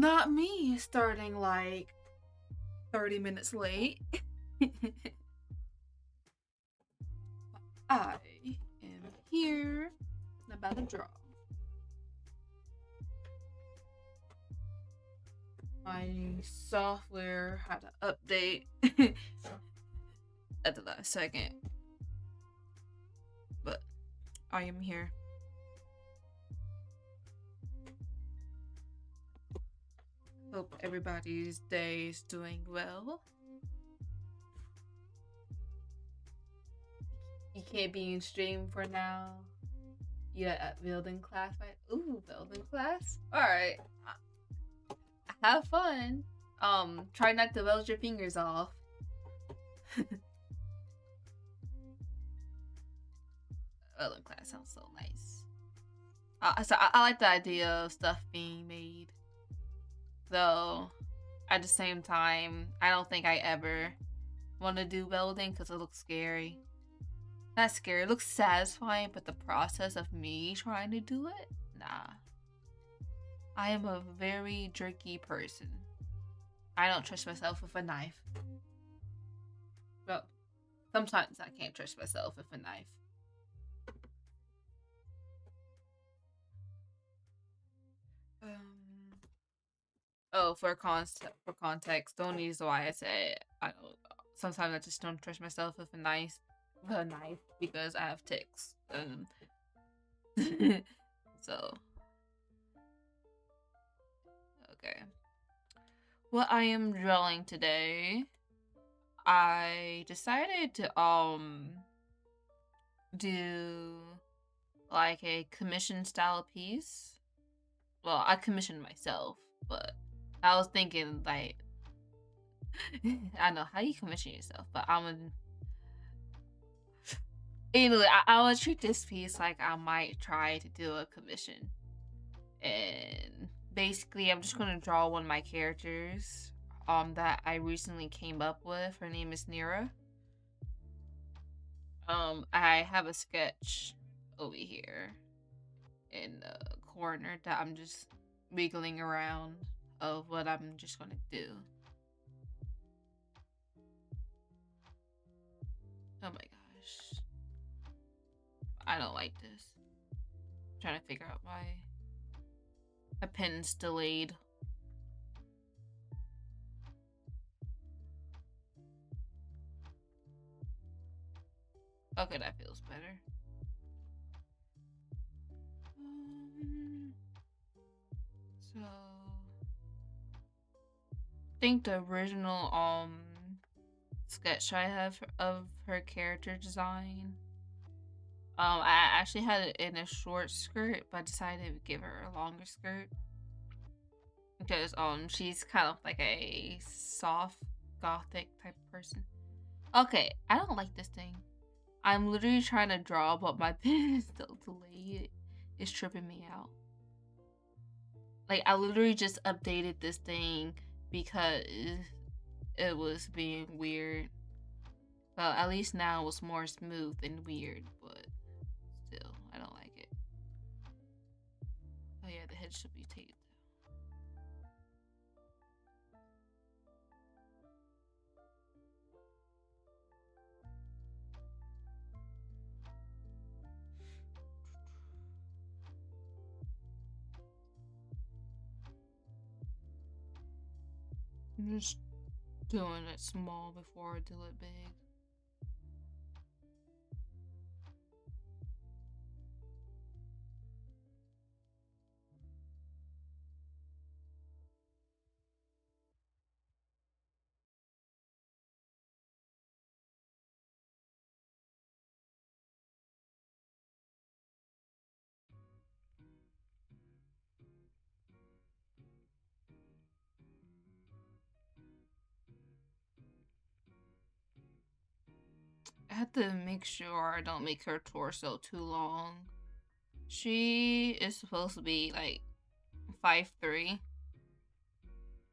Not me starting like 30 minutes late. I am here and about to draw. My software had to update at the last second. But I am here. Hope everybody's day is doing well. You can't be in stream for now. Yeah, at building class, right? Ooh, building class? Alright. Have fun. Try not to weld your fingers off. Welding class sounds so nice. So I like the idea of stuff being made. Though, at the same time, I don't think I ever want to do welding because it looks scary. Not scary, it looks satisfying, but the process of me trying to do it? Nah. I am a very jerky person. I don't trust myself with a knife. Well, sometimes I can't trust myself with a knife. Oh, for context, don't use why I say I don't. Sometimes I just don't trust myself with a knife, because I have ticks. So okay. What I am drawing today, I decided to do like a commission style piece. Well, I commissioned myself, but I was thinking like I know how you commission yourself, but anyway, I would treat this piece like I might try to do a commission. And basically I'm just gonna draw one of my characters that I recently came up with. Her name is Nira. I have a sketch over here in the corner that I'm just wiggling around of what I'm just gonna do. Oh my gosh. I don't like this. I'm trying to figure out why my pen's delayed. Okay, that feels better. So I think the original sketch I have of her character design, I actually had it in a short skirt, but I decided to give her a longer skirt because she's kind of like a soft gothic type of person. Okay, I don't like this thing. I'm literally trying to draw, but my pen is still delayed. It's tripping me out. Like, I literally just updated this thing because it was being weird. Well, at least now it's more smooth and weird, but still, I don't like it. Oh yeah, the head should be taped. I'm just doing it small before I do it big. I have to make sure I don't make her torso too long. She is supposed to be like 5'3".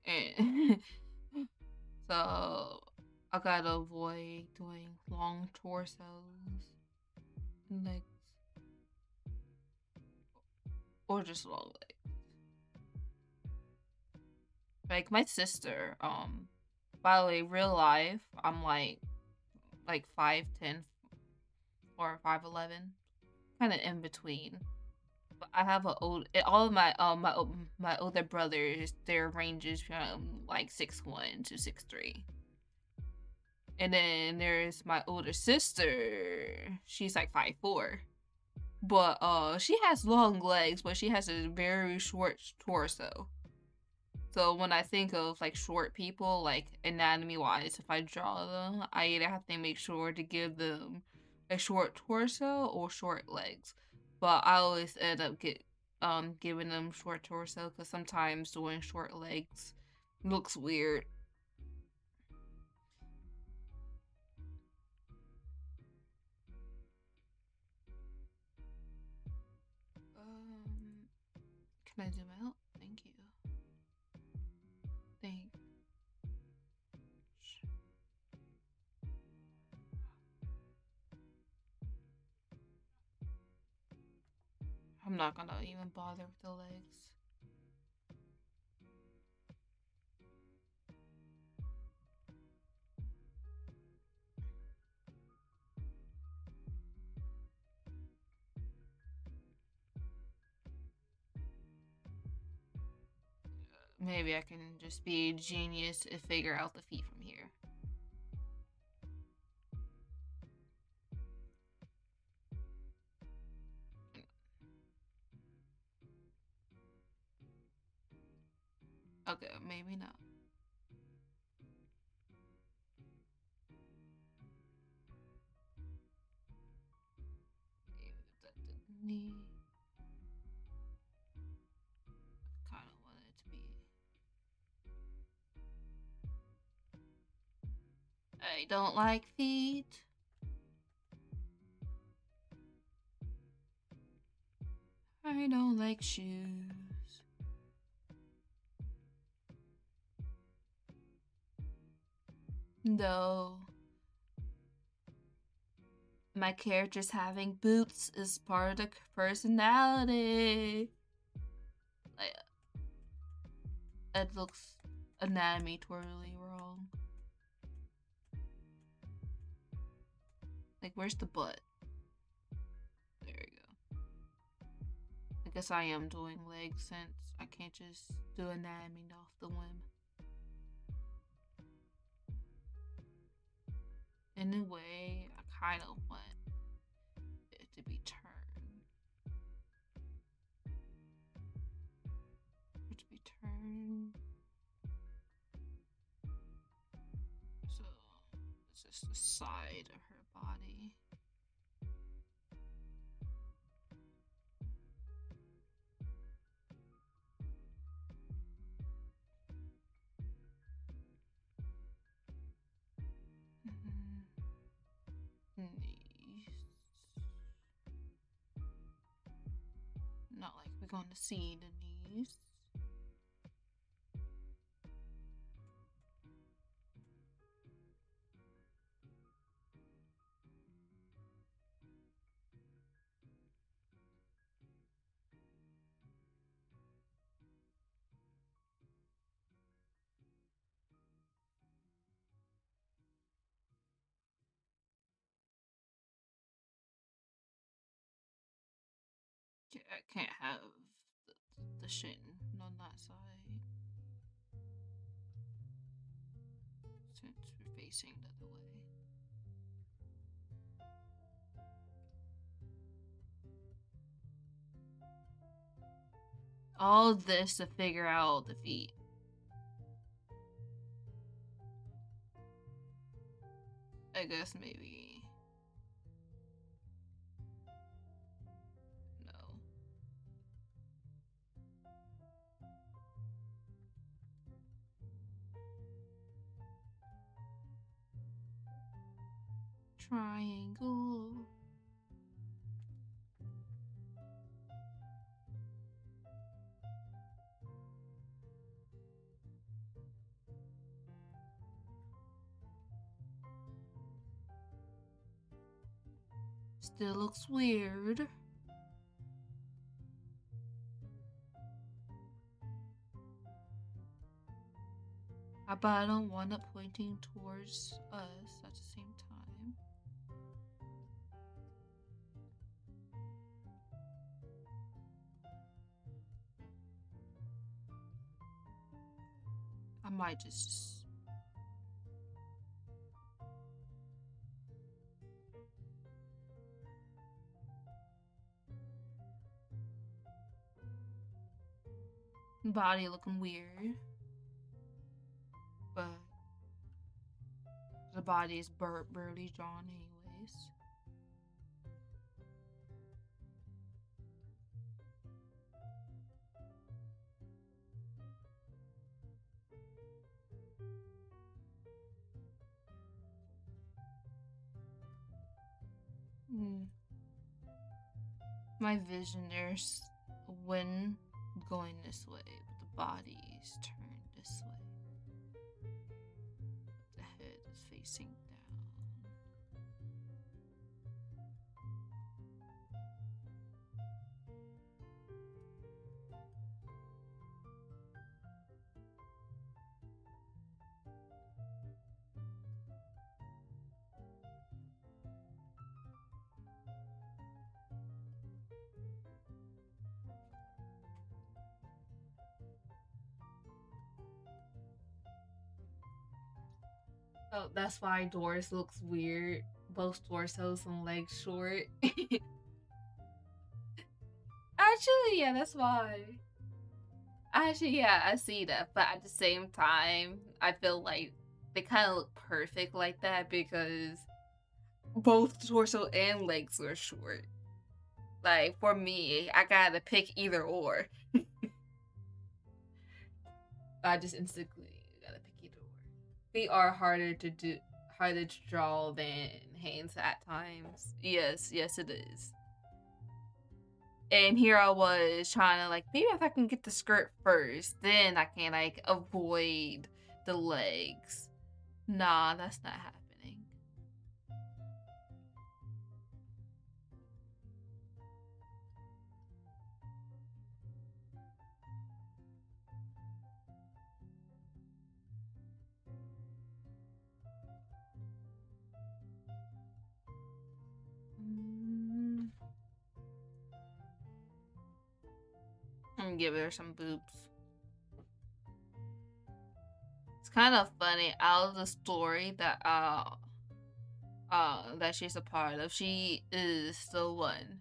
And so I gotta avoid doing long torsos, legs, or just long legs. Like my sister, by the way, real life, I'm like 5'10" or 5'11", kind of in between. But I have all of my older brothers, their ranges from like 6'1" to 6'3". And then there's my older sister. She's like 5'4". But she has long legs, but she has a very short torso. So when I think of like short people, like anatomy wise, if I draw them, I either have to make sure to give them a short torso or short legs. But I always end up giving them short torso because sometimes doing short legs looks weird. Um, can I zoom out? Thank you. Thank. I'm not gonna even bother with the legs. Maybe I can just be a genius and figure out the feet from here. Okay, maybe not. Knee. Kind of want it to be. I don't like feet. I don't like shoes. Though my character's having boots is part of the personality. Like, it looks anatomy totally wrong. Like, where's the butt? There you go. I guess I am doing legs since I can't just do anatomy off the whim. In a way, I kind of want it to be turned. For it to be turned. So, it's just the side of her body. Knees. Not like we're going to see the knees. I can't have the shin on that side since we're facing the other way. All this to figure out the feet. I guess maybe no. Triangle. Still looks weird. But I don't want it pointing towards us at the same time. I might just... Body looking weird. But the body is barely drawn anyways. My vision, there's a wind going this way, but the body is turned this way. The head is facing down. Oh, that's why Doris looks weird. Both torsos and legs short. Actually, yeah, that's why. Actually, yeah, I see that. But at the same time, I feel like they kind of look perfect like that because both torso and legs are short. Like, for me, I gotta pick either or. I just instantly gotta pick either or. Feet are harder to draw than hands at times. Yes, yes, it is. And here I was trying to, like, maybe if I can get the skirt first, then I can, like, avoid the legs. Nah, that's not happening. I'm gonna give her some boobs. It's kind of funny. Out of the story that she's a part of, she is the one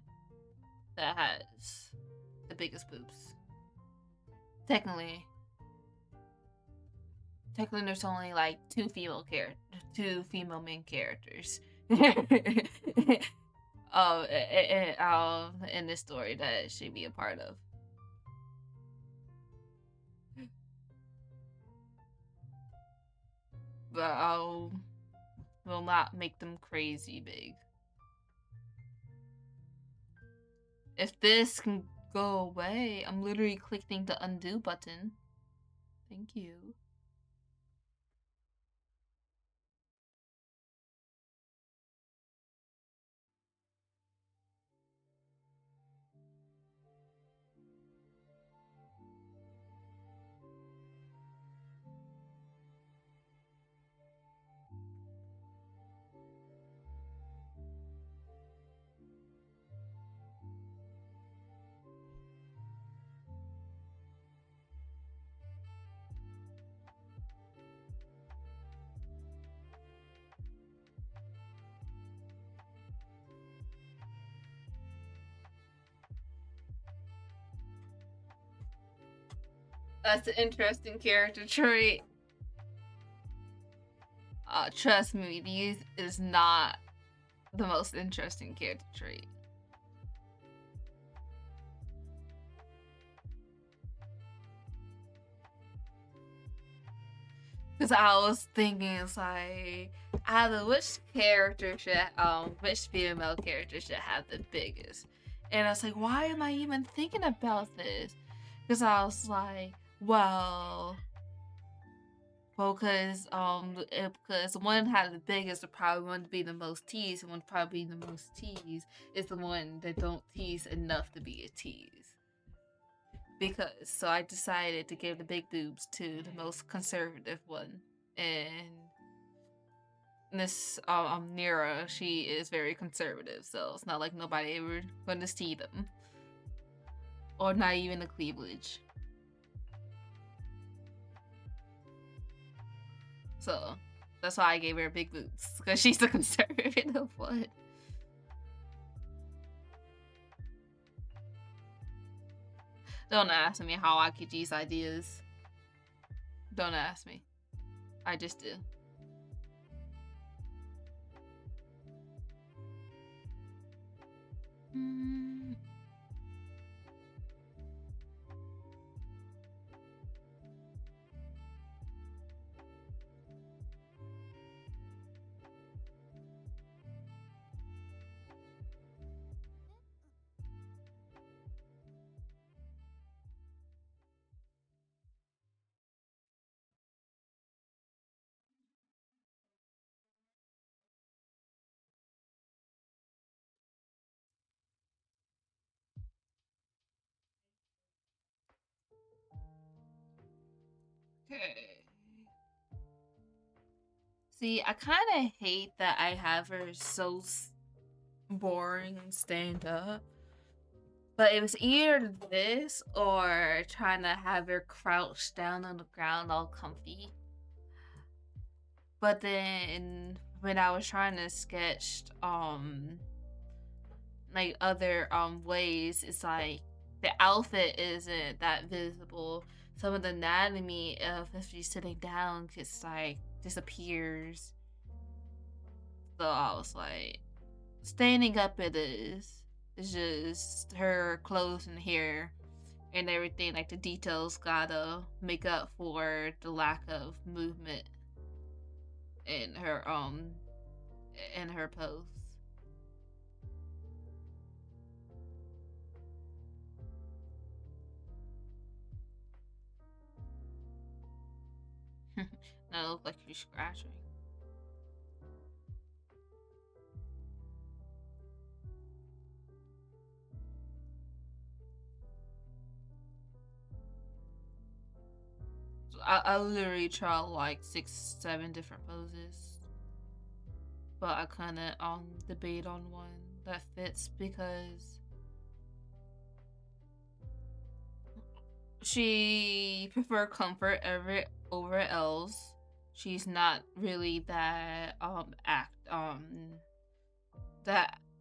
that has the biggest boobs. Technically, there's only like two female main characters. In this story that she'd be a part of. But I will not make them crazy big. If this can go away, I'm literally clicking the undo button. Thank you. That's an interesting character trait. Trust me, these is not the most interesting character trait. Because I was thinking, it's like, either which female character should have the biggest? And I was like, why am I even thinking about this? Because I was like, well, because one had the biggest would probably want to be the most teased, and one probably the most teased is the one that don't tease enough to be a tease. because so I decided to give the big boobs to the most conservative one, and Miss Nira, she is very conservative, so it's not like nobody ever going to see them, or not even the cleavage. So that's why I gave her big boobs, because she's the conservative one. Don't ask me how I get these ideas. Don't ask me. I just do. Mm. Okay. See, I kind of hate that I have her so boring and stand up. But it was either this or trying to have her crouch down on the ground all comfy. But then when I was trying to sketch like other ways, it's like the outfit isn't that visible. Some of the anatomy of if she's sitting down just like disappears. So I was like, standing up it is. It's just her clothes and hair and everything, like the details gotta make up for the lack of movement in her pose. Now it look like she's scratching. So I literally tried like 6, 7 different poses, but I kind of debate on one that fits because she prefer comfort over else. She's not really that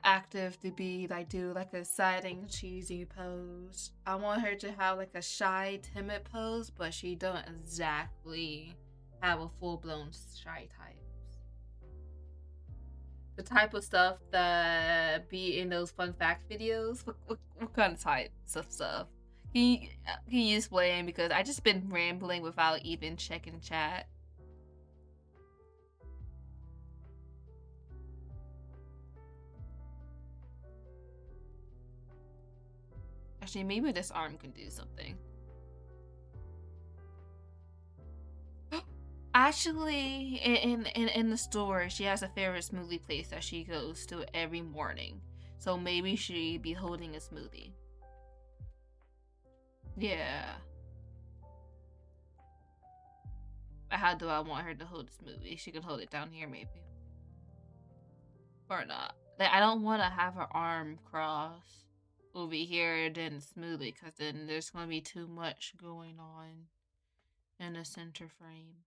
active to be like do like a siding cheesy pose. I want her to have like a shy timid pose, but she don't exactly have a full blown shy type. The type of stuff that be in those fun fact videos. What kind of types of stuff? Can you explain? Because I just been rambling without even checking chat. Actually, maybe this arm can do something. Actually, in the store, she has a favorite smoothie place that she goes to every morning. So maybe she be holding a smoothie. Yeah. But how do I want her to hold the smoothie? She can hold it down here, maybe. Or not. Like, I don't want to have her arm cross over here then smoothie, because then there's going to be too much going on in the center frame.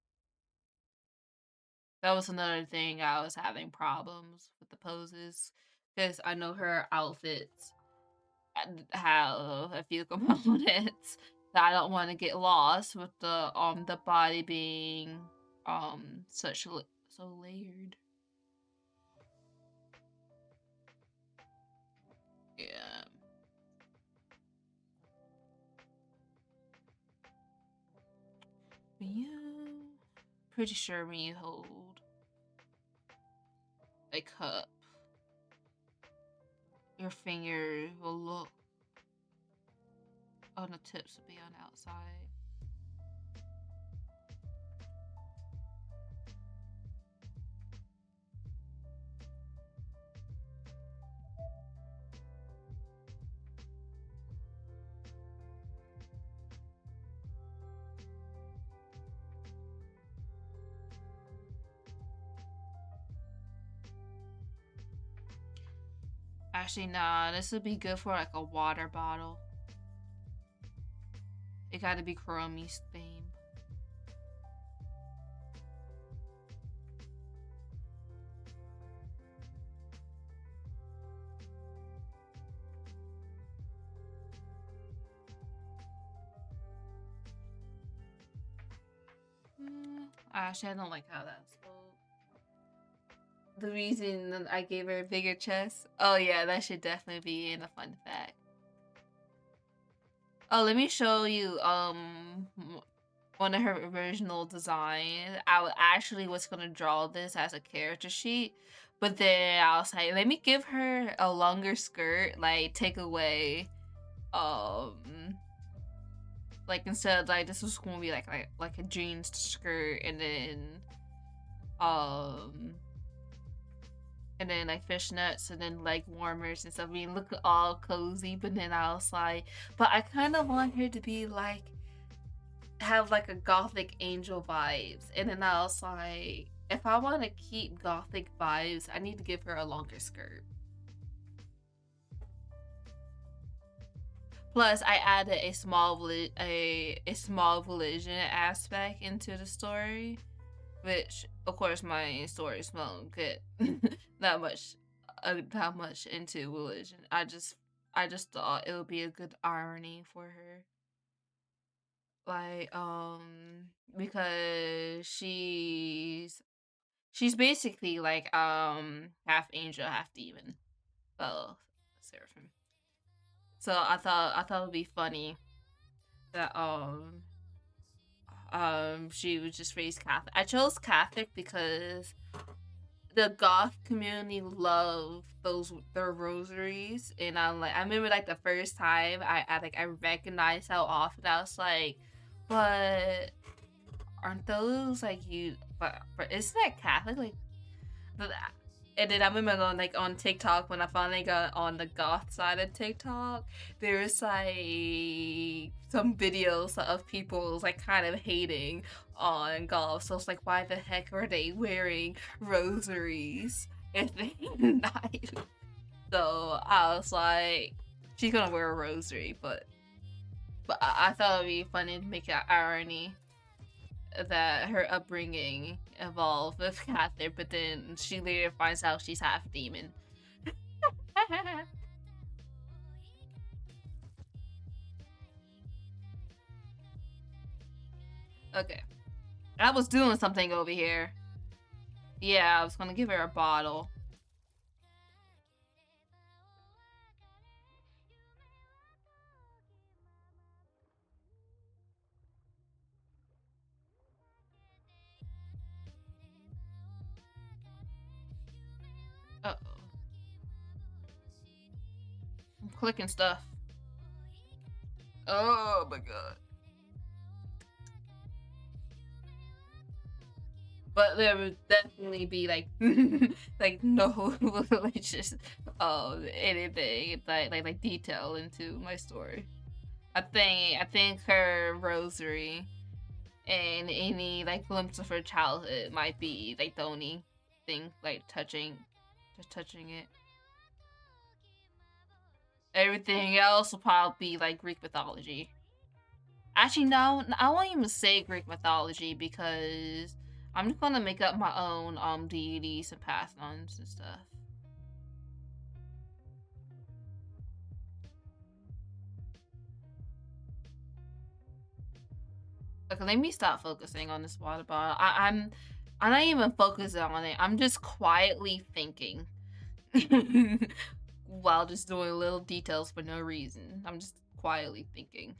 That was another thing I was having problems with the poses, because I know her outfits have a few components that I don't want to get lost with the body being so layered. Yeah. You pretty sure when you hold a cup, your finger will look on the tips will be on the outside. Actually, nah, this would be good for like a water bottle. It gotta be Kuromi's theme. Actually, I don't like how that's spelled. The reason that I gave her a bigger chest. Oh yeah, that should definitely be in a fun fact. Oh, let me show you one of her original designs. Actually was gonna draw this as a character sheet, but then I was like, let me give her a longer skirt, like take away like instead like this was gonna be like a jeans skirt um and then like fishnets and then leg warmers and stuff. I mean, look all cozy, but then I was like, but I kind of want her to be like have like a gothic angel vibes, and then I was like, if I want to keep gothic vibes, I need to give her a longer skirt. Plus, I added a small religion aspect into the story, which of course my stories won't get that much that much into religion. I just thought it would be a good irony for her, like because she's basically like half angel, half demon. Well, seraphim. So I thought it would be funny that she was just raised Catholic. I chose Catholic because the goth community love their rosaries, and I remember like the first time I recognized how often I was like, but aren't those like you? But isn't that Catholic? Like, but and then I remember on TikTok when I finally got on the goth side of TikTok, there's like some videos of people like kind of hating on goth. So it's like, why the heck are they wearing rosaries if they not? So I was like, she's gonna wear a rosary, but I thought it'd be funny to make an irony that her upbringing evolved with Cather, but then she later finds out she's half demon. Okay. I was doing something over here. Yeah, I was gonna give her a bottle. Uh oh. I'm clicking stuff. Oh my god. But there would definitely be like like no religious anything like detail into my story. I think her rosary and any like glimpse of her childhood might be like the only thing like just touching it. Everything else will probably be like Greek mythology. Actually, no, I won't even say Greek mythology because I'm just gonna make up my own deities and pantheons and stuff. Okay, let me stop focusing on this water bottle. I'm not even focusing on it. I'm just quietly thinking while just doing little details for no reason. I'm just quietly thinking.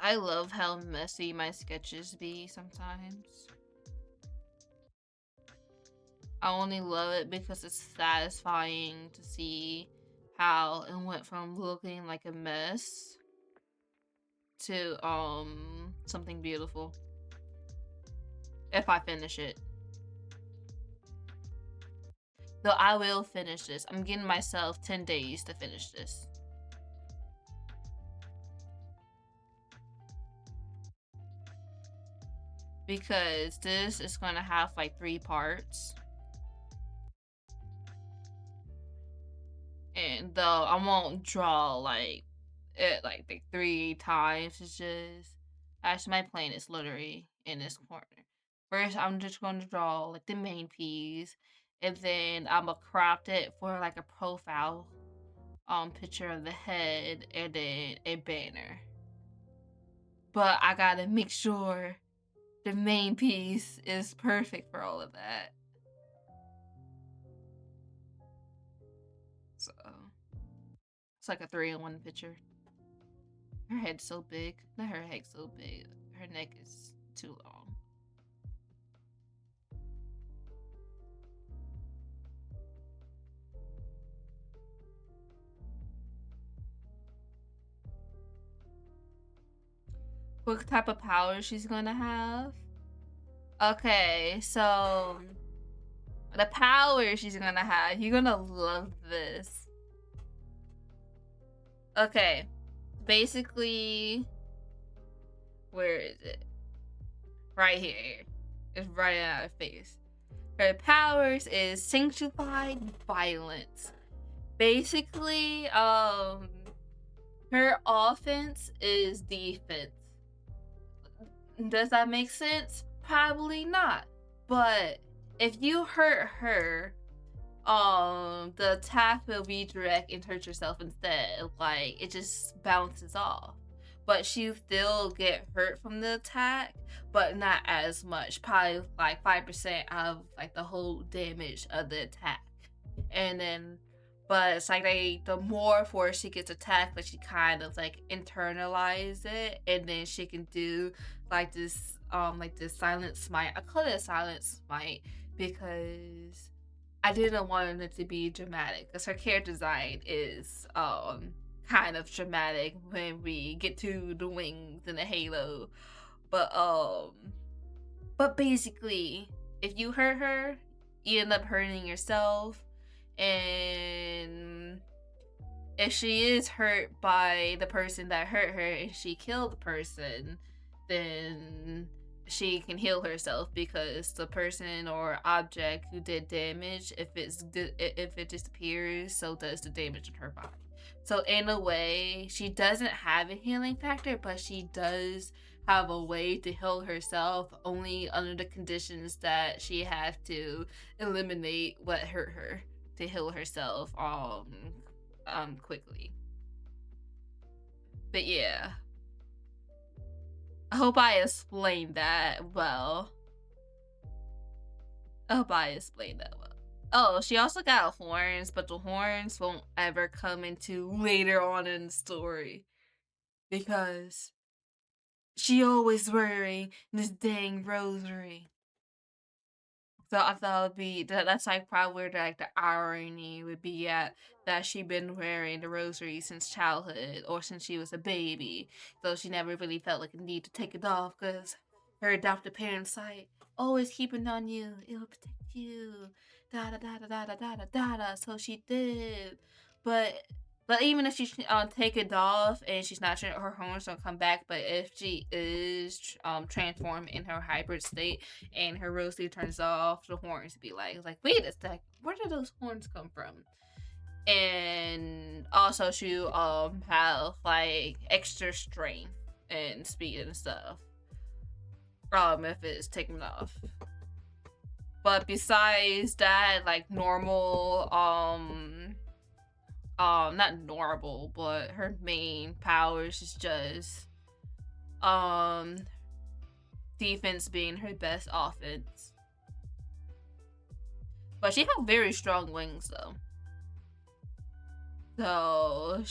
I love how messy my sketches be sometimes. I only love it because it's satisfying to see how it went from looking like a mess to something beautiful. If I finish it. Though I will finish this. I'm giving myself 10 days to finish this. Because this is going to have like 3 parts. And though I won't draw like it like 3 times, it's just actually my plan is literally in this corner. First, I'm just going to draw like the main piece, and then I'm gonna crop it for like a profile picture of the head, and then a banner. But I gotta make sure the main piece is perfect for all of that. So it's like a 3-in-1 picture. Her head's so big. Not her head's so big. Her neck is too long. What type of power she's gonna have? Okay, so the power she's gonna have, you're gonna love this. Okay, basically, where is it? Right here. It's right in our face. Her powers is sanctified violence. Basically, her offense is defense. Does that make sense? Probably not. But if you hurt her, the attack will redirect and hurt yourself instead. Like, it just bounces off. But she still get hurt from the attack, but not as much. Probably like 5% of like the whole damage of the attack. And then, but it's like the more force she gets attacked, like she kind of like internalize it, and then she can do like this silent smite. I call it a silent smite because I didn't want it to be dramatic, because her character design is kind of dramatic when we get to the wings and the halo. But basically, if you hurt her, you end up hurting yourself. And if she is hurt by the person that hurt her and she killed the person, then she can heal herself, because the person or object who did damage, if it disappears, so does the damage in her body. So in a way, she doesn't have a healing factor, but she does have a way to heal herself, only under the conditions that she has to eliminate what hurt her to heal herself quickly. But yeah, I hope I explained that well. Oh, she also got horns, but the horns won't ever come into later on in the story, because she always wearing this dang rosary. So I thought it'd be that's like probably where like the irony would be at, that she been wearing the rosary since childhood or since she was a baby, so she never really felt like a need to take it off, because her adopted parents like, always keeping on you, it'll protect you, da da da da da da da da da. So she did, but even if she take it off and she's not sure, her hormones don't come back. But if she is transformed in her hybrid state and her rosary turns off, the horns be like wait a sec, where did those horns come from? And also she have like extra strength and speed and stuff if it's taken off. But besides that, like normal not normal, but her main powers is just defense being her best offense. But she has very strong wings though, so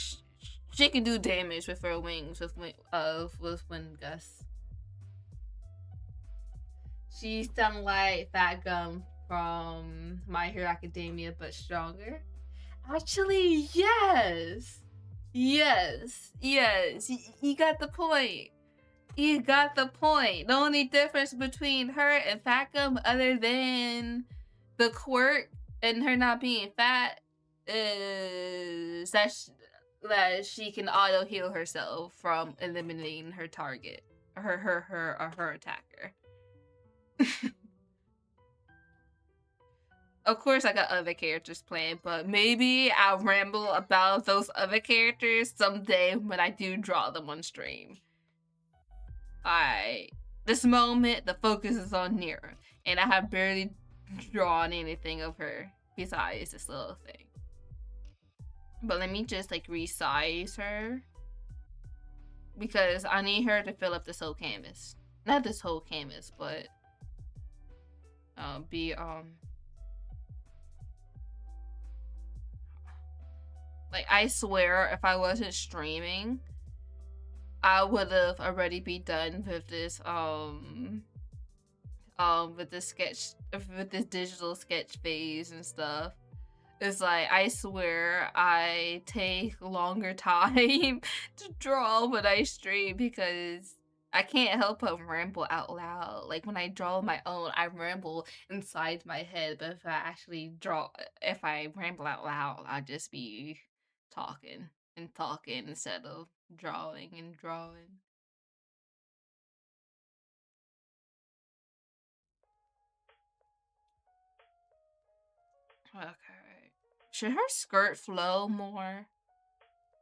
she can do damage with her wings with wind gusts. She sound like Fat Gum from My Hero Academia, but stronger. Actually, yes. Yes. You got the point. You got the point. The only difference between her and Facum, other than the quirk and her not being fat, is that she can auto heal herself from eliminating her target, her attacker. Of course, I got other characters planned, but maybe I'll ramble about those other characters someday when I do draw them on stream. Alright. This moment, the focus is on Nira, and I have barely drawn anything of her besides this little thing. But let me just like resize her, because I need her to fill up this whole canvas. Not this whole canvas, but like, I swear, if I wasn't streaming, I would have already be done with this with this digital sketch phase and stuff. It's like, I swear I take longer time to draw when I stream, because I can't help but ramble out loud. Like, when I draw my own, I ramble inside my head, but if I ramble out loud, I'll just be talking and talking instead of drawing and drawing. Okay. Should her skirt flow more?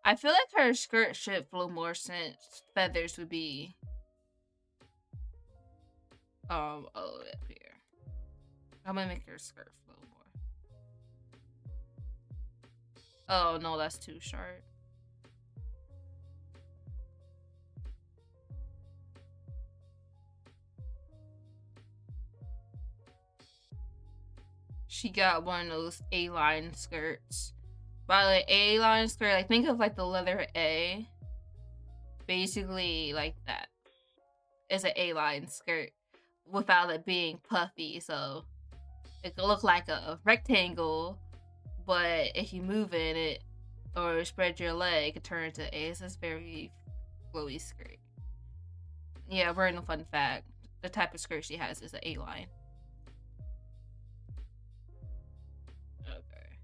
I feel like her skirt should flow more since feathers would be all the way up here. I'm gonna make her skirt flow more. Oh no, that's too short. She got one of those A-line skirts. By the way, A-line skirt, I think of like the letter A. Basically like that. It's an A-line skirt without it being puffy, so it could look like a rectangle, but if you move in it or spread your leg, it turns to A. It's this very flowy skirt. Yeah, random fun fact. The type of skirt she has is an A-line. Okay.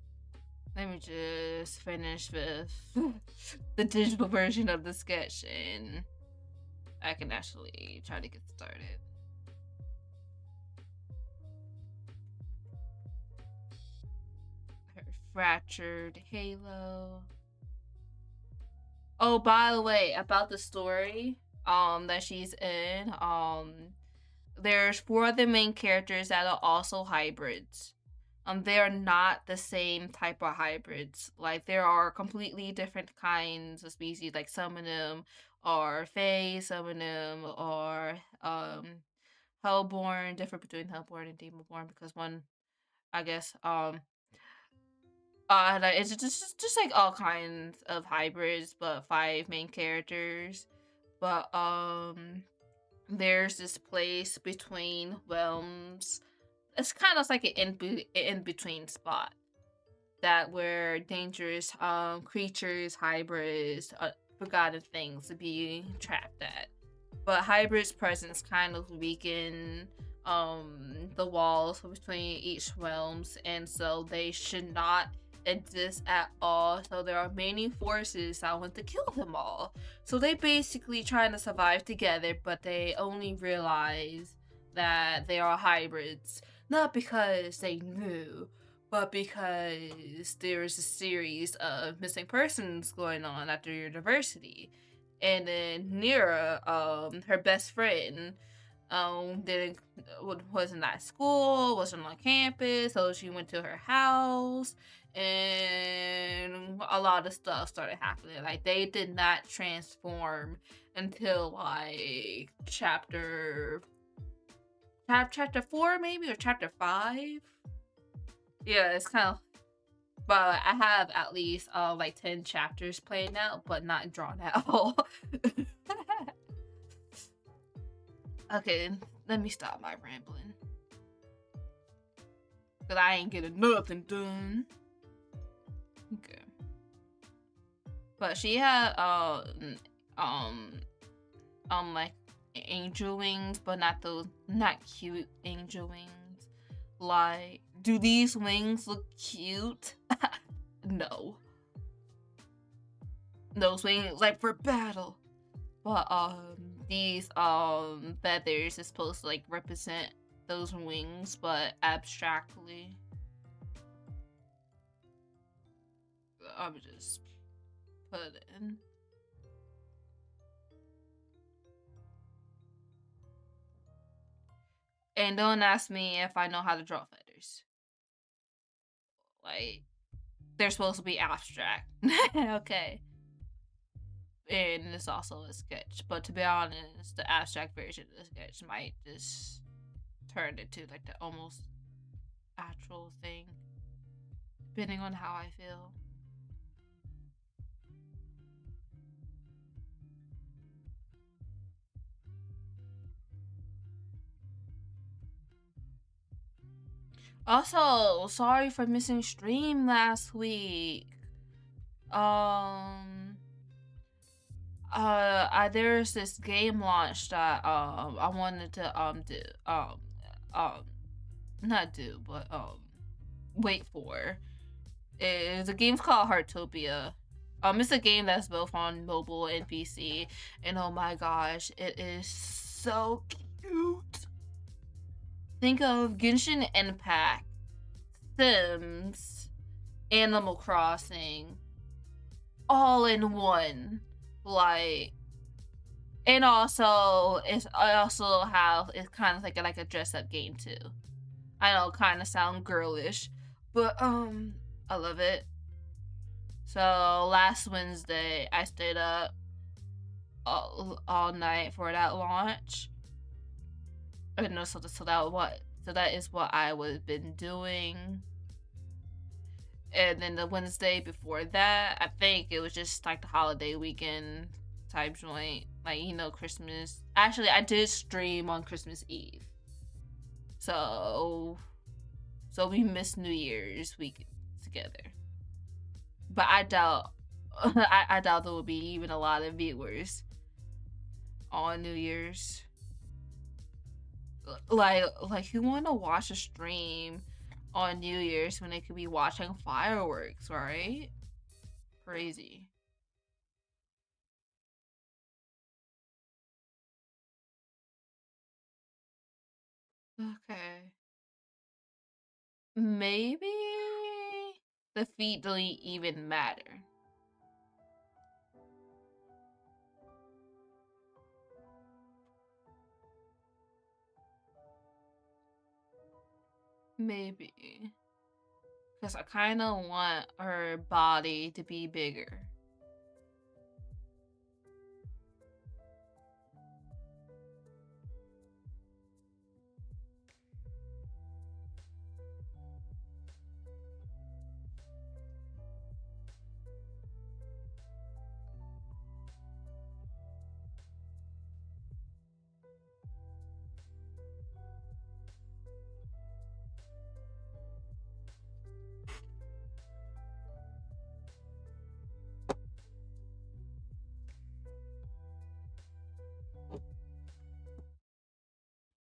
Let me just finish with the digital version of the sketch, and I can actually try to get started. Her fractured halo. Oh, by the way, about the story that she's in, there's 4 of the main characters that are also hybrids. They are not the same type of hybrids. Like, there are completely different kinds of species. Like, some of them are Fae, some of them are Hellborn, different between Hellborn and Demonborn, because one, I guess, it's just like all kinds of hybrids, but 5 main characters. But there's this place between realms. It's kind of like an in between spot that where dangerous creatures, hybrids, forgotten things to be trapped at. But hybrids' presence kind of weaken the walls between each realms, and so they should not exist at all. So there are many forces that want to kill them all. So they basically trying to survive together, but they only realize that they are hybrids, not because they knew, but because there's a series of missing persons going on at their university. And then Nira, her best friend, wasn't at school, wasn't on campus, so she went to her house, and a lot of stuff started happening. Like, they did not transform until like chapter 4 maybe, or chapter 5. Yeah, it's kind of, but I have at least like 10 chapters played out, but not drawn at all. Okay, let me stop my rambling. Cause I ain't getting nothing done. Okay. But she had um like angel wings, but not those, not cute angel wings. Like, do these wings look cute? No. Those wings like for battle. But these feathers is supposed to like represent those wings, but abstractly. I'm just put it in. And don't ask me if I know how to draw feathers. Like, they're supposed to be abstract. Okay. And it's also a sketch. But to be honest, the abstract version of the sketch might just turn into like the almost actual thing. Depending on how I feel. Also, sorry for missing stream last week. There's this game launch that I wanted to do um not do but wait for. It's a game called Heartopia. It's a game that's both on mobile and PC, and oh my gosh, it is so cute. Think of Genshin Impact, Sims, Animal Crossing, all in one. Like, and also I also have it's kind of like a dress up game too. I know, kind of sound girlish, but I love it. So last Wednesday I stayed up all night for that launch. I know, so that is what I was been doing. And then the Wednesday before that, I think it was just like the holiday weekend type joint, like, you know, Christmas. Actually, I did stream on Christmas Eve, so we missed New Year's week together. But I doubt, I doubt there will be even a lot of viewers on New Year's. Like who want to watch a stream on New Year's when they could be watching fireworks, right? Crazy. Okay. Maybe the feet don't even matter. Maybe. Because I kind of want her body to be bigger.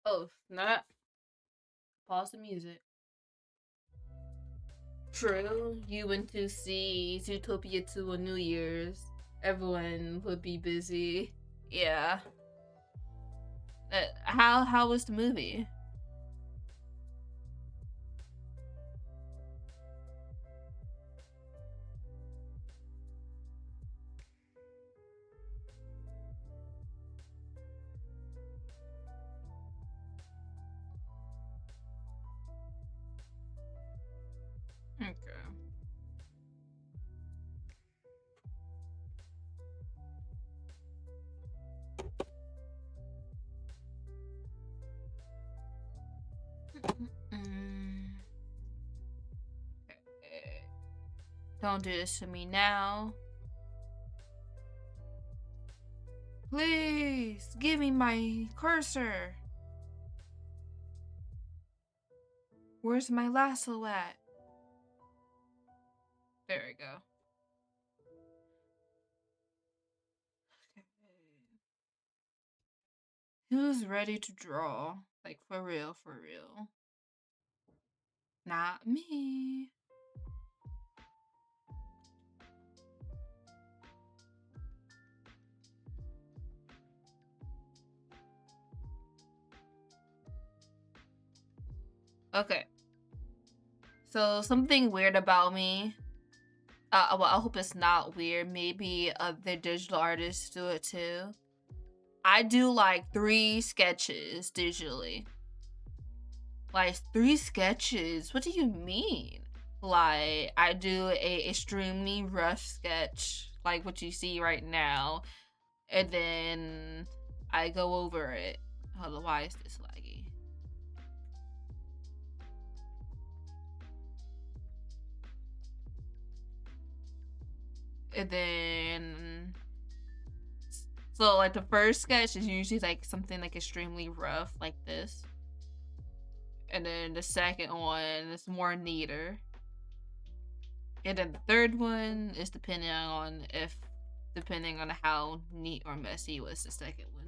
Oh, not. Pause the music. True. You went to see Zootopia 2 on New Year's. Everyone would be busy. Yeah. How was the movie? Okay. Don't do this to me now. Please, give me my cursor. Where's my lasso at? There we go. Okay. Who's ready to draw? Like, for real, for real. Not me. Okay. So, something weird about me. Well, I hope it's not weird. Maybe other digital artists do it too. I do like 3 sketches digitally. Like 3 sketches? What do you mean? Like, I do a extremely rough sketch, like what you see right now, and then I go over it. Hold on, why is this laggy? And then, so like the first sketch is usually like something like extremely rough, like this. And then the second one is more neater. And then the third one is depending on how neat or messy was the second one.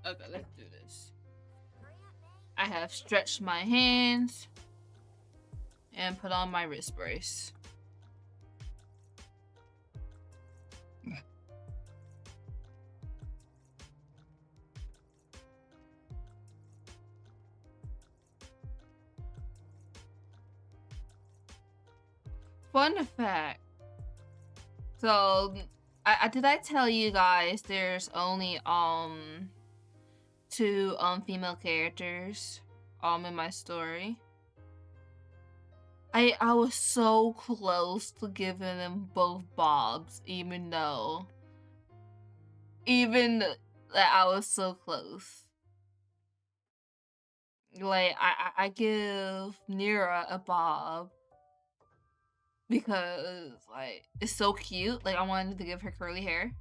Okay, let's do this. I have stretched my hands and put on my wrist brace. Fun fact. So, did I tell you guys there's only two female characters in my story? I was so close to giving them both Bobs, even that I was so close. Like I give Nira a Bob because like it's so cute. Like I wanted to give her curly hair,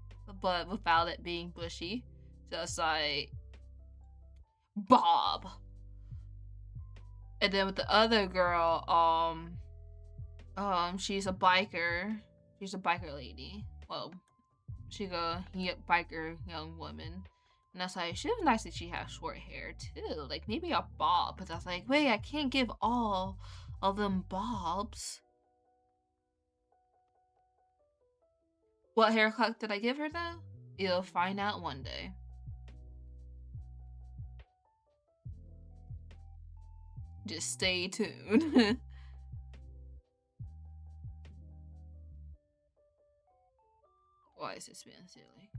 but without it being bushy. Just like Bob. And then with the other girl, she's a biker. She's a biker lady. Well, she's a biker young woman. And I was like, she was nice that she has short hair too. Like maybe a bob. But I was like, wait, I can't give all of them bobs. What haircut did I give her though? You'll find out one day. Just stay tuned. Why is this being silly?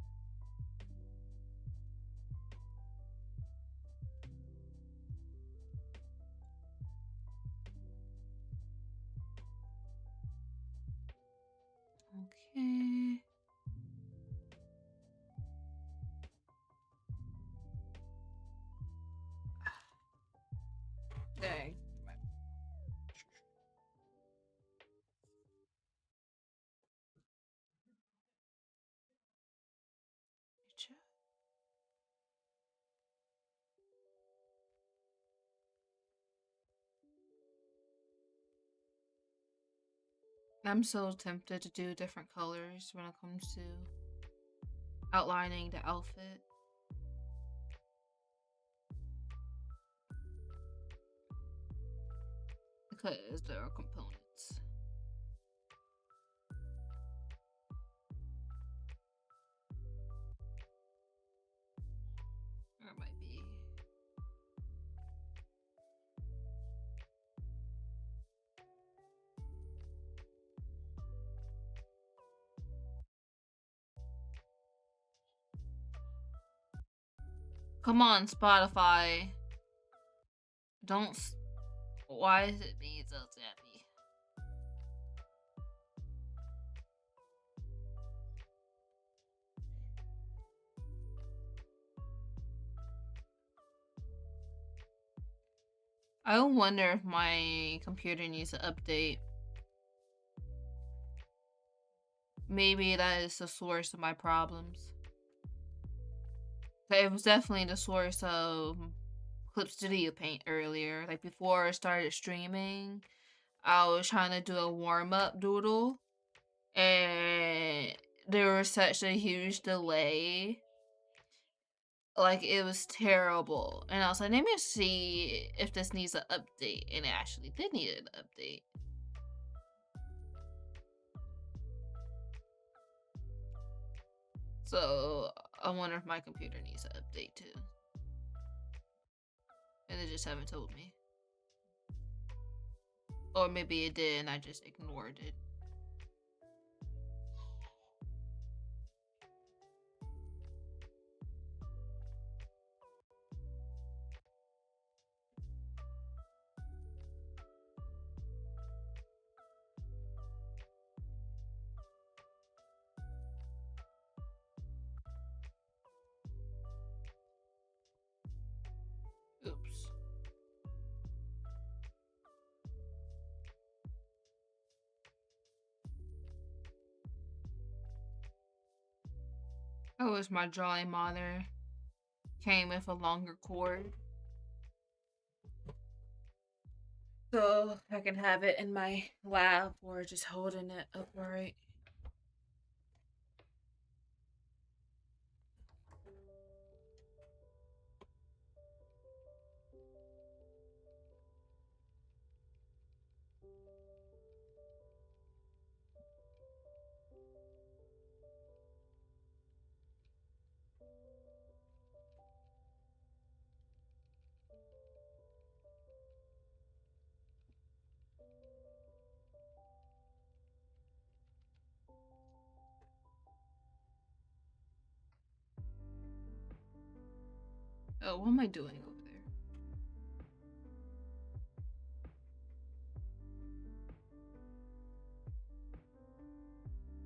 Okay. Dang. I'm so tempted to do different colors when it comes to outlining the outfit. Because there are components. Or it might be. Come on, Spotify. Don't. Why is it being so zappy? I wonder if my computer needs an update. Maybe that is the source of my problems. It was definitely the source of Clip Studio Paint earlier. Like before I started streaming, I was trying to do a warm-up doodle and there was such a huge delay. Like it was terrible. And I was like, let me see if this needs an update. And it actually did need an update. So I wonder if my computer needs an update too. And they just haven't told me. Or maybe it did and I just ignored it. Oops. Oh, it's my drawing monitor. Came with a longer cord. So I can have it in my lap or just holding it upright. Oh, what am I doing over there?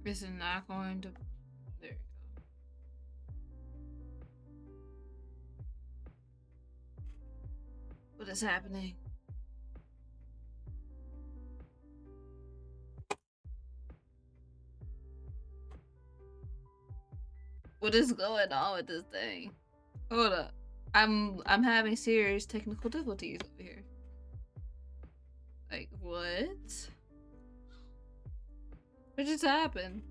This is not going to. There you go. What is happening? What is going on with this thing? Hold up. I'm having serious technical difficulties over here. Like what? What just happened?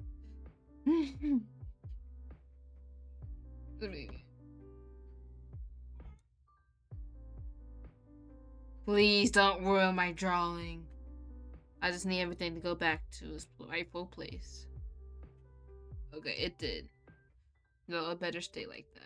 Let me. Please don't ruin my drawing. I just need everything to go back to its rightful place. Okay, it did. No, it better stay like that.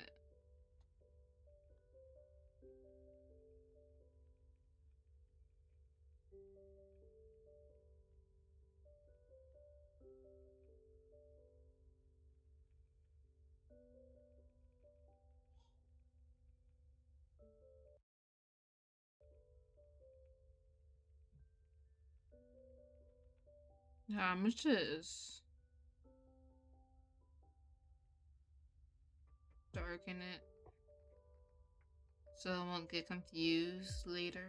How much is? Darken it so I won't get confused later.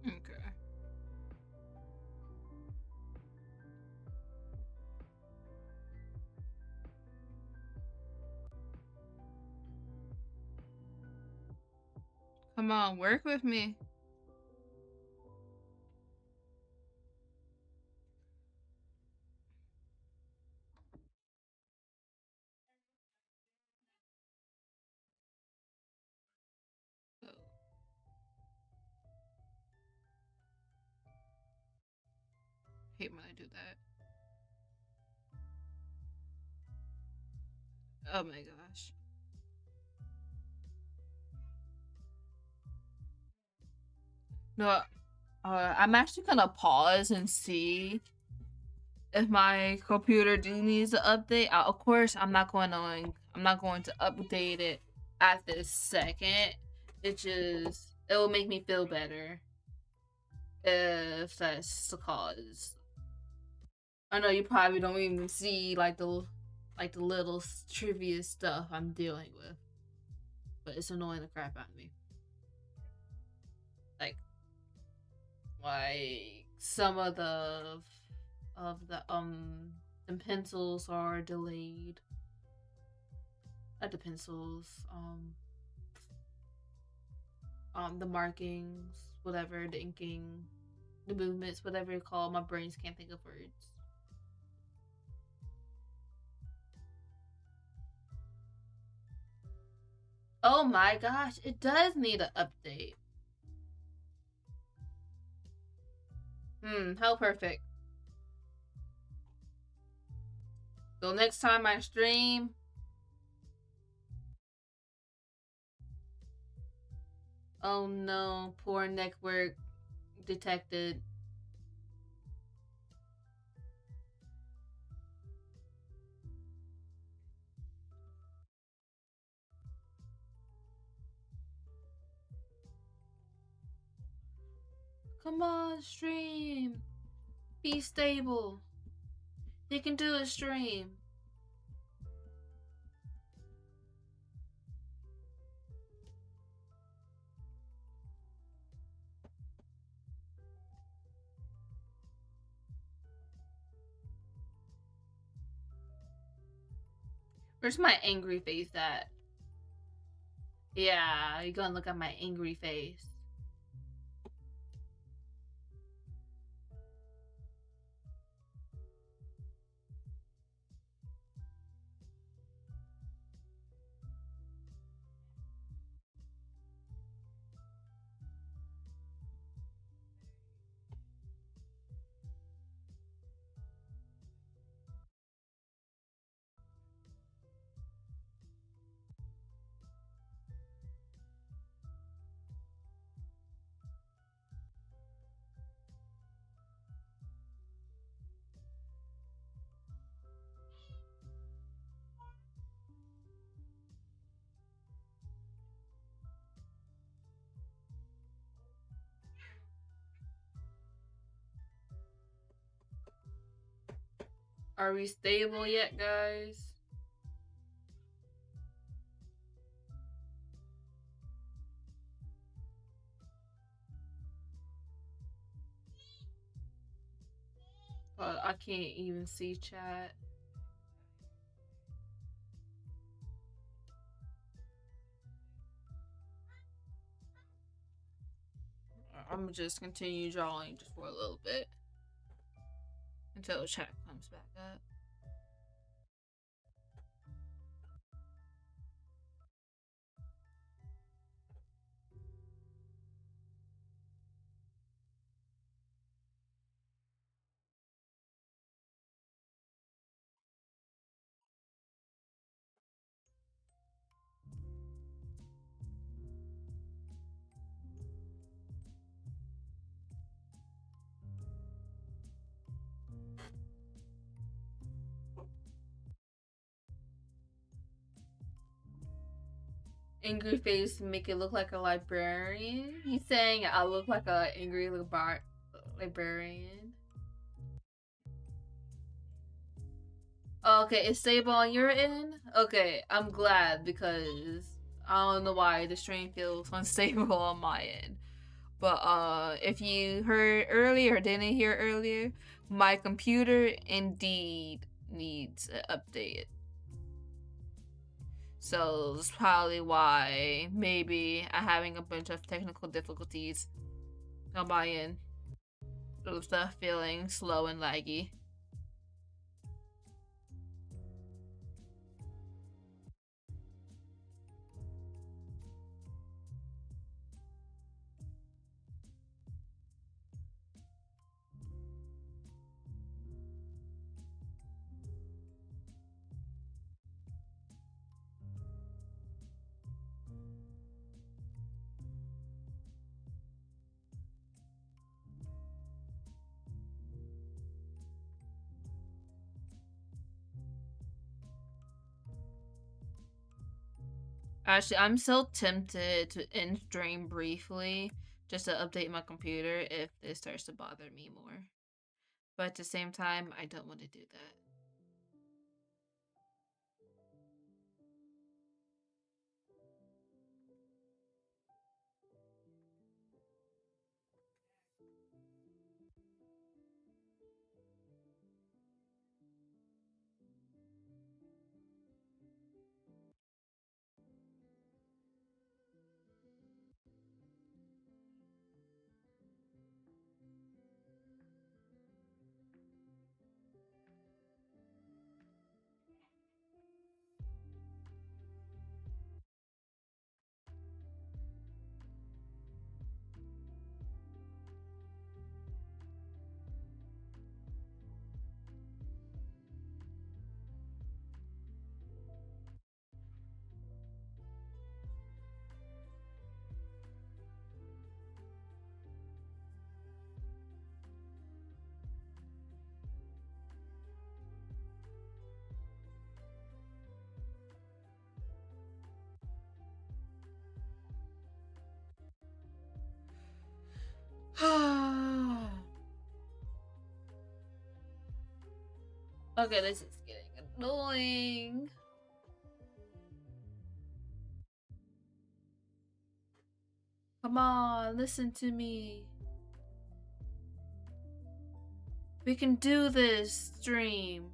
Okay. Come on, work with me. Oh, hate when I do that. Oh my gosh. No, I'm actually gonna pause and see if my computer do needs to update. Of course, I'm not going to update it at this second. It will make me feel better if that's the cause. I know you probably don't even see like the little trivia stuff I'm dealing with, but it's annoying the crap out of me. Like some of the pencils are delayed. Not the pencils, the markings, whatever, the inking, the movements, whatever you call. My brains can't think of words. Oh my gosh, it does need an update. How perfect. So next time I stream, oh no, poor network detected. Come on, stream. Be stable. You can do a stream. Where's my angry face at? Yeah, you gonna look at my angry face. Are we stable yet, guys? I can't even see chat. I'm gonna just continue drawing just for a little bit until chat comes back up. Angry face make it look like a librarian. He's saying I look like a angry librarian. Okay, it's stable on your end? Okay, I'm glad because I don't know why the stream feels unstable on my end. But if you heard earlier or didn't hear earlier, my computer indeed needs an update. So that's probably why maybe I'm having a bunch of technical difficulties on my end. Stuff feeling slow and laggy. Actually, I'm so tempted to end stream briefly just to update my computer if it starts to bother me more. But at the same time, I don't want to do that. Okay, this is getting annoying. Come on, listen to me. We can do this, stream.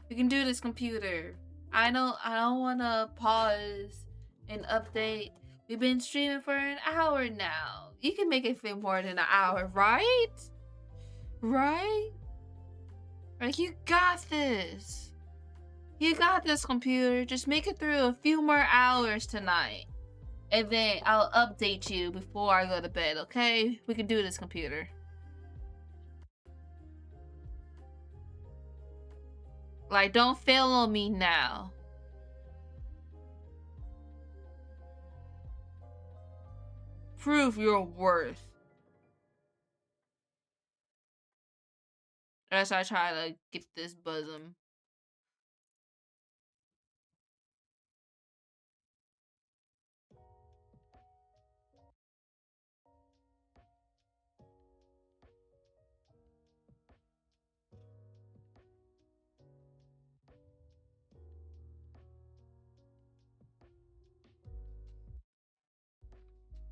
We can do this, computer. I don't wanna pause and update. We've been streaming for an hour now. You can make it fit more than an hour, right? Right? Like, you got this. You got this, computer. Just make it through a few more hours tonight. And then I'll update you before I go to bed, okay? We can do this, computer. Like, don't fail on me now. Prove your worth. As I try to get this bosom.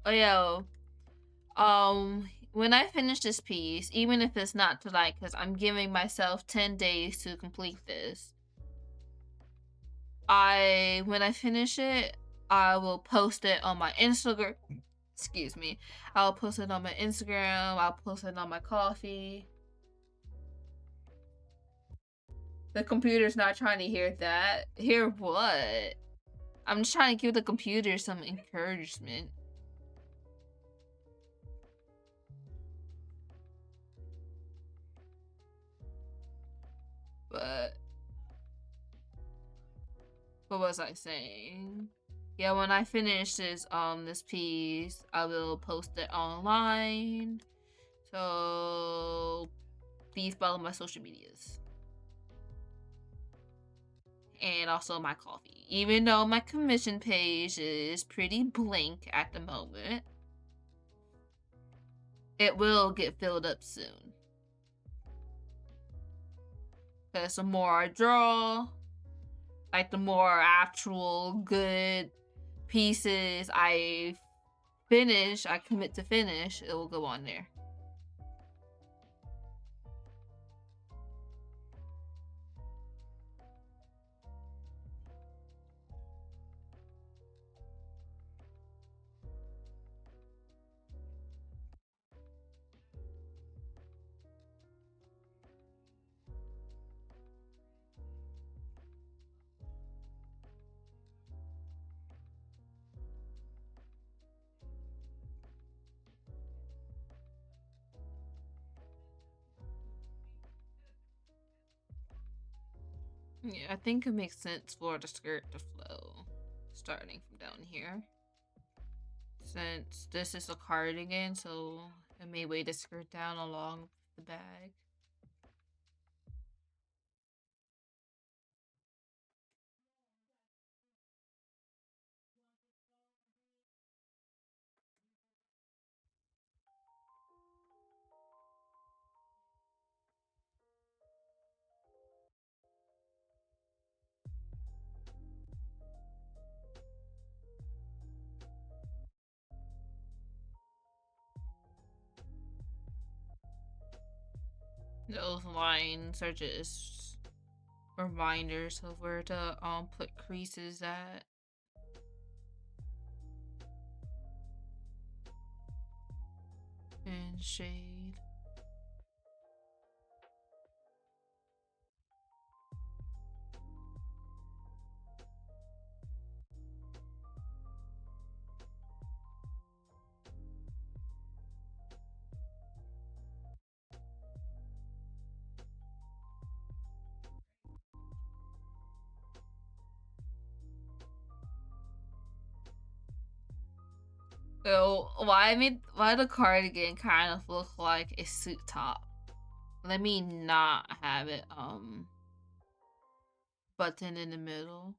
Oh, yo. When I finish this piece, even if it's not tonight, because I'm giving myself 10 days to complete this, when I finish it, I will post it on my Instagram. Excuse me. I'll post it on my Instagram. I'll post it on my coffee. The computer's not trying to hear that. Hear what? I'm just trying to give the computer some encouragement. But what was I saying? Yeah, when I finish this piece, I will post it online. So please follow my social medias. And also my coffee. Even though my commission page is pretty blank at the moment, it will get filled up soon. Because the more I draw, like the more actual good pieces I commit to finish, it will go on there. Yeah, I think it makes sense for the skirt to flow, starting from down here. Since this is a cardigan, so it may weigh the skirt down along the bag. Those lines are just reminders of where to put creases at. And shade. So why the cardigan kind of look like a suit top? Let me not have it button in the middle.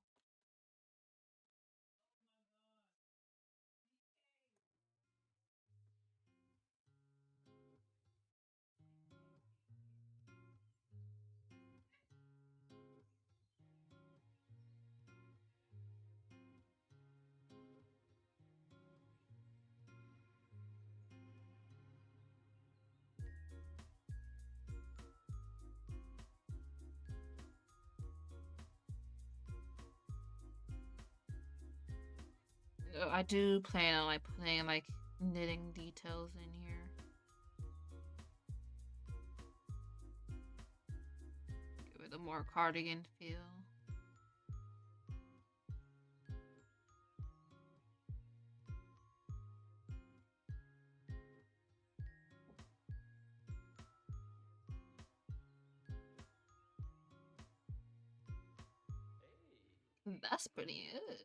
I do plan on like putting like knitting details in here. Give it a more cardigan feel. That's pretty good.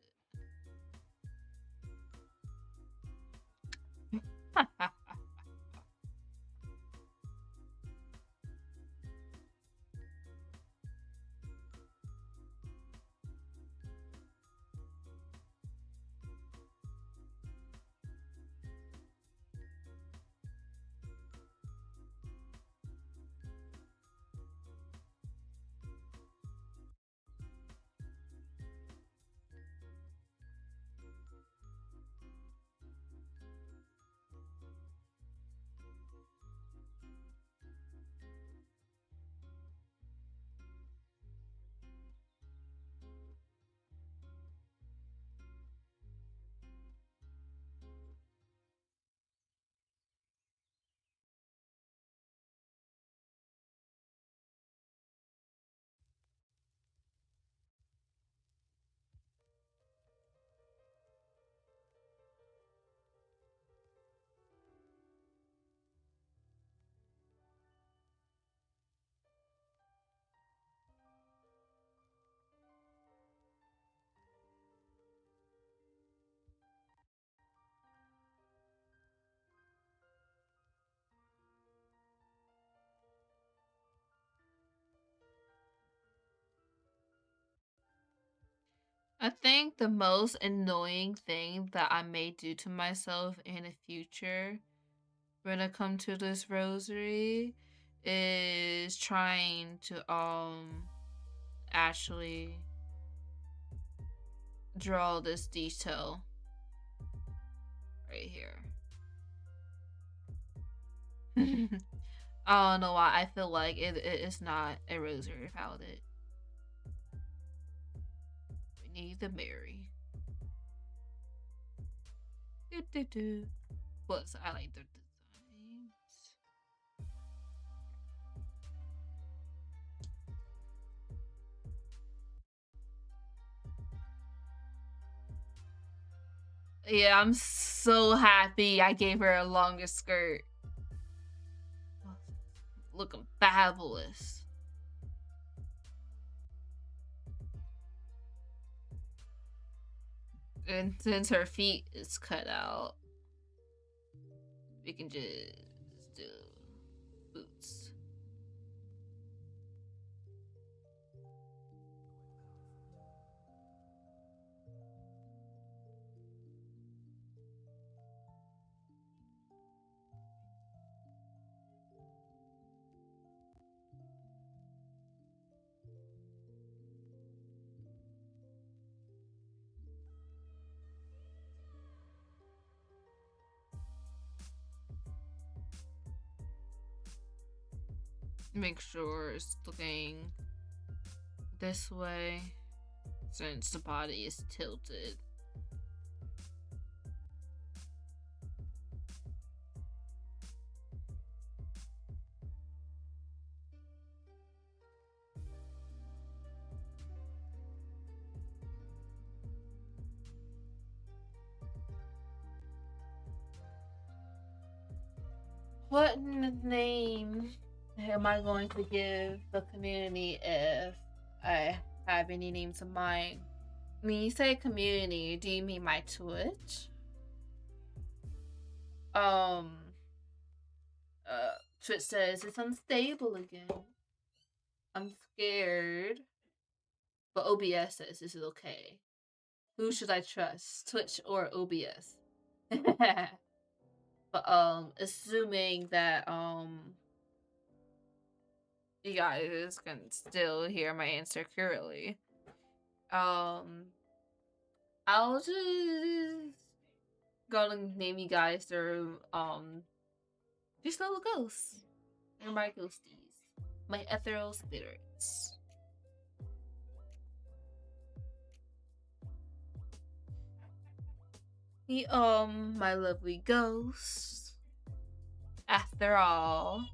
I think the most annoying thing that I may do to myself in the future when it comes to this rosary is trying to actually draw this detail right here. I don't know why I feel like it is not a rosary without it. We need the Mary. Plus, I like the designs. Yeah, I'm so happy I gave her a longer skirt. Looking fabulous. And since her feet is cut out, we can just do boots. Make sure it's looking this way since the body is tilted. What name am I going to give the community if I have any names in mind? When you say community, do you mean my Twitch? Um, Twitch says it's unstable again. I'm scared. But OBS says this is okay. Who should I trust, Twitch or OBS? But assuming that you guys can still hear my answer clearly, I'll just go and name you guys their these little ghosts. They're my ghosties, my ethereal spirits. My lovely ghost. After all,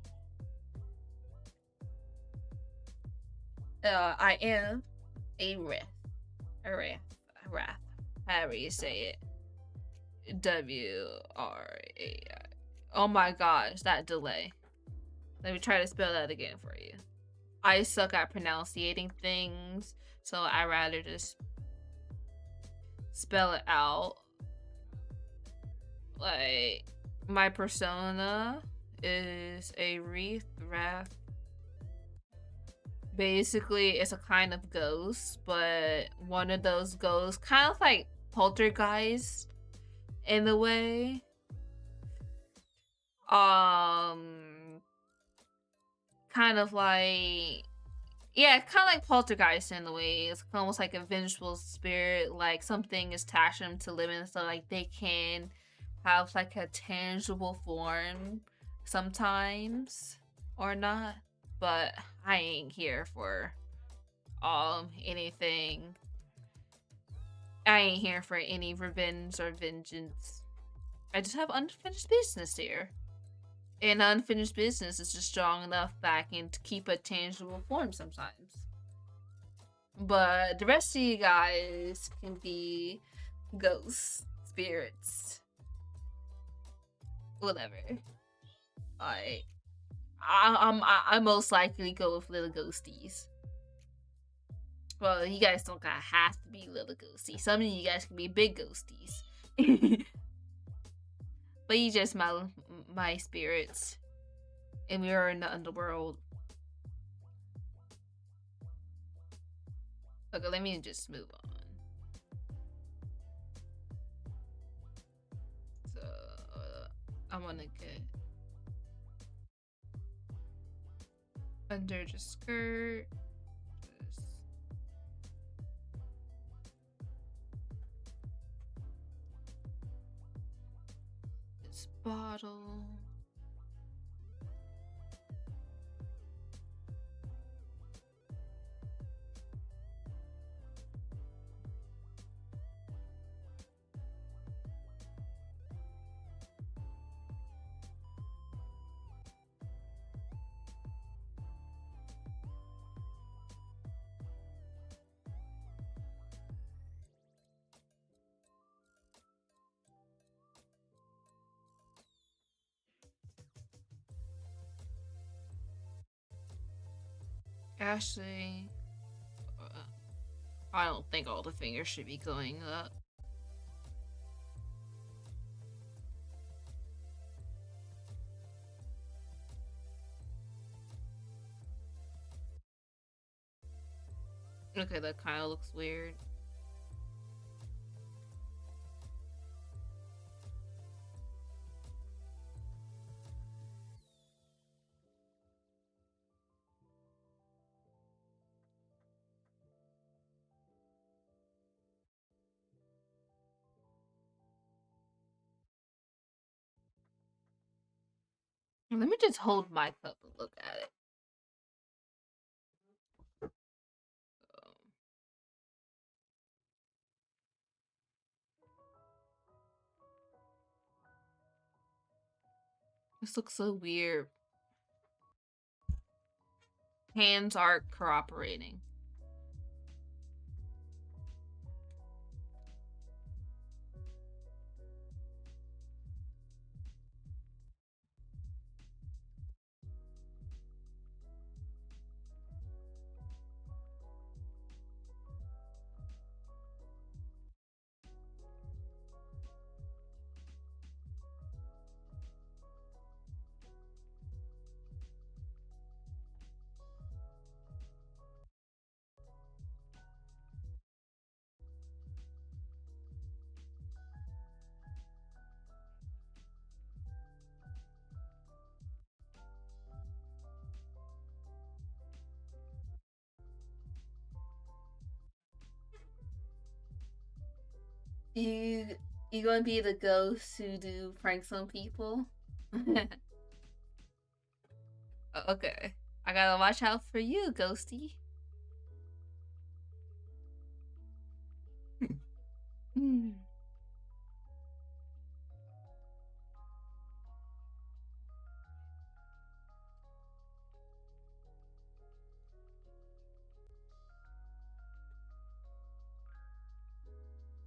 I am a wrath. A wrath. A wrath. However you say it. WRAI. Oh my gosh, that delay. Let me try to spell that again for you. I suck at pronouncing things, so I rather just spell it out. Like, my persona is a wrath. Basically, it's a kind of ghost, but one of those ghosts, kind of like poltergeist in a way. Kind of like, yeah, kind of like poltergeist in a way. It's almost like a vengeful spirit, like something is attaching them to living, so like they can have like a tangible form sometimes or not. But I ain't here for anything. I ain't here for any revenge or vengeance. I just have unfinished business here. And unfinished business is just strong enough backing to keep a tangible form sometimes. But the rest of you guys can be ghosts, spirits, whatever. I most likely go with little ghosties. Well, you guys don't gotta have to be little ghosties. Some of you guys can be big ghosties. But you just my spirits. And we are in the underworld. Okay, let me just move on. So, I wanna get under the skirt. This bottle. Actually, I don't think all the fingers should be going up. Okay, that kind of looks weird. Let me just hold my cup and look at it. This looks so weird. Hands aren't cooperating. You gonna be the ghost who do pranks on people? Okay. I gotta watch out for you, Ghosty.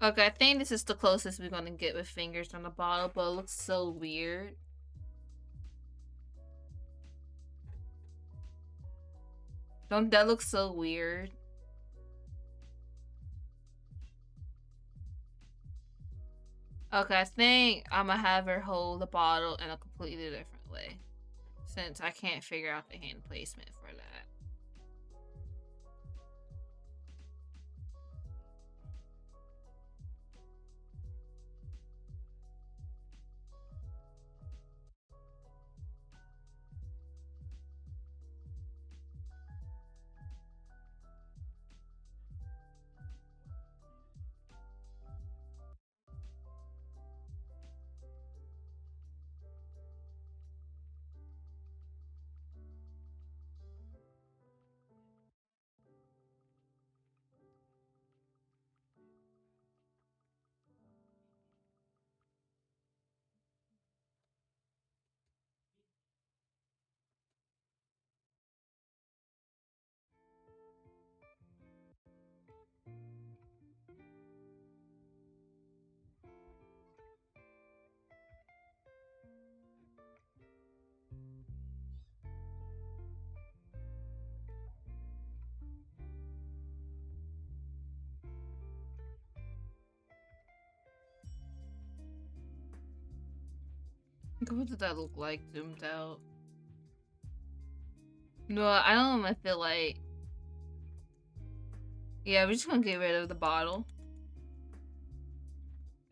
Okay, I think this is the closest we're gonna get with fingers on the bottle, but it looks so weird. Don't that look so weird? Okay, I think I'm gonna have her hold the bottle in a completely different way, since I can't figure out the hand placement for that. What did that look like zoomed out? No, I don't even feel like. Yeah, we're just gonna get rid of the bottle.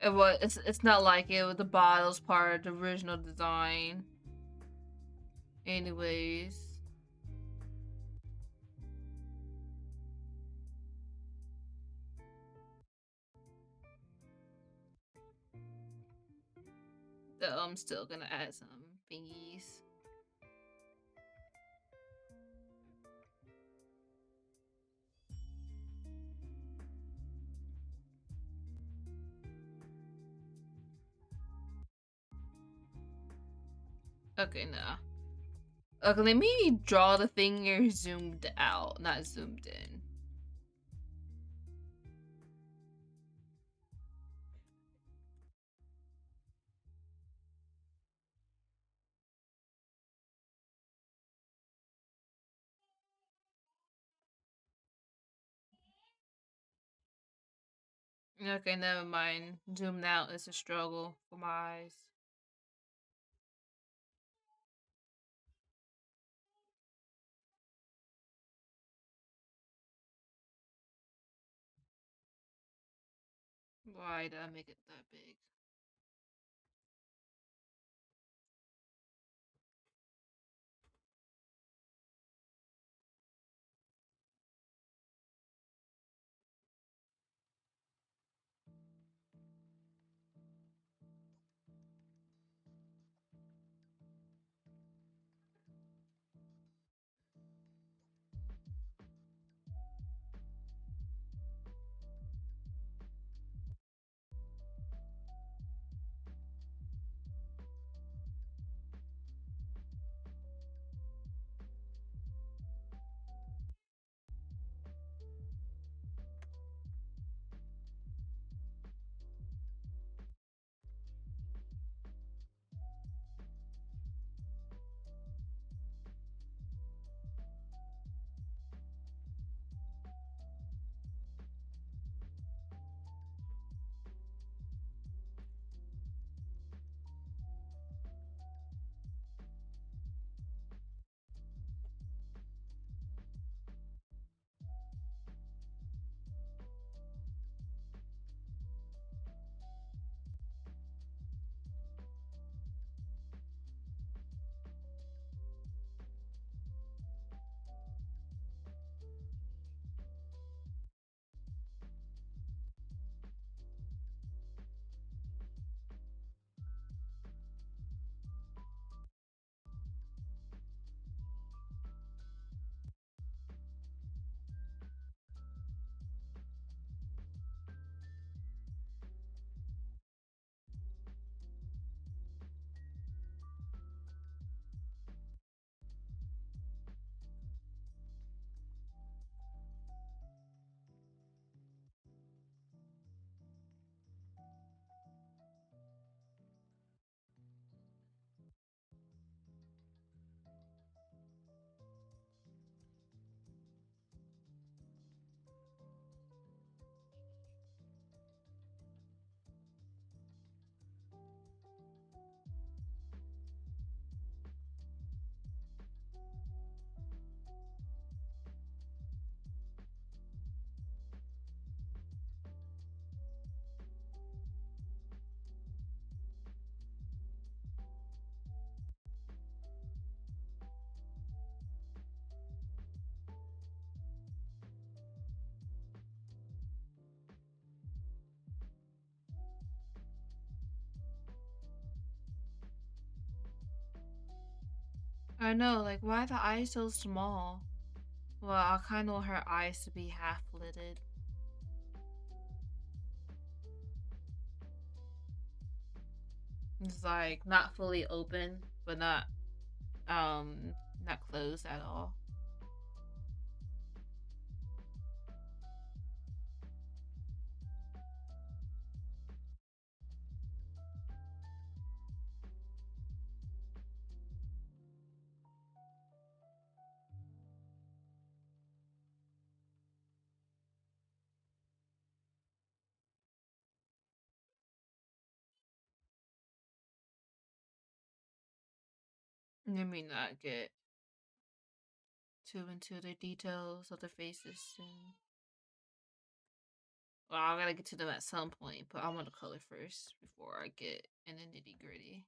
It's not like it was the bottle's part of the original design. Anyways. So I'm still gonna add some thingies. Okay, no. Okay, let me draw the finger zoomed out, not zoomed in. Okay, never mind. Zoomed out is a struggle for my eyes. Why did I make it that big? I know, like, why the eyes so small? Well, I kind of want her eyes to be half lidded. It's like not fully open, but not closed at all. Let me not get too into the details of the faces soon. Well, I gotta get to them at some point, but I want to color first before I get in the nitty gritty.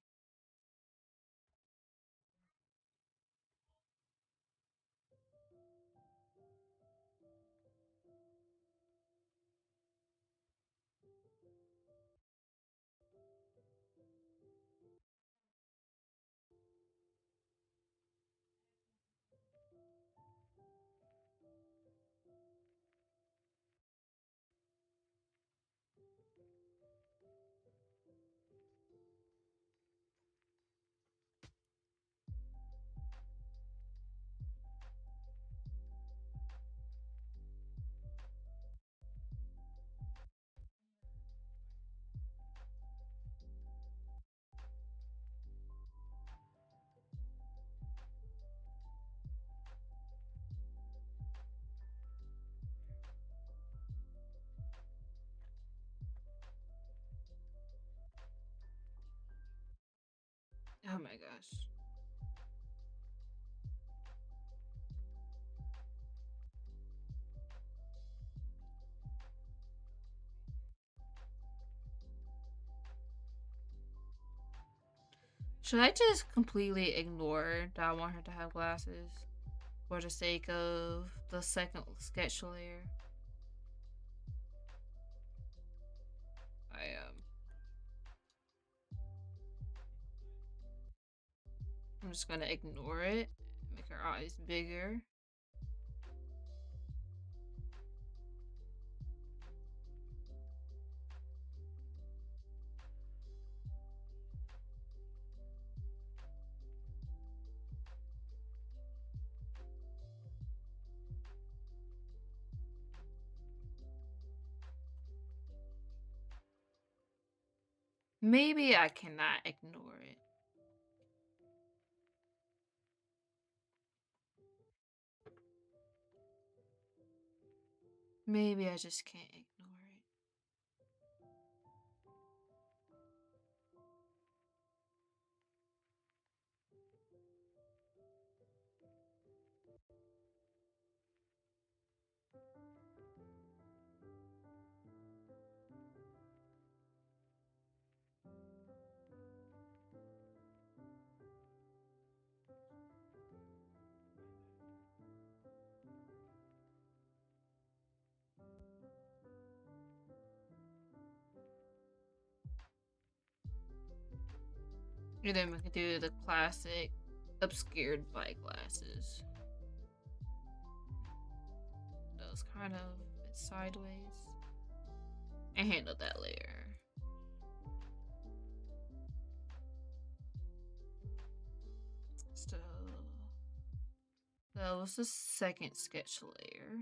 Oh my gosh. Should I just completely ignore that I want her to have glasses for the sake of the second sketch layer? I'm just gonna ignore it, make her eyes bigger. Maybe I cannot ignore it. Maybe I just can't ignore it. And then we can do the classic obscured by glasses. Those kind of sideways. And handle that layer. So that was the second sketch layer.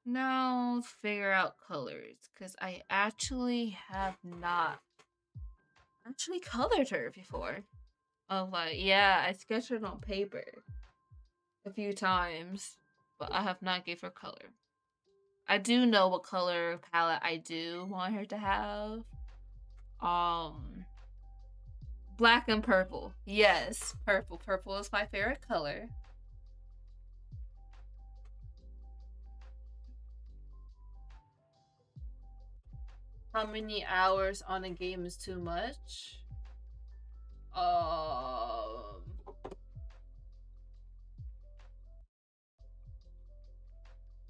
Now figure out colors, because I actually have not actually colored her before. Of like, yeah, I sketched her on paper a few times, but I have not gave her color. I do know what color palette I do want her to have. Black and purple. Yes, purple. Purple is my favorite color. How many hours on a game is too much?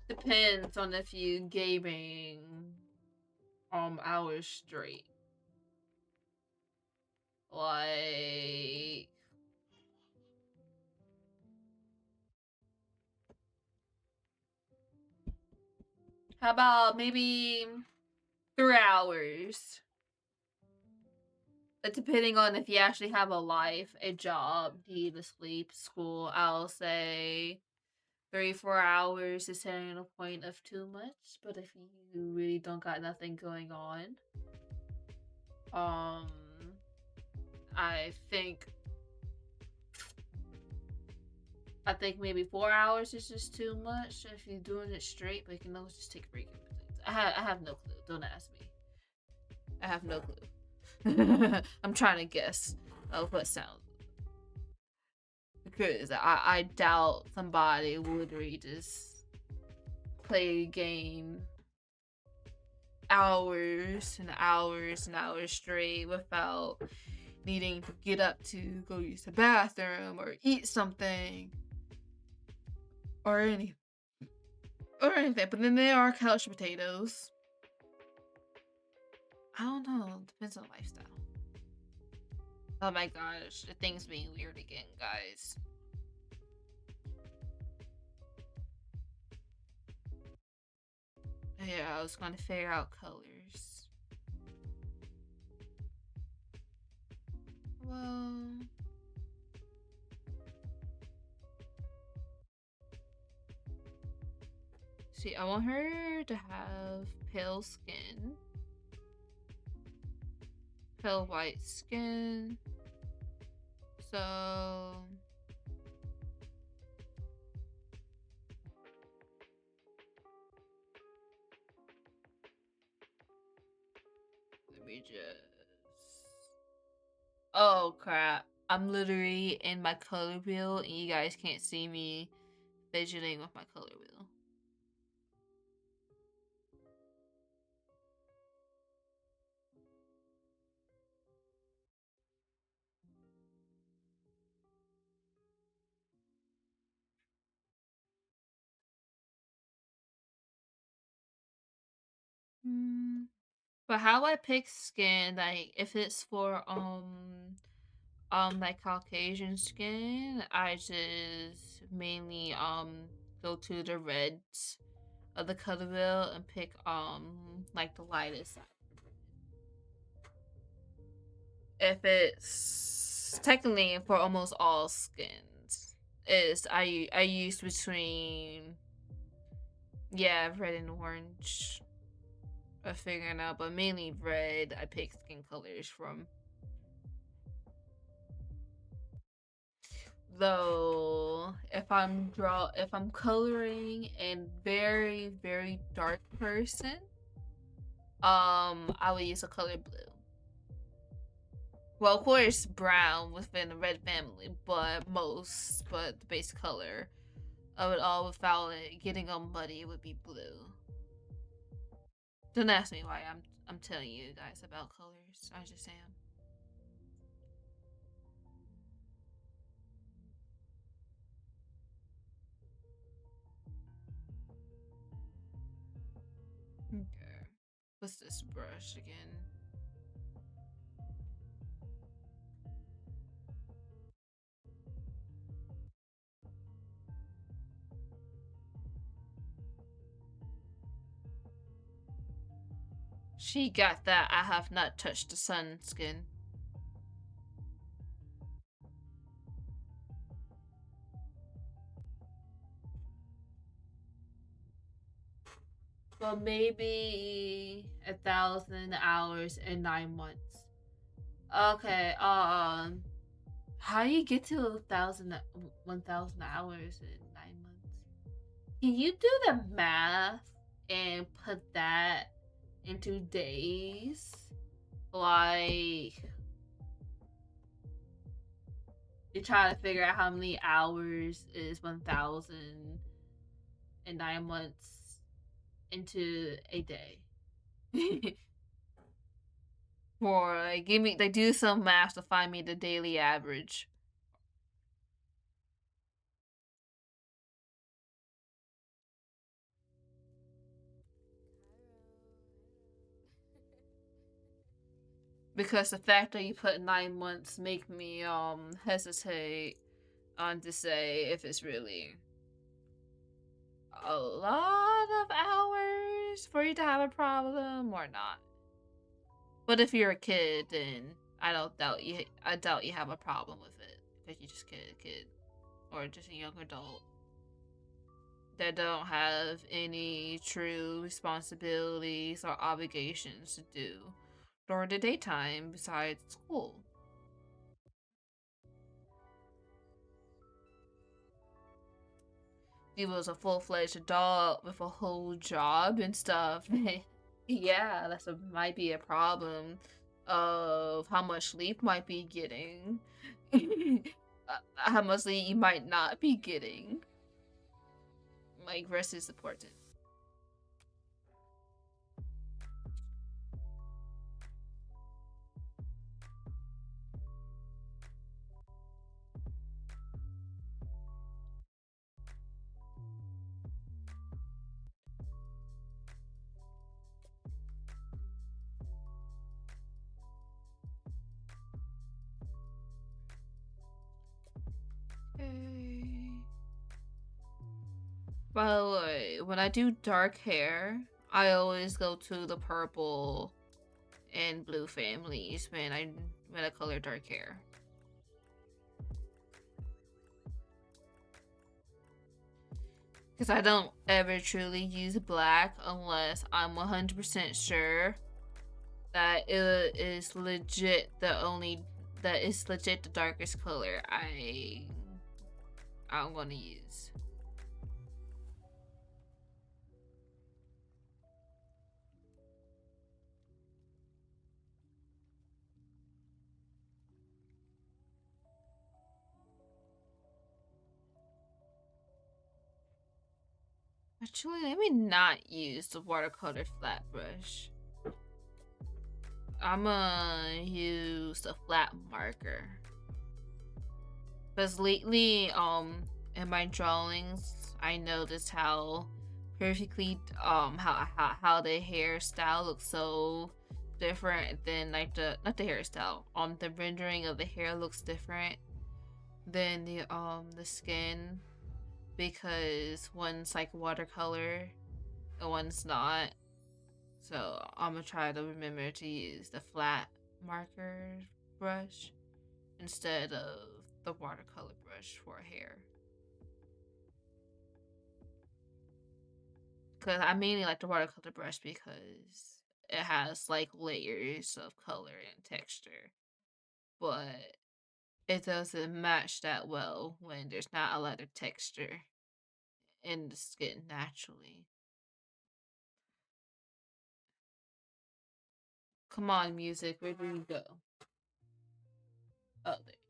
Depends on if you gaming hours straight. Like, how about maybe 3 hours? But depending on if you actually have a life, a job, need to sleep, school, I'll say 3, 4 hours is hitting a point of too much. But if you really don't got nothing going on, um, I think maybe 4 hours is just too much if you're doing it straight. But you can always just take a break. I have no clue. Don't ask me. I have no clue. I'm trying to guess of what sounds, because I doubt somebody would really just play a game hours and hours and hours straight without needing to get up to go use the bathroom or eat something or anything. But then there are couch potatoes. I don't know. Depends on lifestyle. Oh my gosh, the thing's being weird again, guys. Yeah, I was gonna figure out colors. Well, see, I want her to have pale skin, pale white skin. So let me just. Oh crap! I'm literally in my color wheel, and you guys can't see me fidgeting with my color wheel. But how I pick skin, like if it's for like Caucasian skin, I just mainly go to the reds of the color wheel and pick like the lightest side. If it's technically for almost all skins, is I use between, yeah, red and orange. Of figuring out, but mainly red. I pick skin colors from. Though if I'm coloring a very very dark person, I would use a color blue. Well, of course brown within the red family, but the base color of it all without it getting all muddy would be blue. Don't ask me why I'm telling you guys about colors. I just am. Okay. What's this brush again? She got that. I have not touched the sun skin. Well, maybe 1,000 hours in 9 months. Okay. How do you get to 1,000 hours in 9 months? Can you do the math and put that into days? Like, you try to figure out how many hours is 1,000 in 9 months into a day. Or like give me, like, do some math to find me the daily average. Because the fact that you put 9 months make me hesitate on to say if it's really a lot of hours for you to have a problem or not. But if you're a kid, then I doubt you have a problem with it because you just a kid or just a young adult that don't have any true responsibilities or obligations to do during the daytime besides school. If he was a full-fledged adult with a whole job and stuff, yeah, might be a problem of how much sleep might be getting. How much sleep you might not be getting. Like, rest is important. Okay. By the way, when I do dark hair, I always go to the purple and blue families when I color dark hair. Because I don't ever truly use black unless I'm 100% sure that it is legit the darkest color I'm gonna use. Actually, let me not use the watercolor flat brush. I'm gonna use the flat marker. Because lately, in my drawings, I noticed how perfectly, how the hairstyle looks so different than like not the hairstyle, the rendering of the hair looks different than the skin, because one's like watercolor and one's not. So I'm gonna try to remember to use the flat marker brush instead of the watercolor brush for hair. Because I mainly like the watercolor brush because it has like layers of color and texture. But it doesn't match that well when there's not a lot of texture in the skin naturally. Come on, music, where do you go? Oh, there you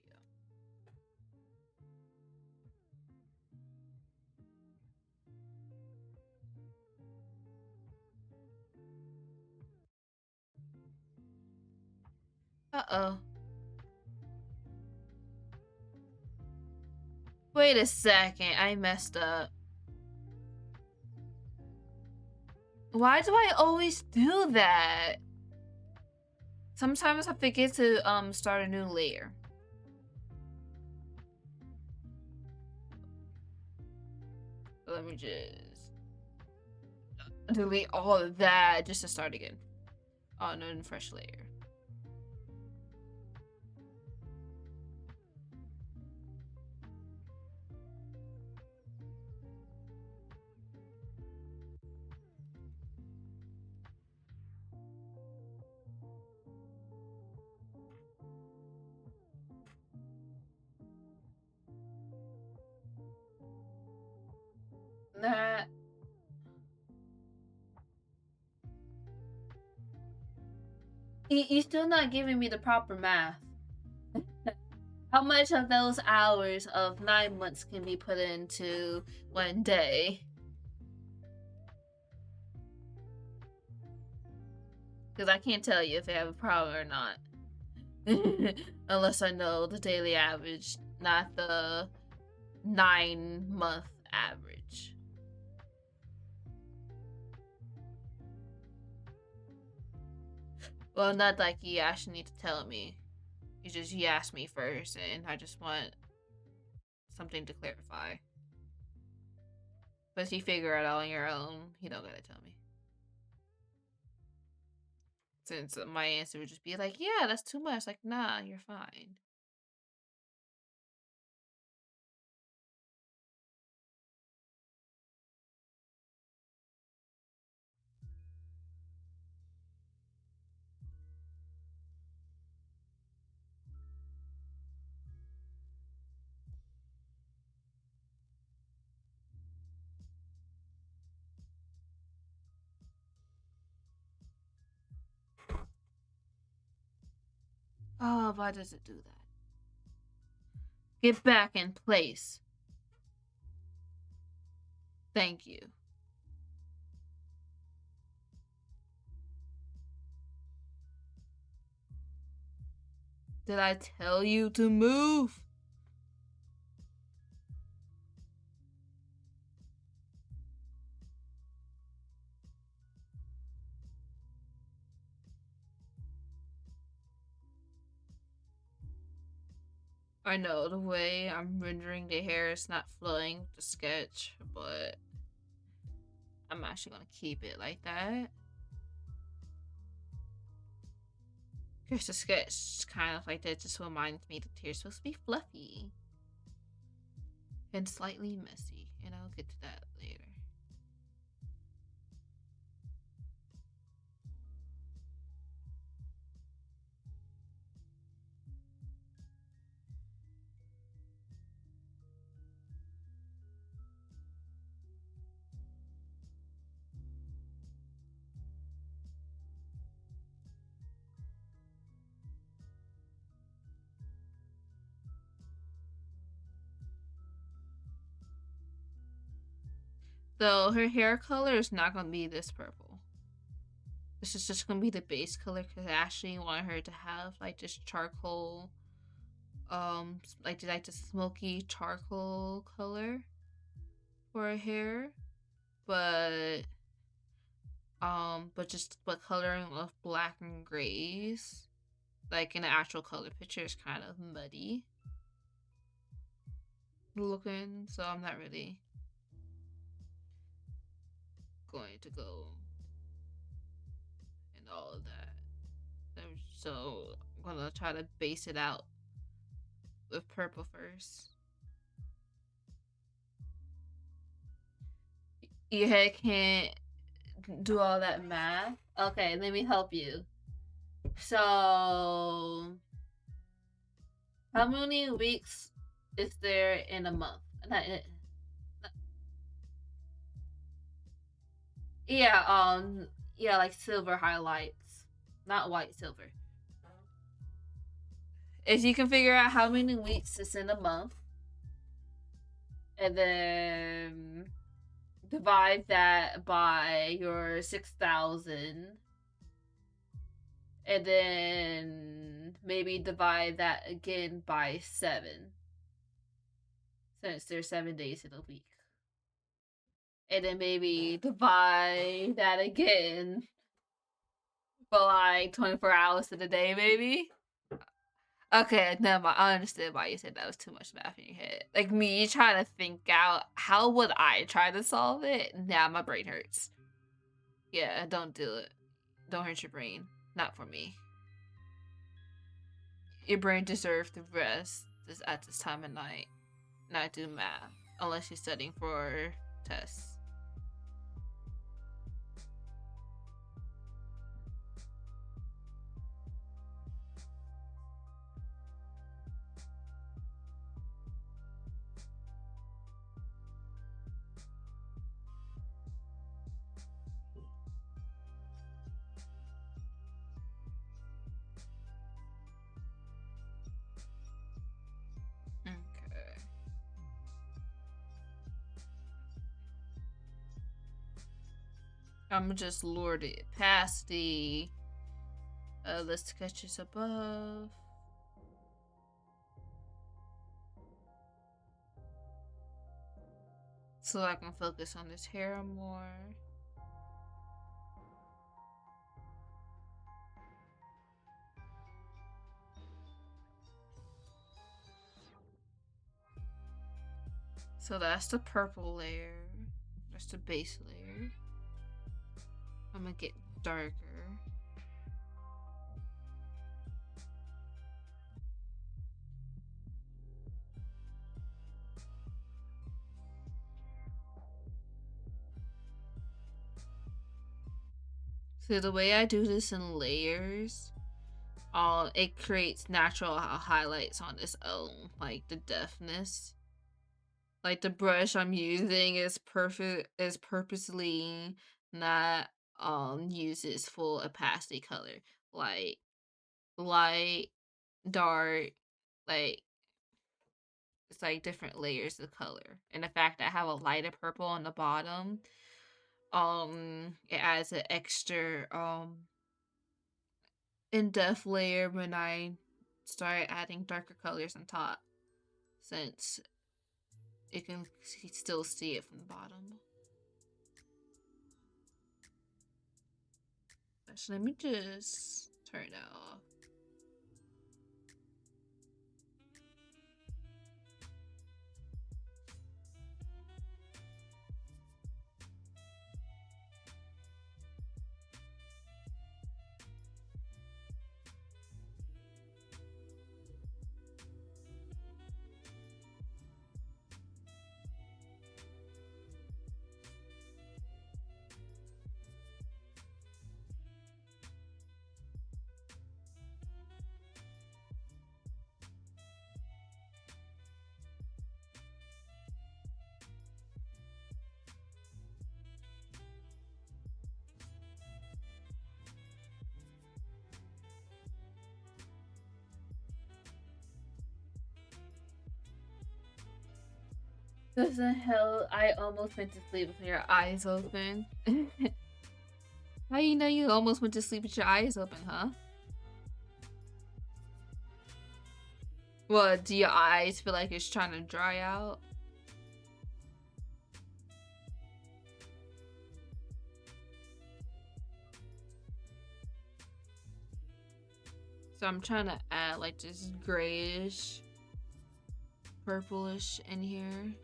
go. Uh-oh. Wait a second, I messed up. Why do I always do that? Sometimes I forget to start a new layer. Let me just delete all of that just to start again. On a fresh layer. That you still not giving me the proper math. How much of those hours of 9 months can be put into one day? Because I can't tell you if I have a problem or not. Unless I know the daily average, not the 9-month average. Well, not like you actually need to tell me. You asked me first, and I just want something to clarify. But if you figure it out on your own, you don't gotta tell me. Since my answer would just be like, yeah, that's too much. Like, nah, you're fine. Oh, why does it do that? Get back in place. Thank you. Did I tell you to move? I know the way I'm rendering the hair is not flowing to sketch, but I'm actually gonna keep it like that. Because the sketch kind of like that just reminds me that the hair's supposed to be fluffy and slightly messy, and I'll get to that later. So her hair color is not gonna be this purple. This is just gonna be the base color because I actually want her to have like this charcoal, like the smoky charcoal color for her hair, but but coloring of black and grays, like in the actual color picture, is kind of muddy looking. So I'm not really going to go and all of that. So I'm gonna try to base it out with purple first. Your head can't do all that math. Okay, let me help you. So, how many weeks is there in a month? Yeah, yeah, like silver highlights, not white silver. If you can figure out how many weeks is in a month, and then divide that by your 6,000, and then maybe divide that again by 7, since there's 7 days in a week. And then maybe divide that again for like 24 hours of the day, maybe. Okay, never mind. I understand why you said that was too much math in your head. Like me trying to think out how would I try to solve it? Now my brain hurts. Yeah, don't do it. Don't hurt your brain. Not for me. Your brain deserves to rest at this time of night. Not do math. Unless you're studying for tests. Okay. I'm just lured it past the list of sketches above. So I can focus on this hair more. So that's the purple layer. That's the base layer. I'm gonna get darker. So the way I do this in layers, it creates natural highlights on its own, like the deftness. Like the brush I'm using is purposely not uses full opacity color. Like light, dark, like it's like different layers of color. And the fact that I have a lighter purple on the bottom, it adds an extra in-depth layer when I start adding darker colors on top, since you can still see it from the bottom. So let me just turn it off. Doesn't hell, I almost went to sleep with your eyes open. How you know you almost went to sleep with your eyes open, huh? What, do your eyes feel like it's trying to dry out? So I'm trying to add like this grayish, purplish in here.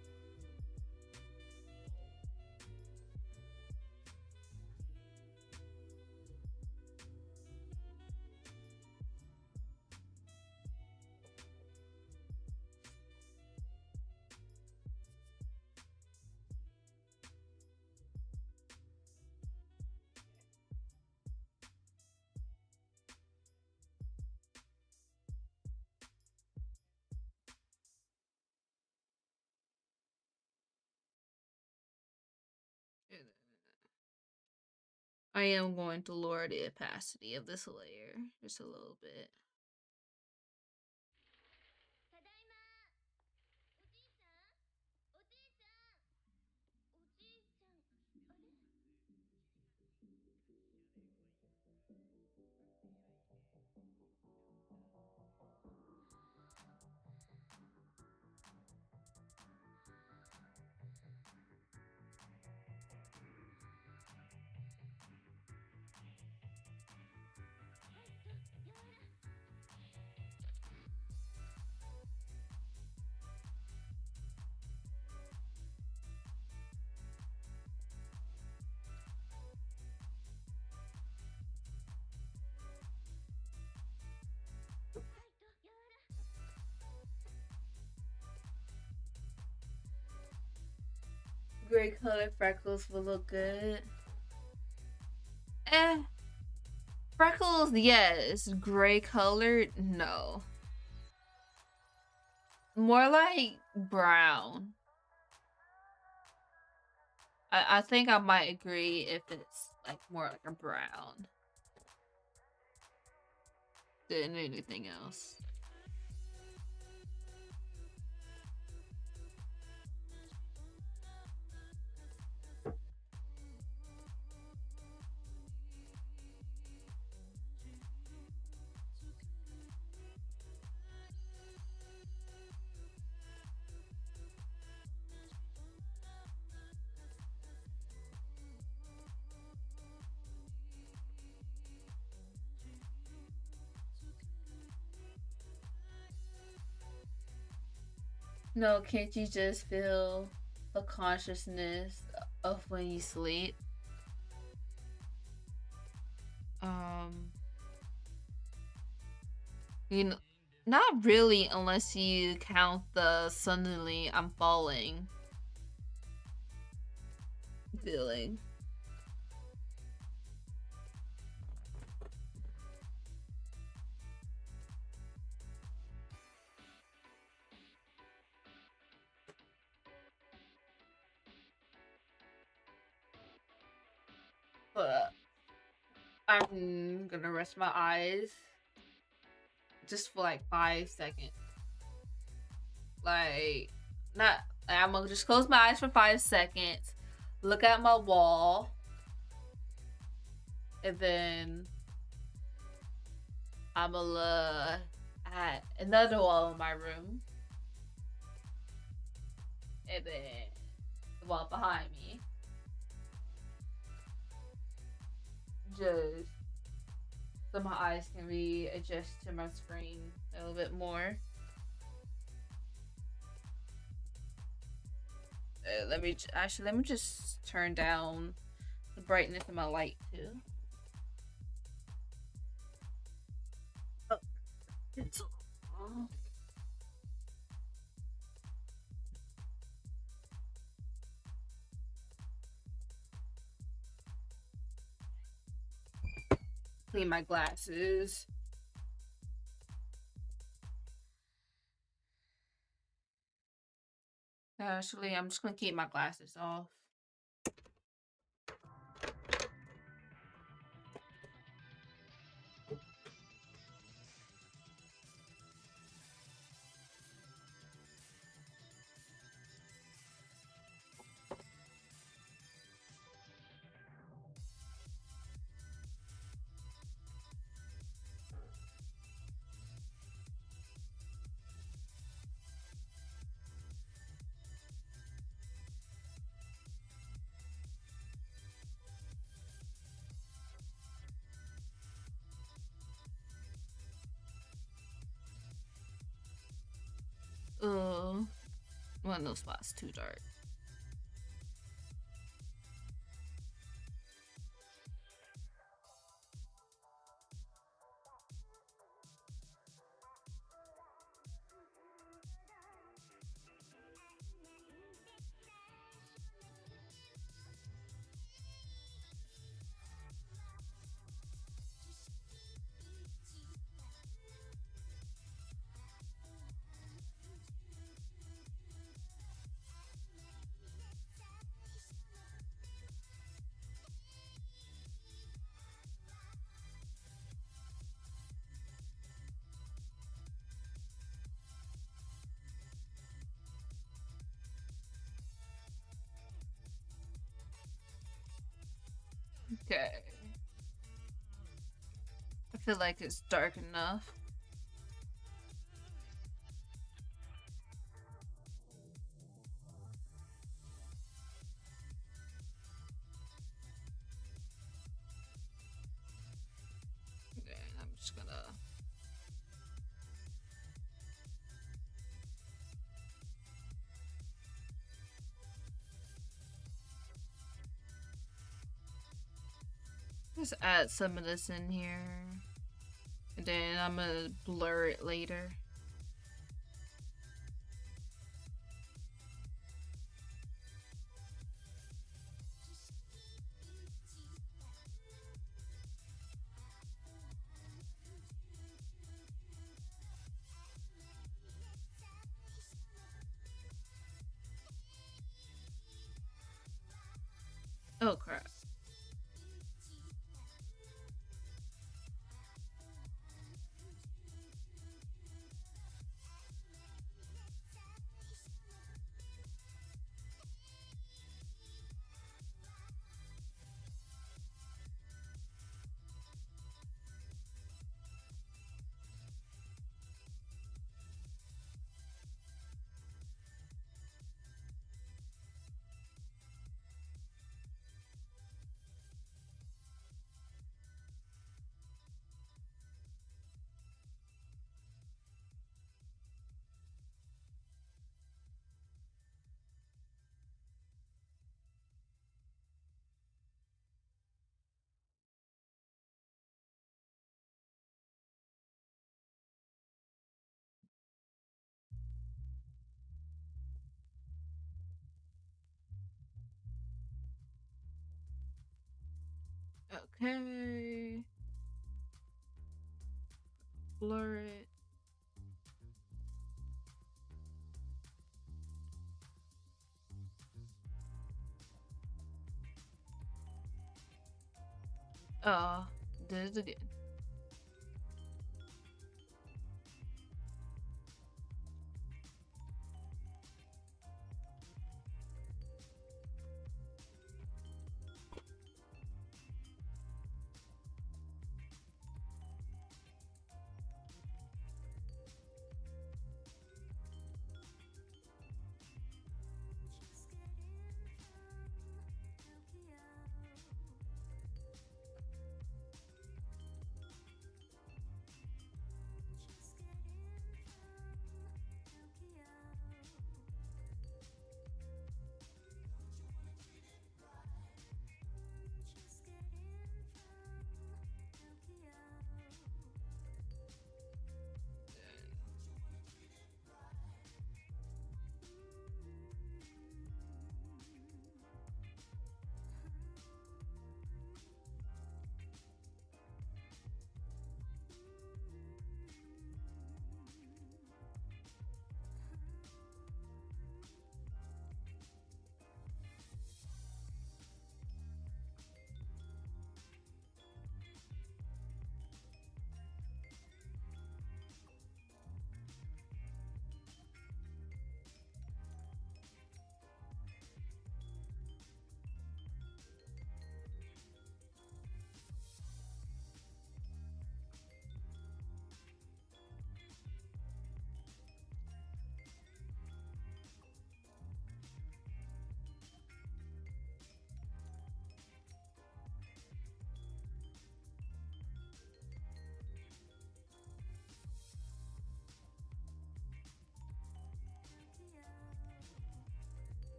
I am going to lower the opacity of this layer just a little bit. Gray color freckles will look good. Freckles, yes. Gray colored, no. More like brown. I think I might agree if it's like more like a brown than anything else. No, can't you just feel the consciousness of when you sleep? Um, you know, not really unless you count the suddenly I'm falling feeling. But I'm gonna rest my eyes just for like 5 seconds. Like, not. I'm gonna just close my eyes for 5 seconds, look at my wall, and then I'm gonna look at another wall in my room, and then the wall behind me. Just so my eyes can readjust to my screen a little bit more. Let me just turn down the brightness of my light too. Oh, it's clean my glasses. Actually, I'm just gonna keep my glasses off. Uh, One of those spots too dark. Okay. I feel like it's dark enough. Okay, I'm just gonna. Just add some of this in here. And then I'm gonna blur it later. Oh crap. Okay. Blur it. Did it again.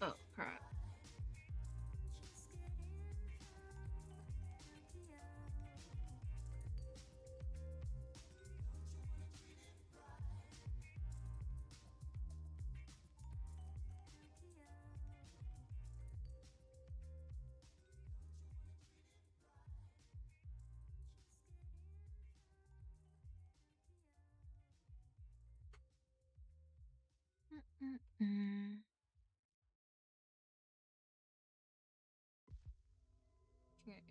Oh crap. Mm-mm-mm. Okay.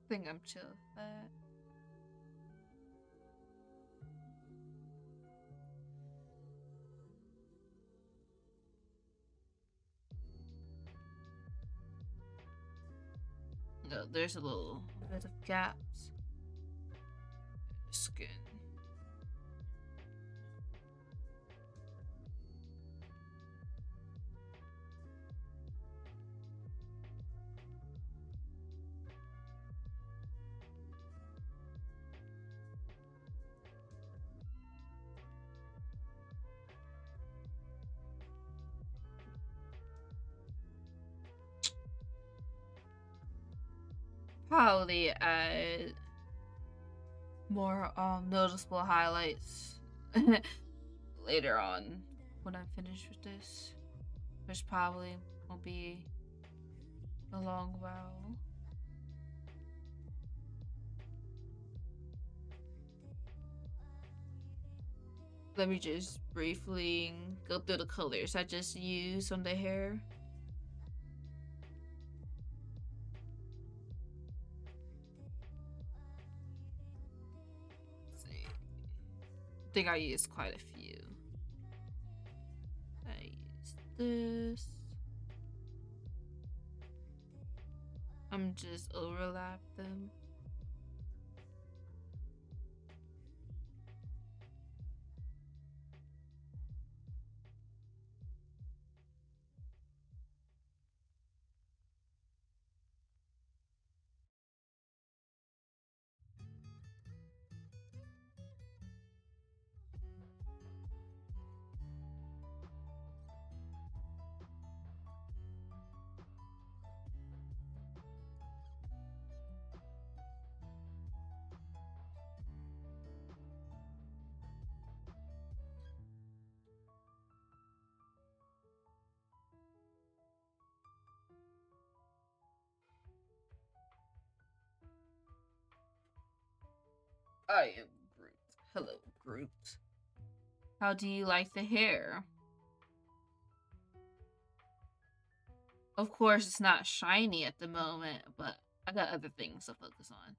Think I'm chill with that. No, there's a little bit of gaps. Skin. Probably add more noticeable highlights later on when I'm finished with this, which probably will be a long while. Let me just briefly go through the colors I just used on the hair. Let's see. I think I used quite a few. I used this. I'm just overlap them. I am Groot. Hello, Groot. How do you like the hair? Of course, it's not shiny at the moment, but I got other things to focus on.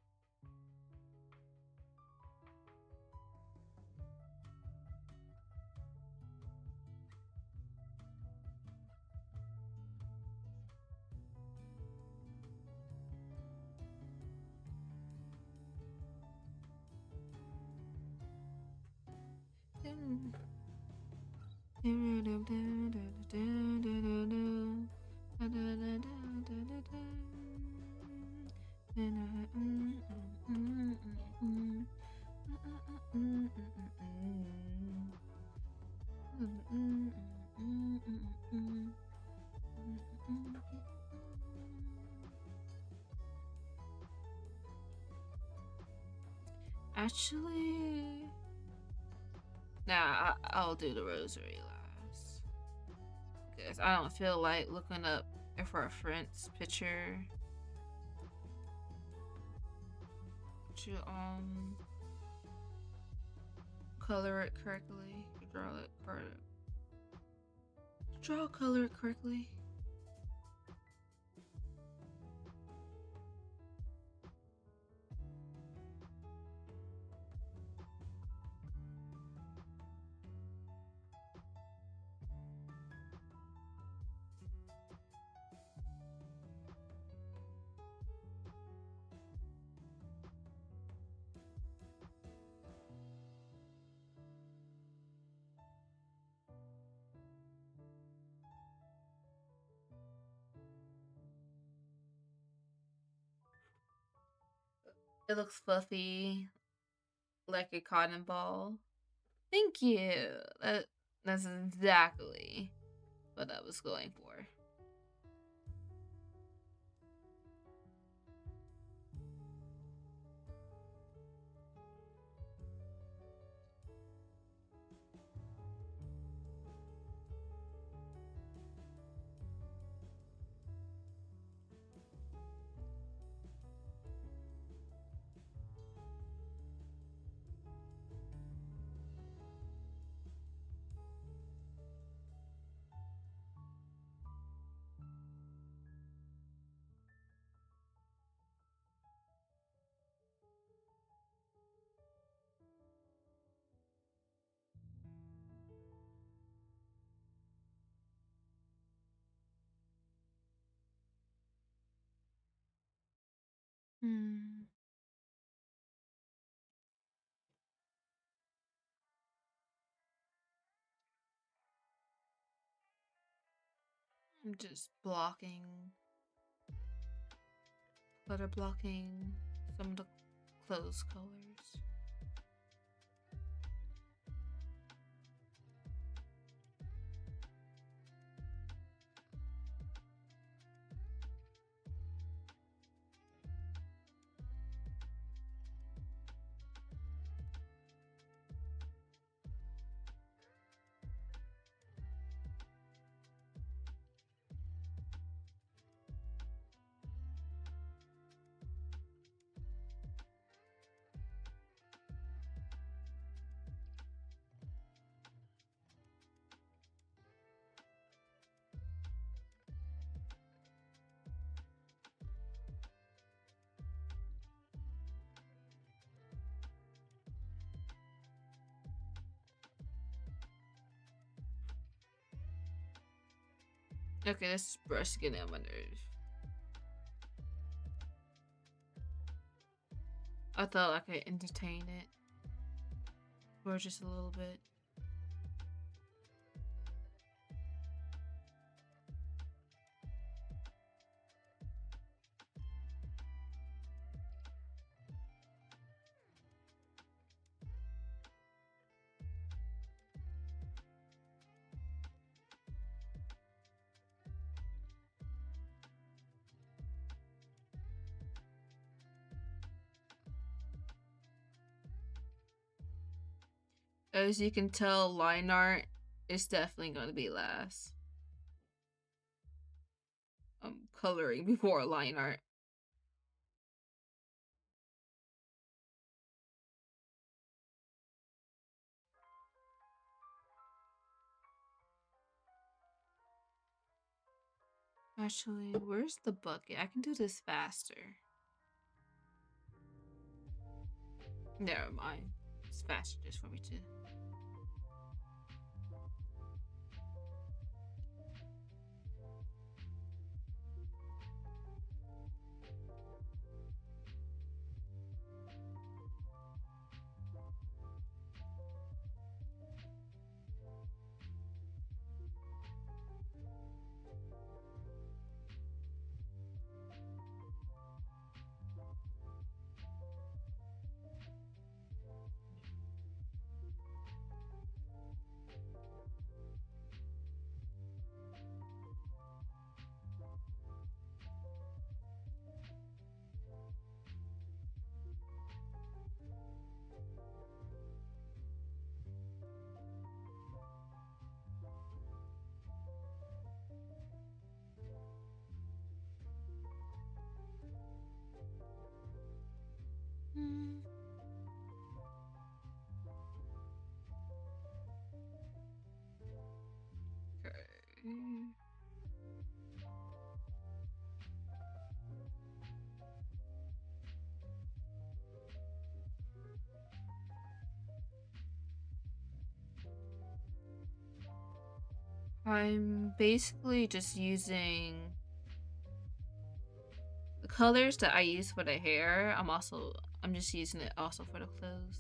Actually, nah, I'll do the rosary last. Because I don't feel like looking up for a friend's picture to color it correctly, color it correctly. It looks fluffy, like a cotton ball. Thank you. That's exactly what I was going for. Hmm. I'm just clutter blocking some of the clothes colors. Okay, this brush getting on my nerves. I thought I could entertain it for just a little bit. As you can tell, line art is definitely going to be last. I'm coloring before line art. Actually, where's the bucket? I can do this faster. Never mind. It's faster just for me to. Hmm. Okay. I'm basically just using the colors that I use for the hair. I'm just using it also for the clothes.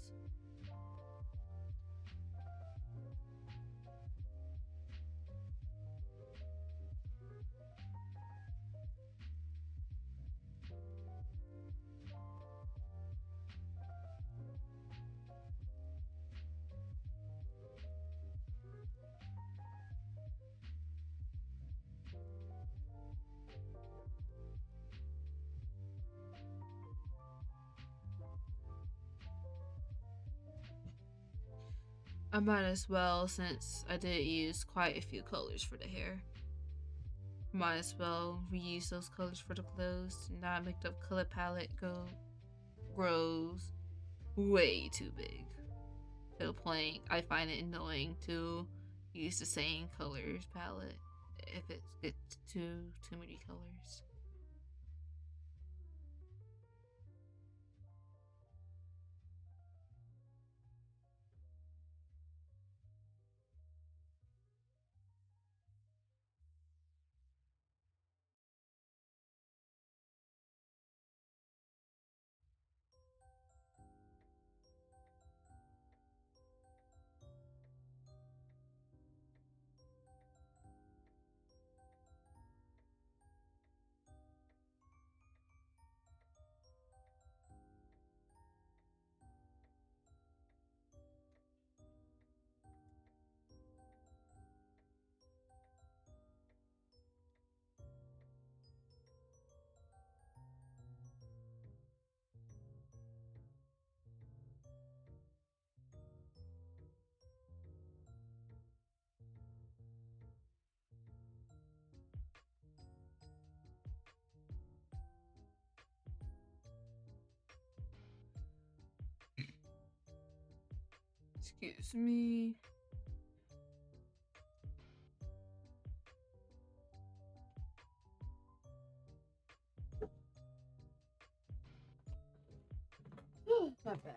I might as well, since I did use quite a few colors for the hair. Might as well reuse those colors for the clothes. Not make the color palette grows way too big. To the point I find it annoying to use the same colors palette if it gets too many colors. Excuse me. Not bad.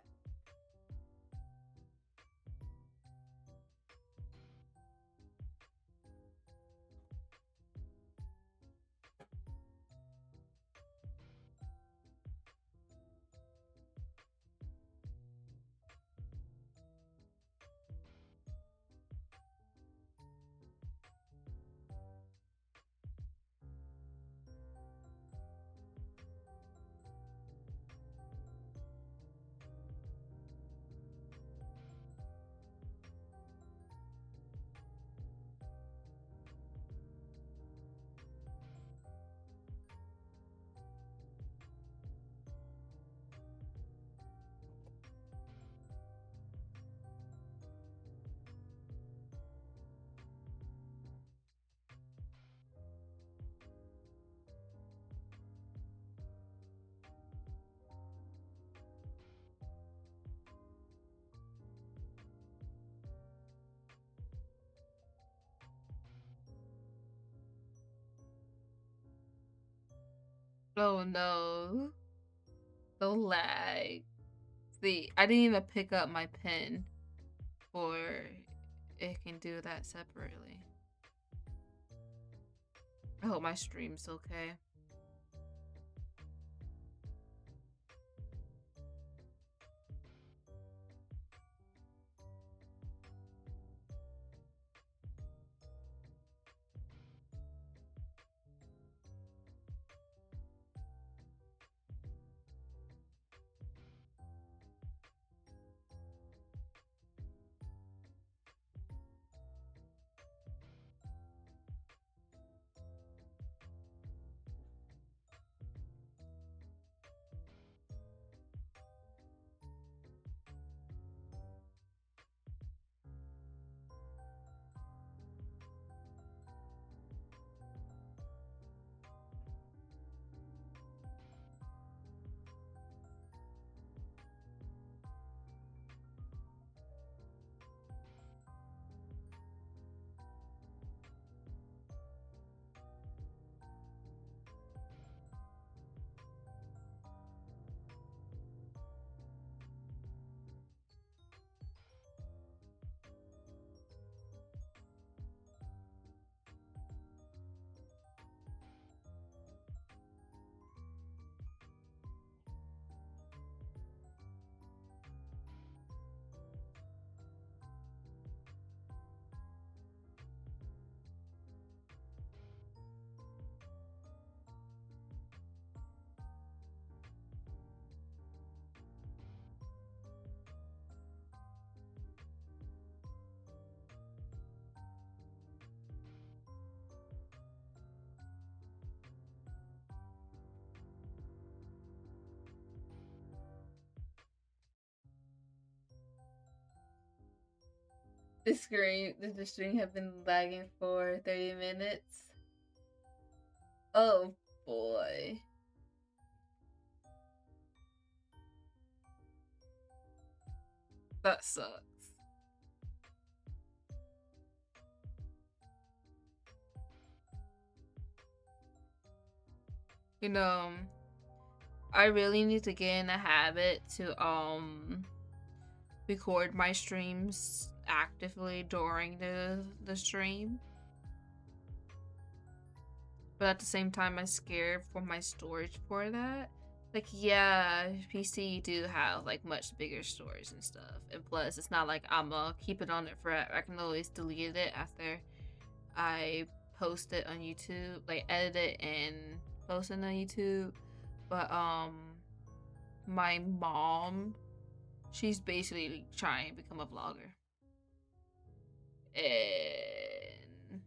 Oh no. The lag. See, I didn't even pick up my pen for it can do that separately. I hope my stream's okay. The stream have been lagging for 30 minutes. Oh boy. That sucks. You know, I really need to get in a habit to record my streams actively during the stream. But at the same time, I'm scared for my storage for that. Like, yeah, PC do have like much bigger storage and stuff, and plus, it's not like I'ma keep it on it forever. I can always delete it after I post it on YouTube, like edit it and post it on YouTube. But my mom, she's basically trying to become a vlogger, and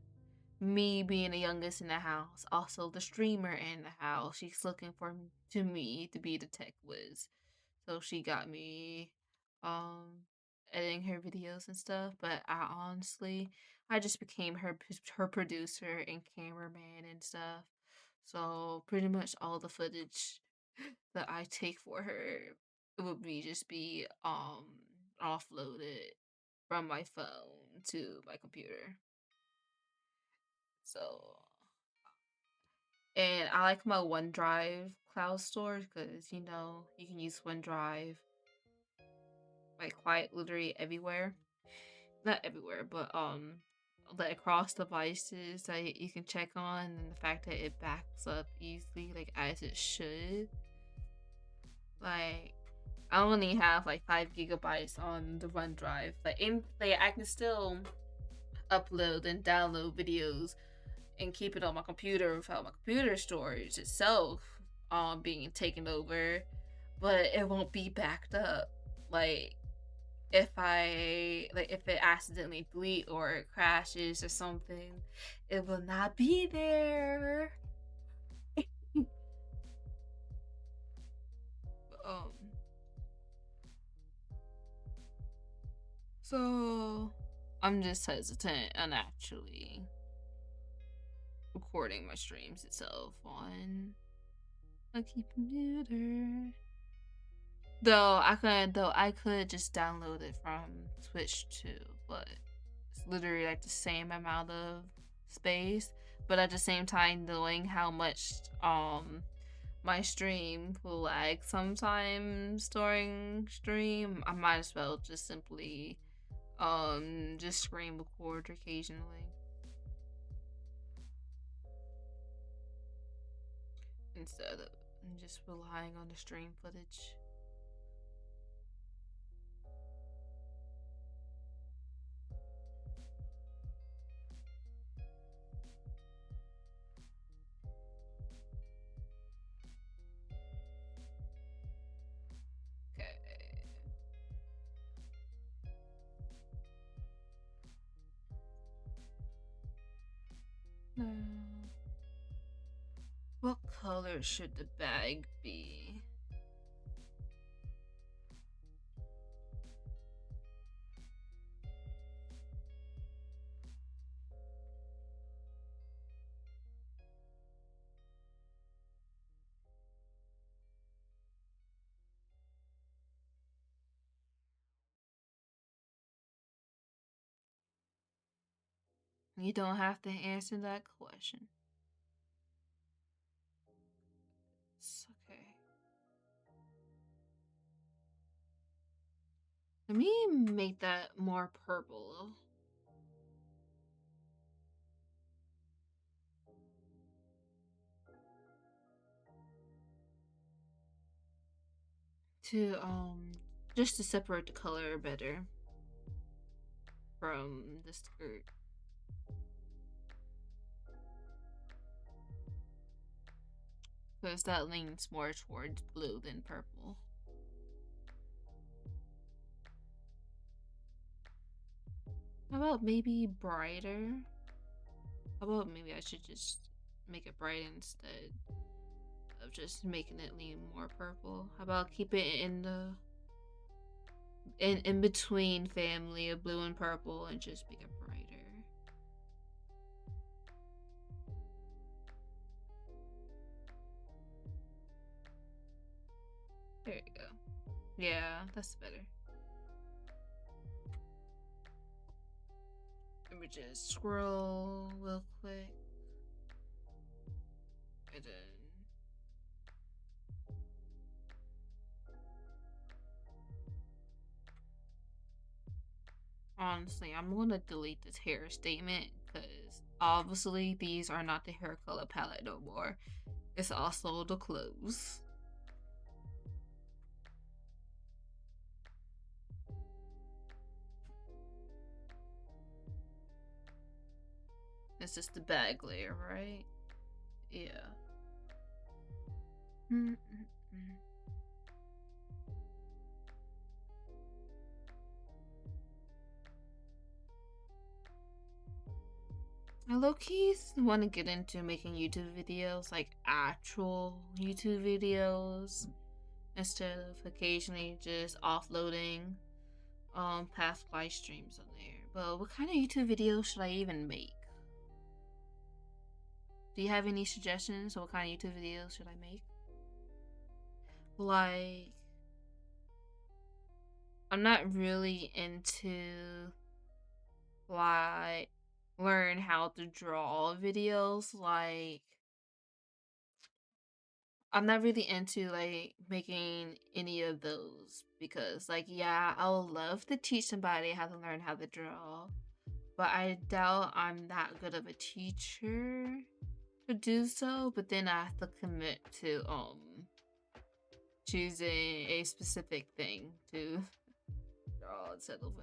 me being the youngest in the house, also the streamer in the house, she's looking for to me to be the tech whiz. So she got me editing her videos and stuff, but I just became her producer and cameraman and stuff. So pretty much all the footage that I take for her would be offloaded from my phone to my computer. So, and I like my OneDrive cloud storage because you can use OneDrive like quite literally everywhere. Not everywhere, but like across devices that you can check on, and the fact that it backs up easily, like as it should. Like I only have like 5 GB on the OneDrive. I can still upload and download videos and keep it on my computer without my computer storage itself being taken over, but it won't be backed up. Like if it accidentally delete or it crashes or something, it will not be there. um so I'm just hesitant on actually recording my streams itself on a computer. Though I could just download it from Twitch too, but it's literally like the same amount of space. But at the same time, knowing how much my stream will lag sometimes during stream, I might as well just simply just screen record occasionally instead of just relying on the stream footage. Now, what color should the bag be? You don't have to answer that question. It's okay. Let me make that more purple. To just to separate the color better from the skirt. Because that leans more towards blue than purple. How about maybe brighter? How about maybe I should just make it bright instead of just making it lean more purple? How about keep it in the in between family of blue and purple and just make it brighter? There you go. Yeah, that's better. Let me just scroll real quick. And then honestly, I'm gonna delete this hair statement because obviously these are not the hair color palette no more. It's also the clothes. It's just the bag layer, right? Yeah. I low-key want to get into making YouTube videos, like actual YouTube videos, instead of occasionally just offloading past live streams on there. But what kind of YouTube videos should I even make? Do you have any suggestions? What kind of YouTube videos should I make? Like, I'm not really into like learn how to draw videos. Like, I'm not really into like making any of those because, like, yeah, I would love to teach somebody how to learn how to draw, but I doubt I'm that good of a teacher to do so. But then I have to commit to choosing a specific thing to draw instead of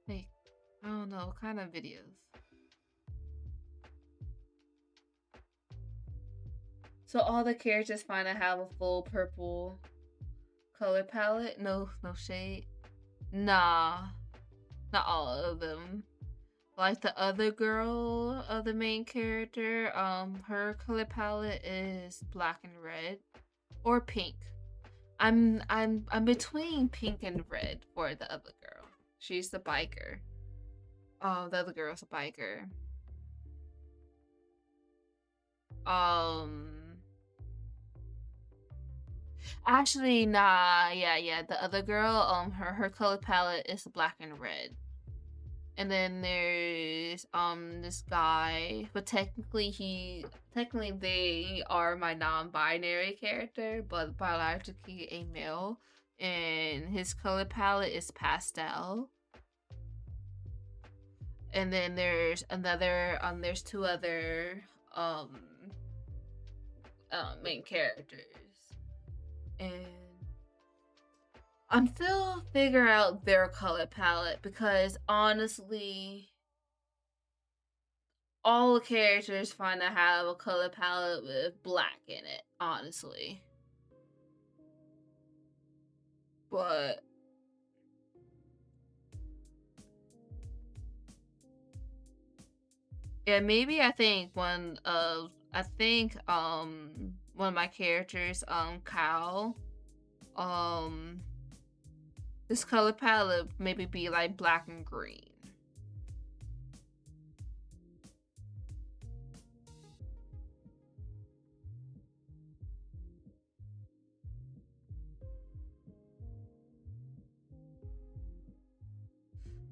like, I don't know, what kind of videos. So all the characters find to have a full purple color palette. No shade. Nah, not all of them. Like the other girl of the main character, her color palette is black and red, or pink. I'm between pink and red for the other girl. She's the biker. Oh, the other girl's a biker. Actually, nah, yeah. The other girl, her color palette is black and red. And then there's this guy, but technically they are my non-binary character, but biologically a male, and his color palette is pastel. And then there's two other main characters, and I'm still figuring out their color palette because honestly, all the characters find to have a color palette with black in it, honestly. But yeah, maybe one of my characters, Kyle, um this color palette maybe be like black and green.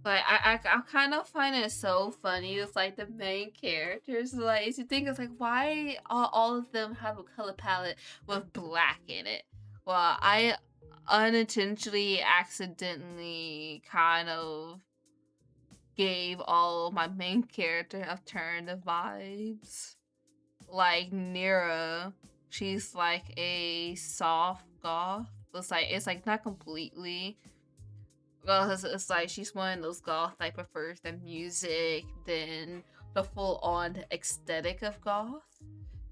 Like I kind of find it so funny. It's like the main characters, like you think it's like why all of them have a color palette with black in it. Well, I unintentionally, accidentally kind of gave all my main character alternative vibes. Like Nira, she's like a soft goth. It's like not completely. Well, it's like she's one of those goth that prefers the music than the full on aesthetic of goth.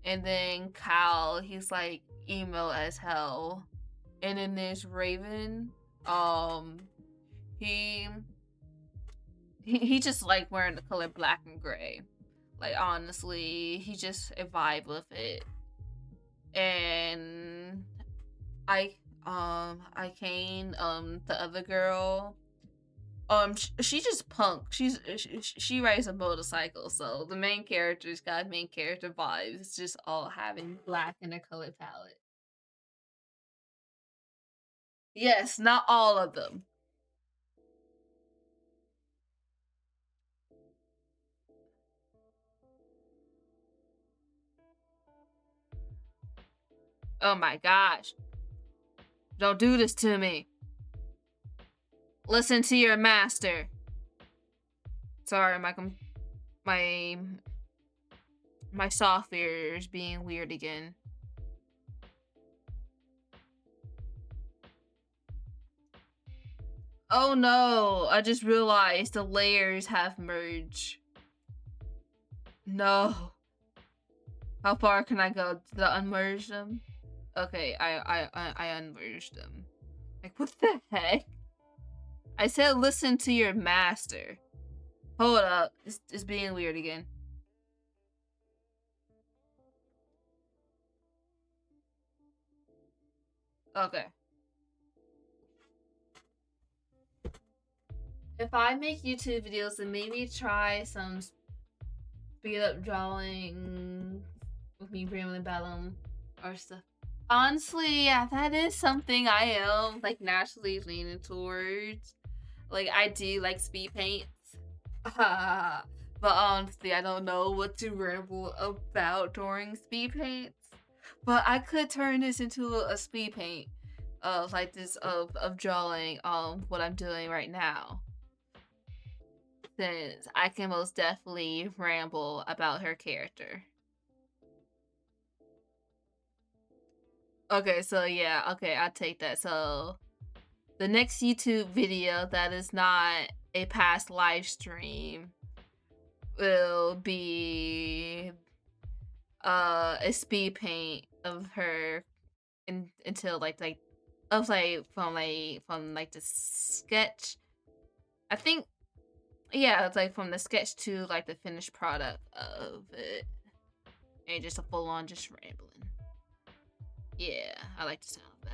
And then Kyle, he's like emo as hell. And then there's Raven. He he just like wearing the color black and gray. Like honestly, he just a vibe with it. And I Kane, the other girl, she just punk. She rides a motorcycle, so the main character's got main character vibes. It's just all having black in their color palette. Yes, not all of them. Oh my gosh. Don't do this to me. Listen to your master. Sorry, my my software is being weird again. Oh no, I just realized the layers have merged. No. How far can I go to unmerge them? Okay, I unmerged them. Like, what the heck? I said listen to your master. Hold up, it's being weird again. Okay. If I make YouTube videos, then maybe try some speed up drawing with me rambling about them or stuff. Honestly, yeah, that is something I am like naturally leaning towards. Like I do like speed paints. But honestly, I don't know what to ramble about during speed paints. But I could turn this into a speed paint of like this of drawing what I'm doing right now. Since I can most definitely ramble about her character. Okay, so yeah, okay, I'll take that. So the next YouTube video that is not a past live stream will be a speed paint of her until from like the sketch. I think yeah, it's like from the sketch to like the finished product of it. And just a full on just rambling. Yeah, I like the sound of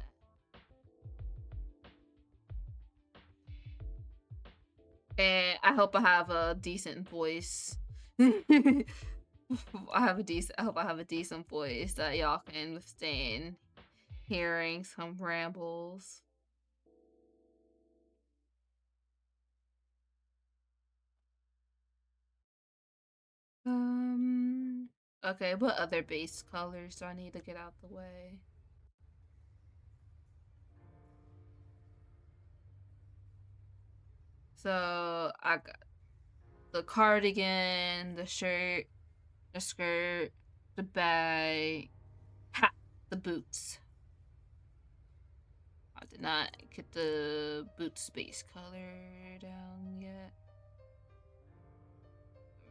that. And I hope I have a decent voice. I hope I have a decent voice that y'all can withstand hearing some rambles. Um. Okay, what other base colors do I need to get out the way? So I got the cardigan, the shirt, the skirt, the bag, hat, the boots. I did not get the boots base color down yet.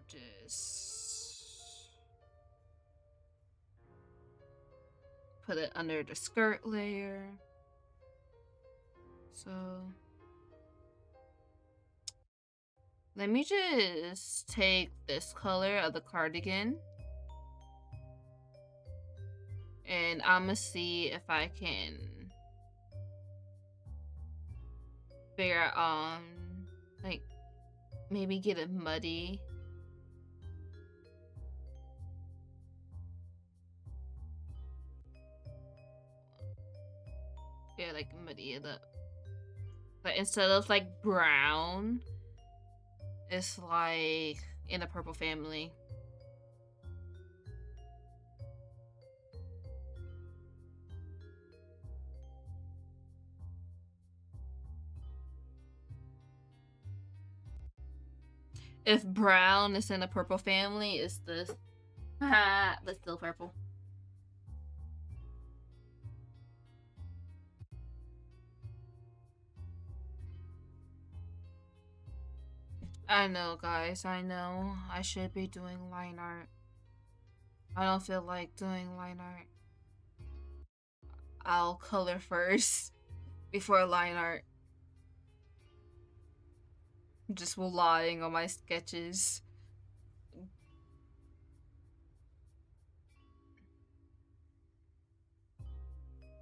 Just put it under the skirt layer. So let me just take this color of the cardigan and I'm gonna see if I can figure out like maybe get it muddy. Yeah, like muddy it up. But instead of like brown, it's like in the purple family. If brown is in the purple family, it's this. But still purple. I know, guys. I know. I should be doing line art. I don't feel like doing line art. I'll color first before line art. I'm just relying on my sketches.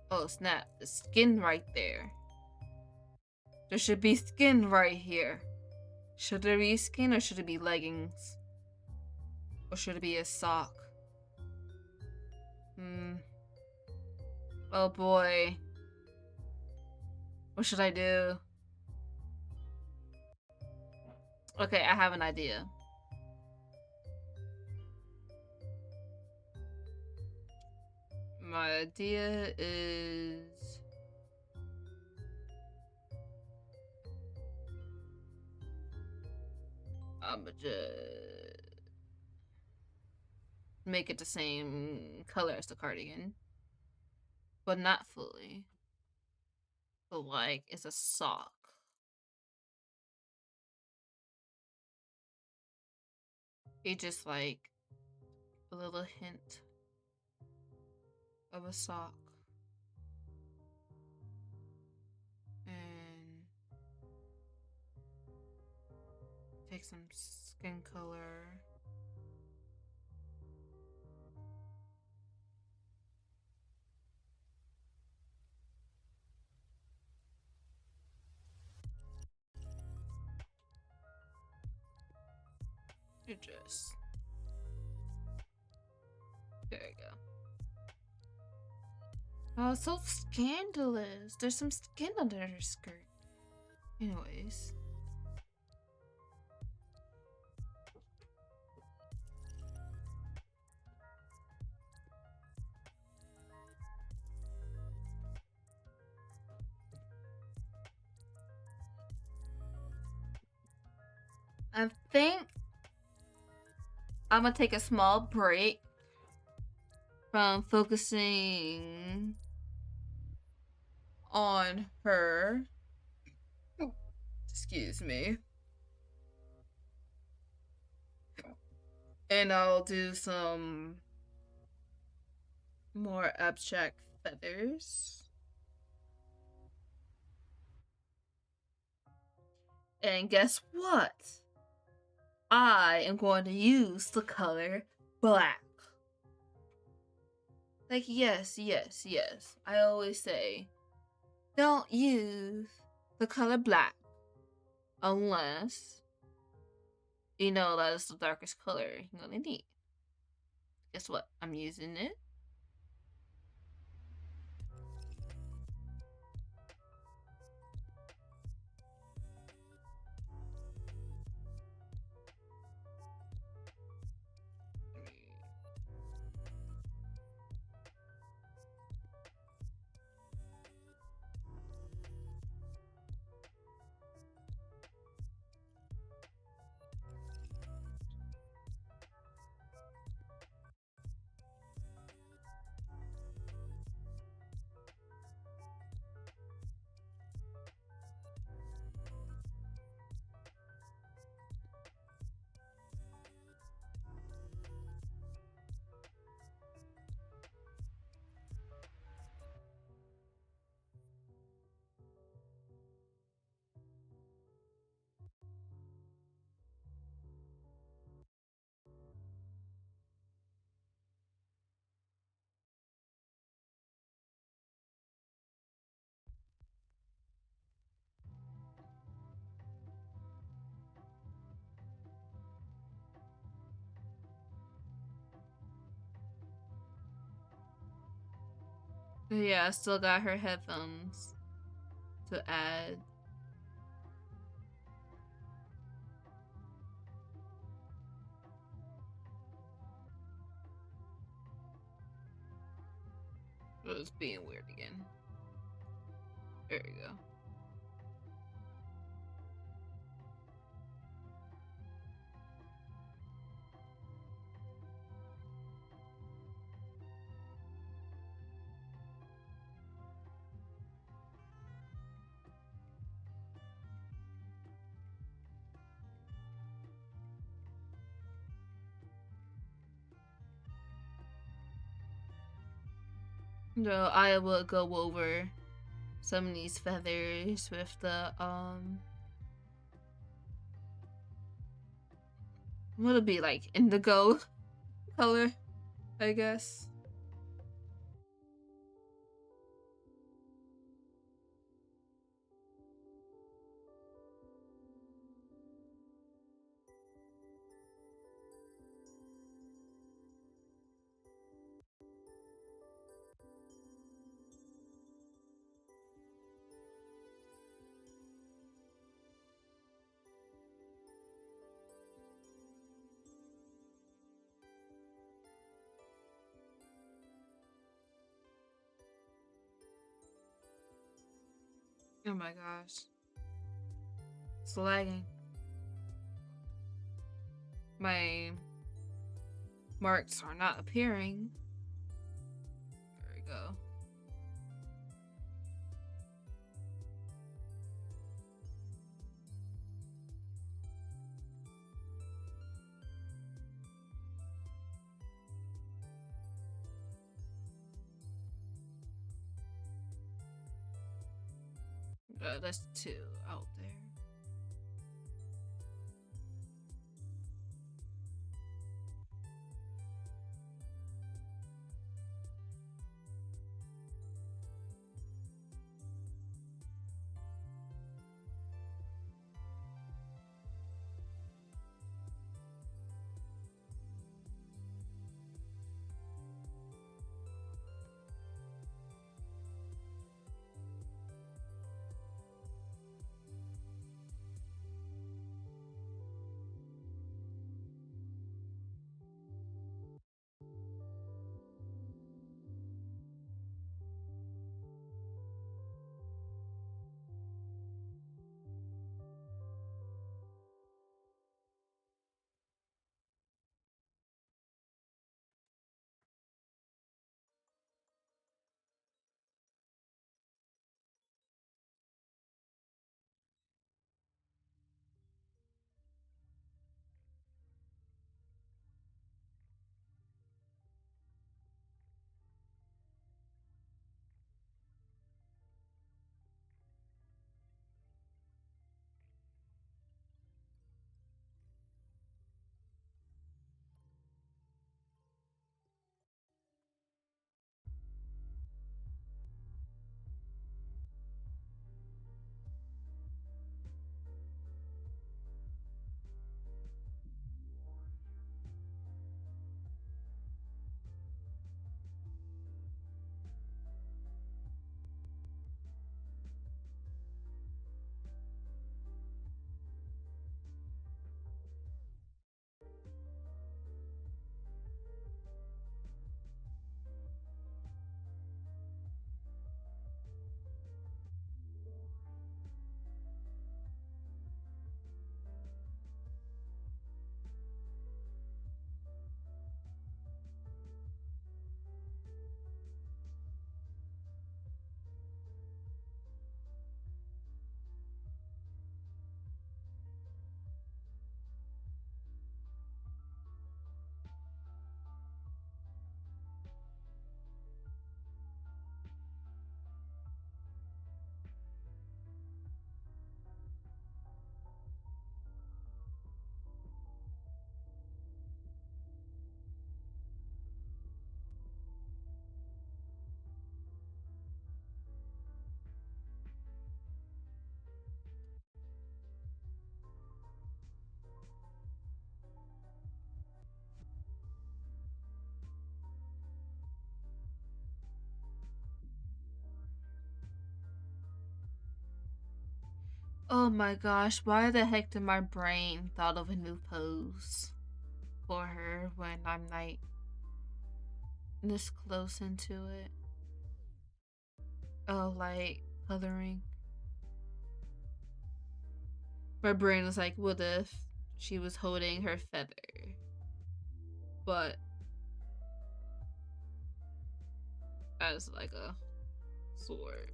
Oh snap, the skin right there. There should be skin right here. Should there be skin or should it be leggings? Or should it be a sock? Oh boy. What should I do? Okay, I have an idea. My idea is I'ma just make it the same color as the cardigan. But not fully. But like it's a sock. It just like a little hint of a sock. And take some skin color. You just there you go. Oh, so scandalous. There's some skin under her skirt. Anyways. I think I'm gonna take a small break from focusing on her. Excuse me. And I'll do some more abstract feathers. And guess what? I am going to use the color black. Like, yes, yes, yes. I always say, don't use the color black unless you know that it's the darkest color you're gonna need. Guess what? I'm using it. Yeah, I still got her headphones to add. It was being weird again. There we go. No, I will go over some of these feathers with the what'll be like indigo color, I guess. Oh my gosh. It's lagging. My marks are not appearing. There we go. That's two out there. Oh my gosh, why the heck did my brain thought of a new pose for her when I'm like this close into it? Oh, like coloring. My brain was like, what if she was holding her feather, but as like a sword?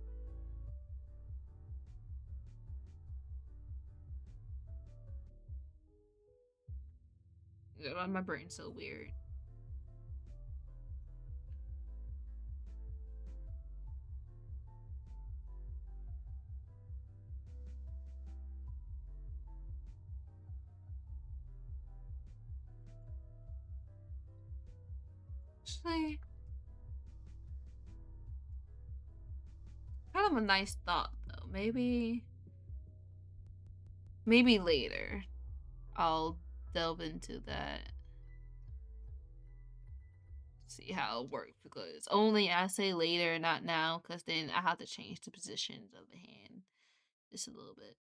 My brain's so weird. Actually, kind of a nice thought though. Maybe later I'll delve into that. See how it works, because only I say later, not now, because then I have to change the positions of the hand just a little bit.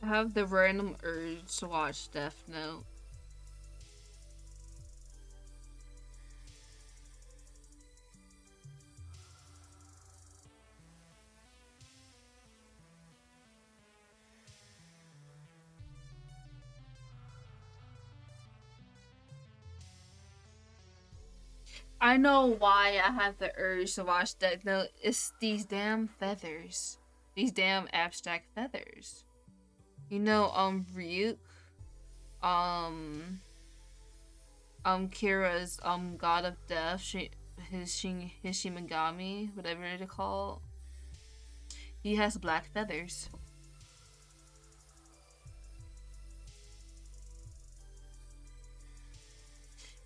I have the random urge to watch Death Note. I know why I have the urge to watch Death Note. It's these damn feathers. These damn abstract feathers. You know, Ryuk, um, Kira's, God of Death, his Shimigami, whatever they're called. He has black feathers.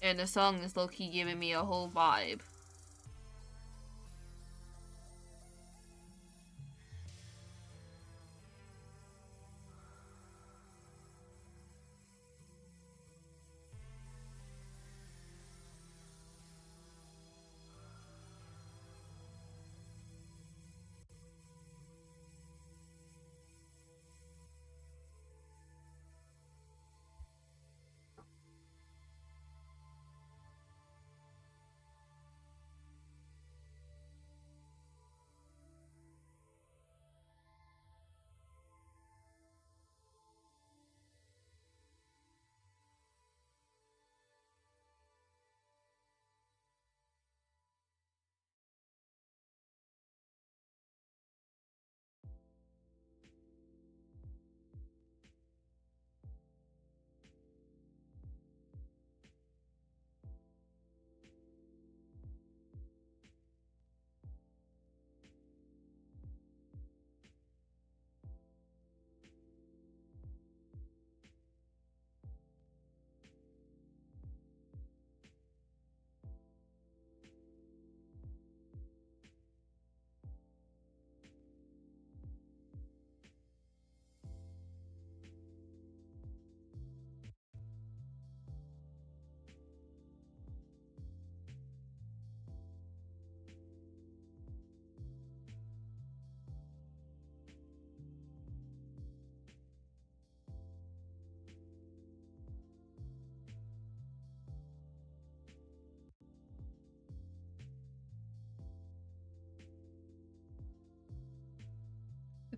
And the song is low-key giving me a whole vibe.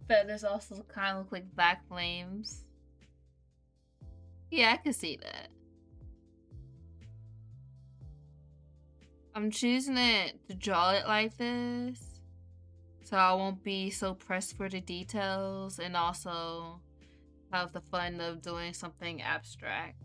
The feathers also kind of look like black flames. Yeah, I can see that. I'm choosing it to draw it like this, so I won't be so pressed for the details, and also have the fun of doing something abstract.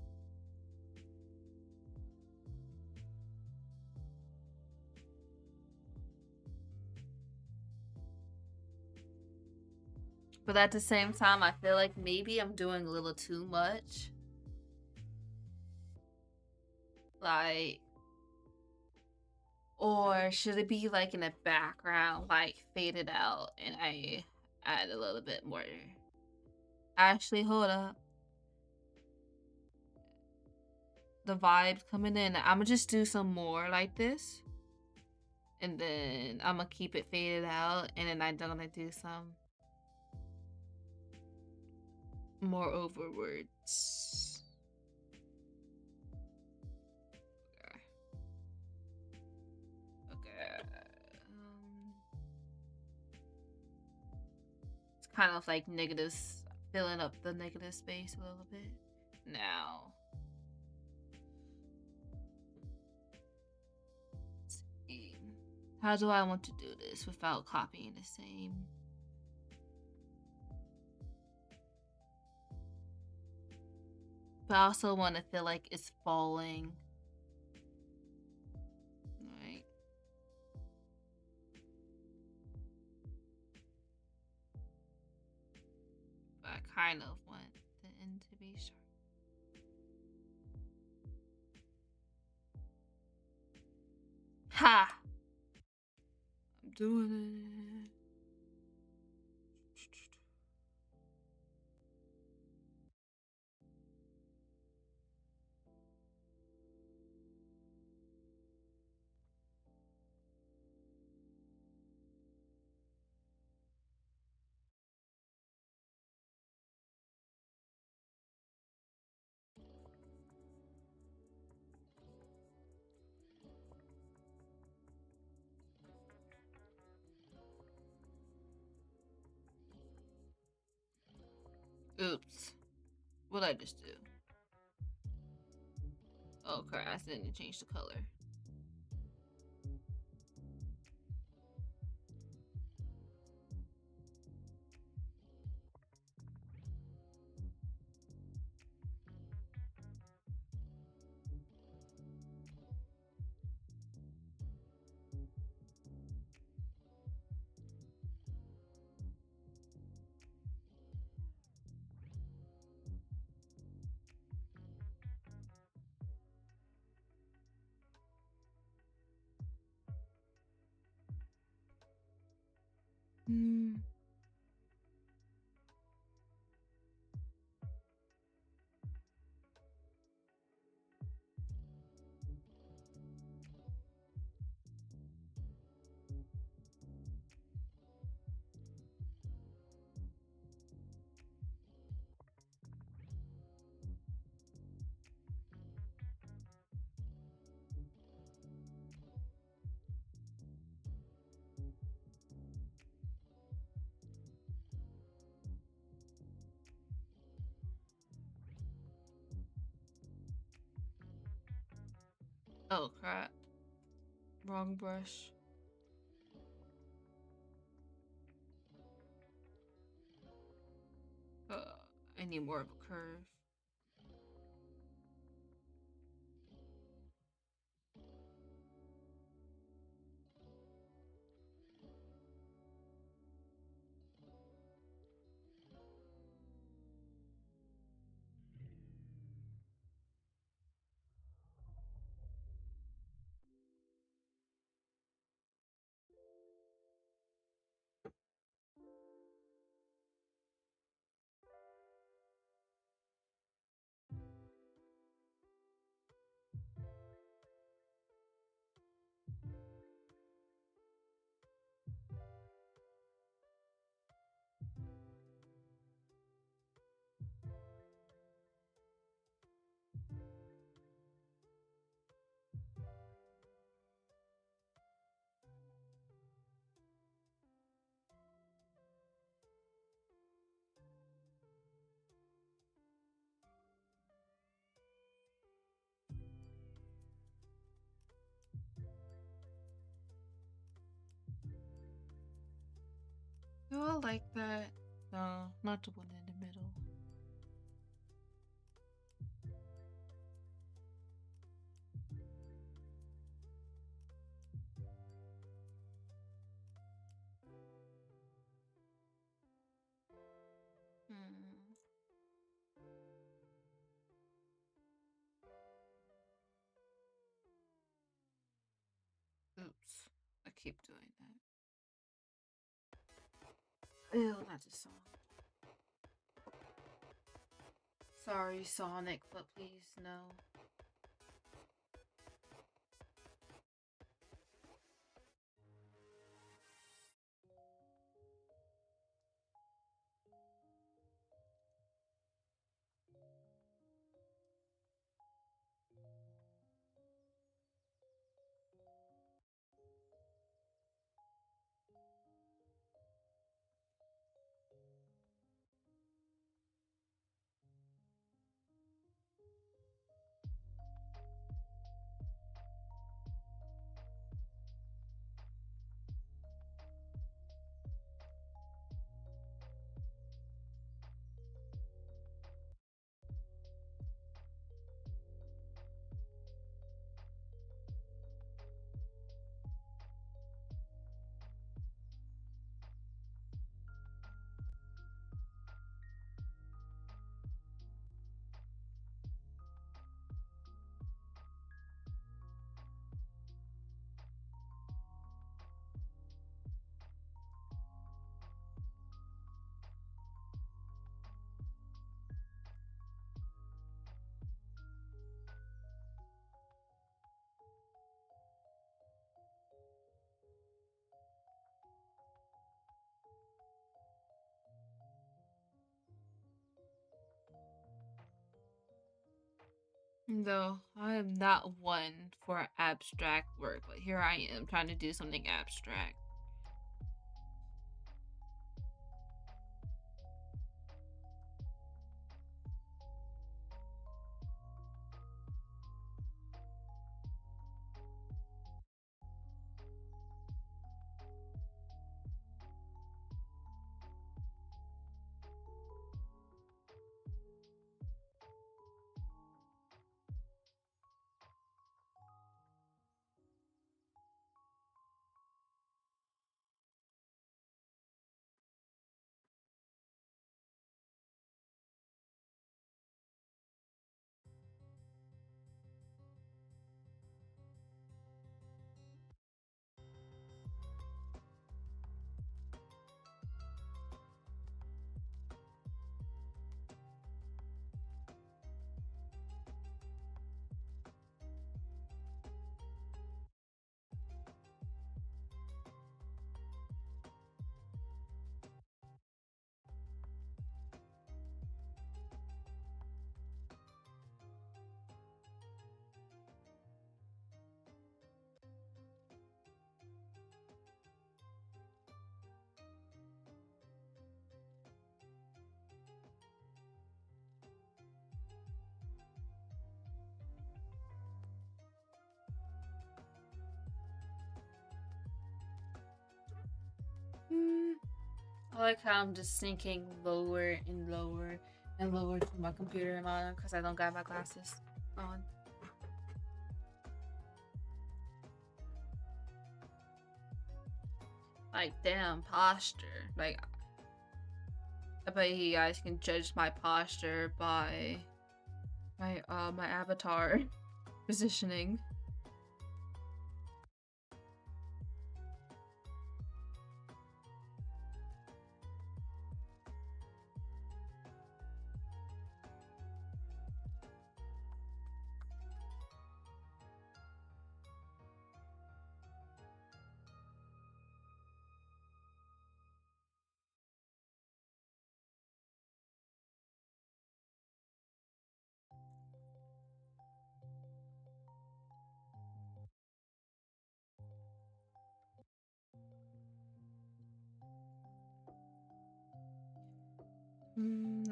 But at the same time, I feel like maybe I'm doing a little too much. Like, or should it be like in the background, like faded out, and I add a little bit more? Actually, hold up. The vibes coming in. I'm gonna just do some more like this, and then I'm gonna keep it faded out, and then I'm gonna do some more over words. Okay. Okay. It's kind of like negatives, filling up the negative space a little bit. Now, let's see. How do I want to do this without copying the same? But I also want to feel like it's falling. Right. But I kind of want the end to be sharp. Ha! I'm doing it. Oops. What'd I just do? Oh crap, I accidentally changed the color. Hmm. Oh crap. Wrong brush. I need more of a curve. Do I like that? No, not the one in the middle. keep doing that. Ew, not this song. Sorry, Sonic, but please, no. Though I am not one for abstract work, but here I am trying to do something abstract. I like how I'm just sinking lower and lower and lower to my computer monitor because I don't got my glasses on. Like, damn, posture. Like, I bet you guys can judge my posture by my avatar positioning.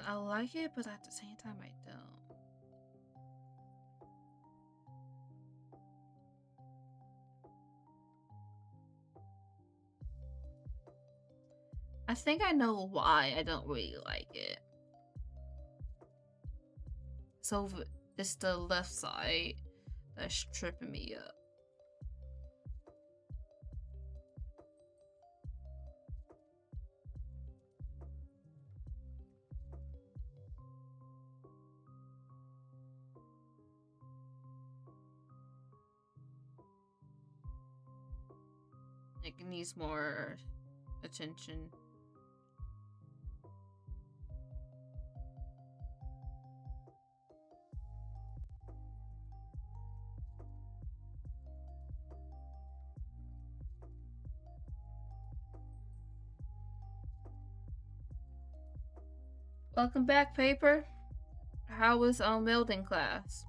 I like it, but at the same time, I don't. I think I know why I don't really like it. So it's the left side that's tripping me up. Like, it needs more attention. Welcome back, Paper. How was building class?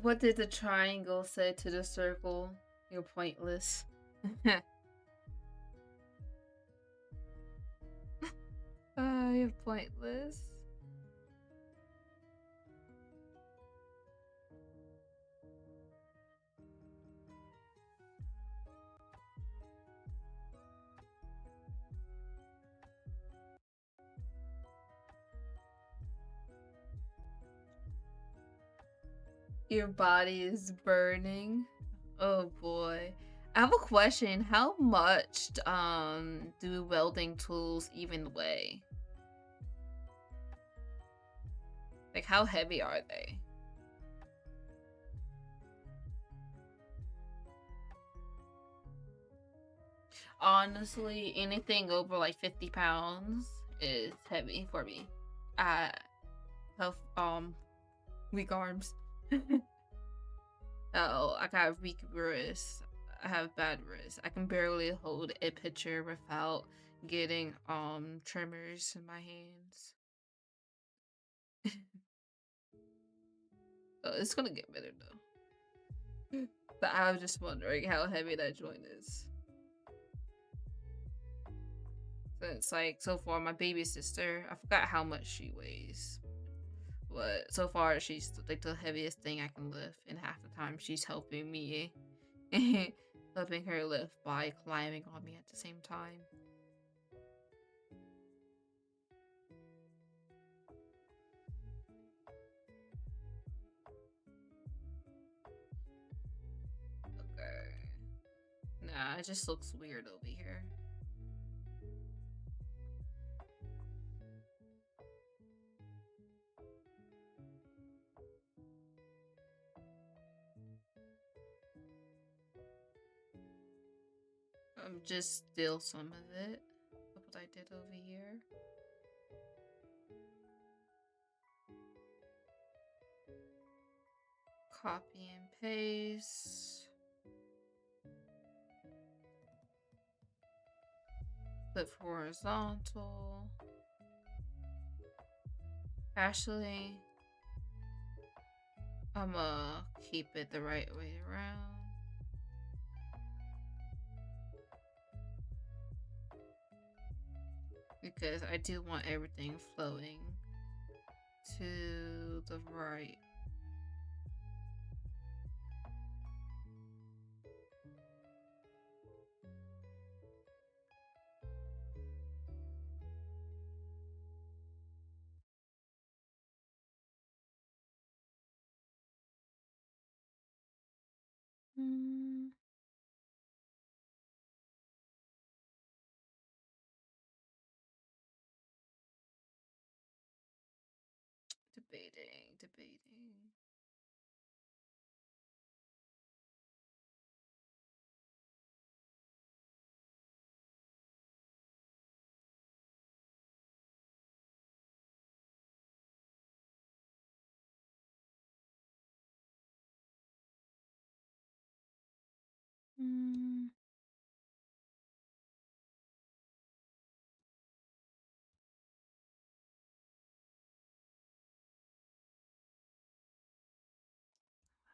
What did the triangle say to the circle? You're pointless. You're pointless. Your body is burning. Oh boy. I have a question. How much do welding tools even weigh? Like, how heavy are they? Honestly, anything over like 50 pounds is heavy for me. I have weak arms. Oh, I got weak wrists. I have bad wrists. I can barely hold a picture without getting tremors in my hands. It's gonna get better though. But I was just wondering how heavy that joint is. So it's like, so far, my baby sister, I forgot how much she weighs. But so far, she's like the heaviest thing I can lift. And half the time, she's helping me. Helping her lift by climbing on me at the same time. Okay. Nah, it just looks weird over here. Just steal some of it. Look what I did over here. Copy and paste. Flip horizontal. Actually, I'ma keep it the right way around. Because I do want everything flowing to the right. Hmm. Debating.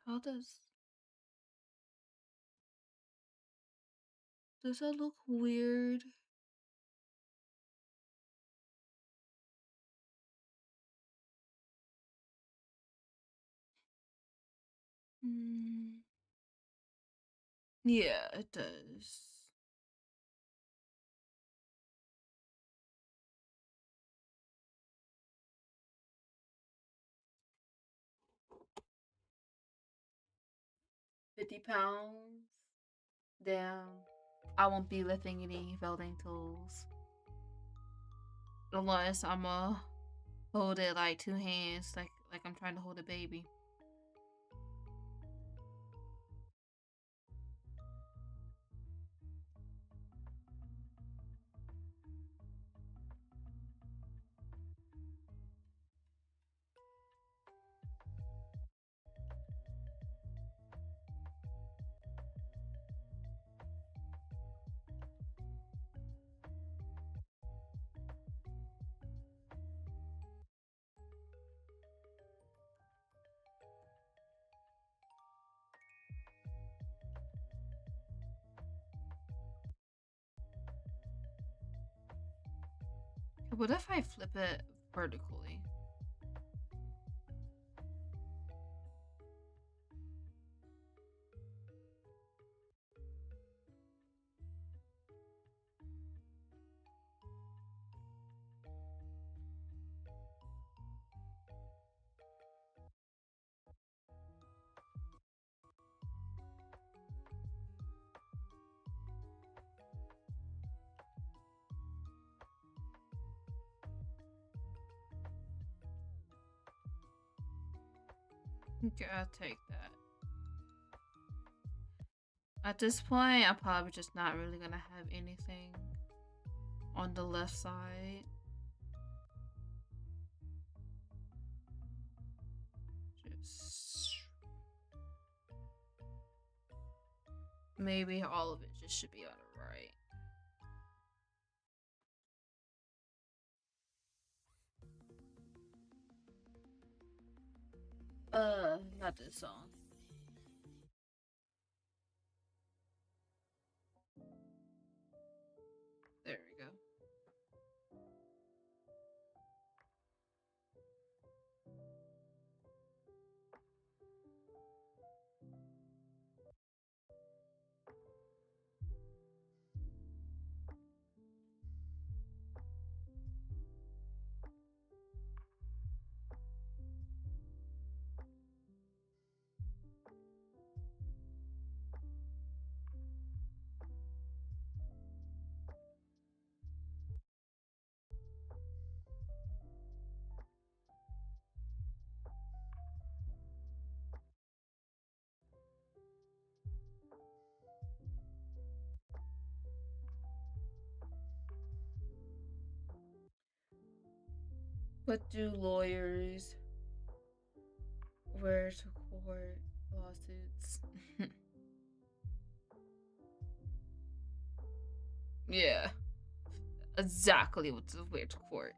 How does that look weird? Mm, yeah, it does. £50. Damn. I won't be lifting any welding tools. Unless I'ma hold it like two hands, like I'm trying to hold a baby. What if I flip it vertically? Okay, I'll take that. At this point, I'm probably just not really gonna have anything on the left side. Just maybe all of it just should be on the right. Not this song. There we go. What do lawyers wear to court lawsuits? Yeah, exactly what to wear to court.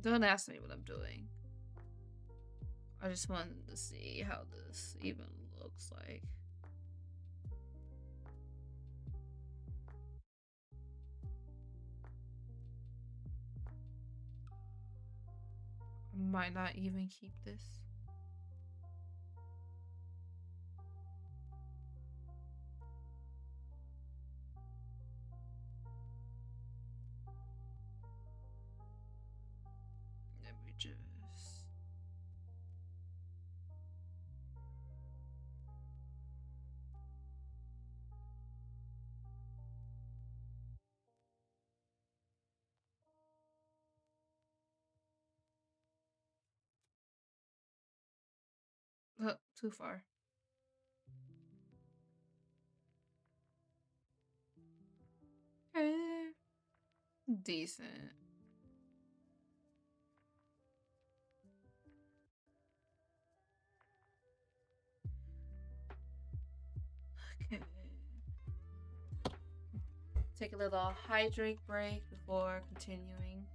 Don't ask me what I'm doing. I just wanted to see how this even looks like. Might not even keep this. Let me just. Oh, too far. Eh, decent. Okay. Take a little hydrate break before continuing.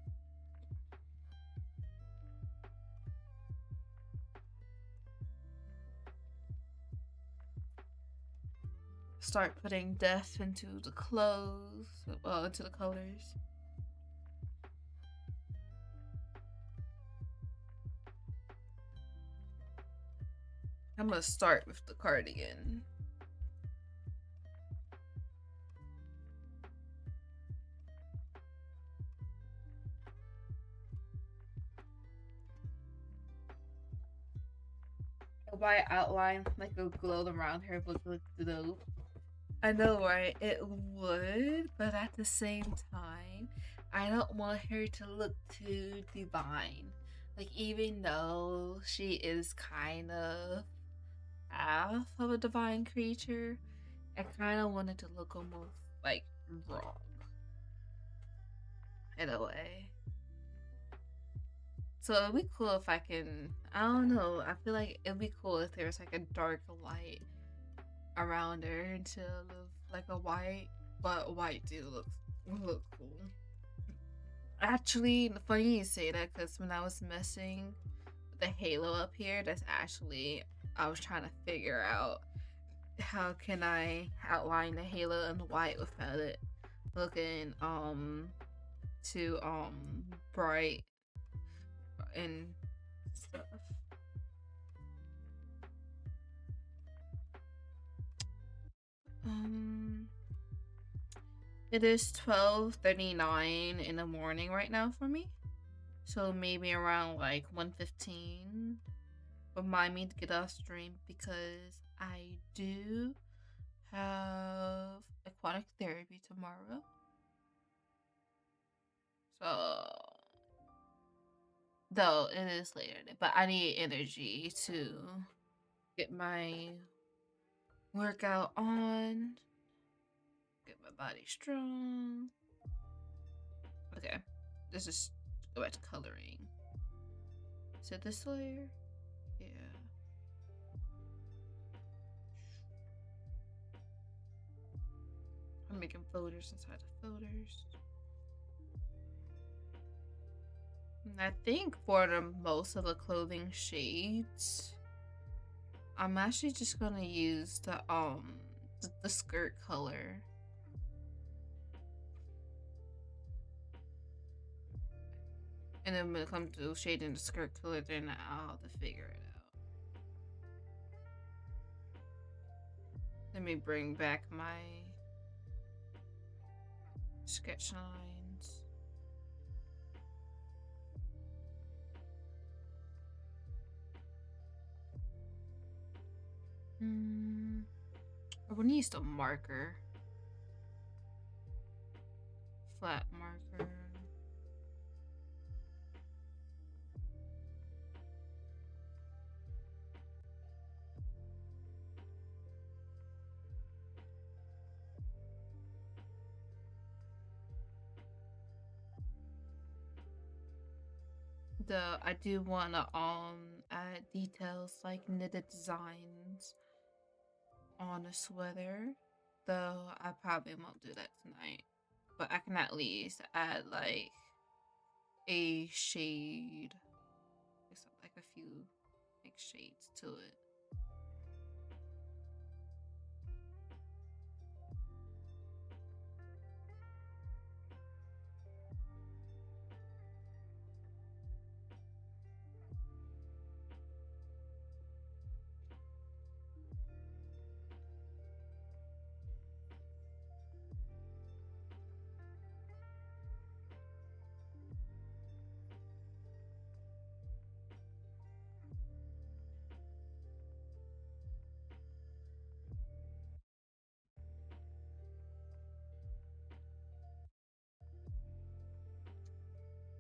Start putting depth into the clothes, well, into the colors. I'm gonna start with the cardigan. A white outline, like a glow around her, would look dope. I know, right? It would, but at the same time, I don't want her to look too divine. Like, even though she is kind of half of a divine creature, I kind of wanted to look almost like wrong in a way. So it'd be cool if I can. I don't know. I feel like it'd be cool if there was like a dark light around her instead of like a white, but white do look cool. Actually, funny you say that because when I was messing with the halo up here, that's actually I was trying to figure out how can I outline the halo in white without it looking too bright and stuff. Um, it is 12:39 in the morning right now for me. So maybe around like 1:15. Remind me to get off stream because I do have aquatic therapy tomorrow. So though it is later, but I need energy to get my workout on, get my body strong. Okay, let's just go back to coloring. Is it this layer? Yeah. I'm making folders inside the folders. And I think for the most of the clothing shades, I'm actually just gonna use the skirt color. And then when it comes to shading the skirt color, then I'll have to figure it out. Let me bring back my sketch lines. We need a marker. Flat marker. I do wanna add details like knitted designs on a sweater. Though I probably won't do that tonight. But I can at least add like a shade. It's like a few like shades to it.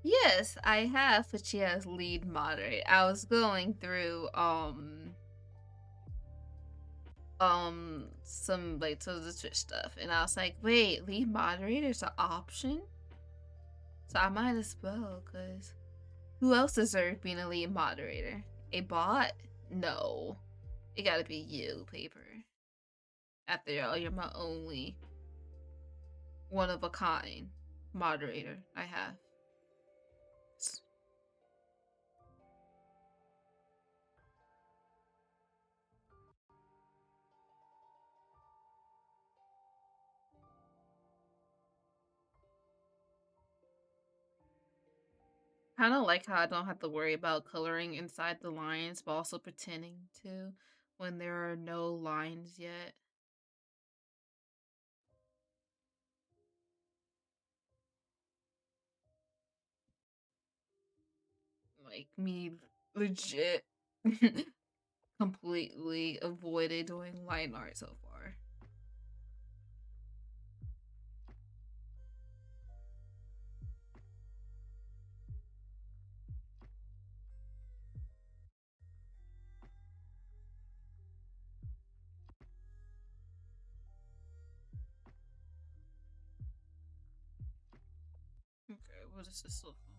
Yes, I have put she as lead moderate. I was going through some like so the Twitch stuff and I was like, wait, lead moderator's an option? So I might as well, cause who else deserves being a lead moderator? A bot? No. It gotta be you, Paper. After all, you're my only one of a kind moderator I have. Kind of like how I don't have to worry about coloring inside the lines, but also pretending to when there are no lines yet. Like me legit completely avoided doing line art so far. Okay, what does this look like?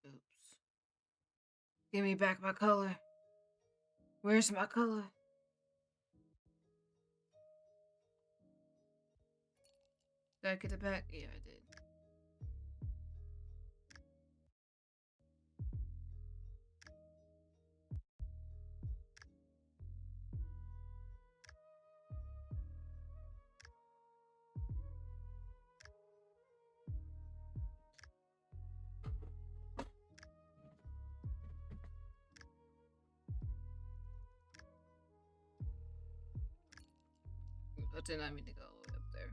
Oops. Give me back my color. Where's my color? Did I get it back? Yeah, I did. I did not mean to go all the way up there.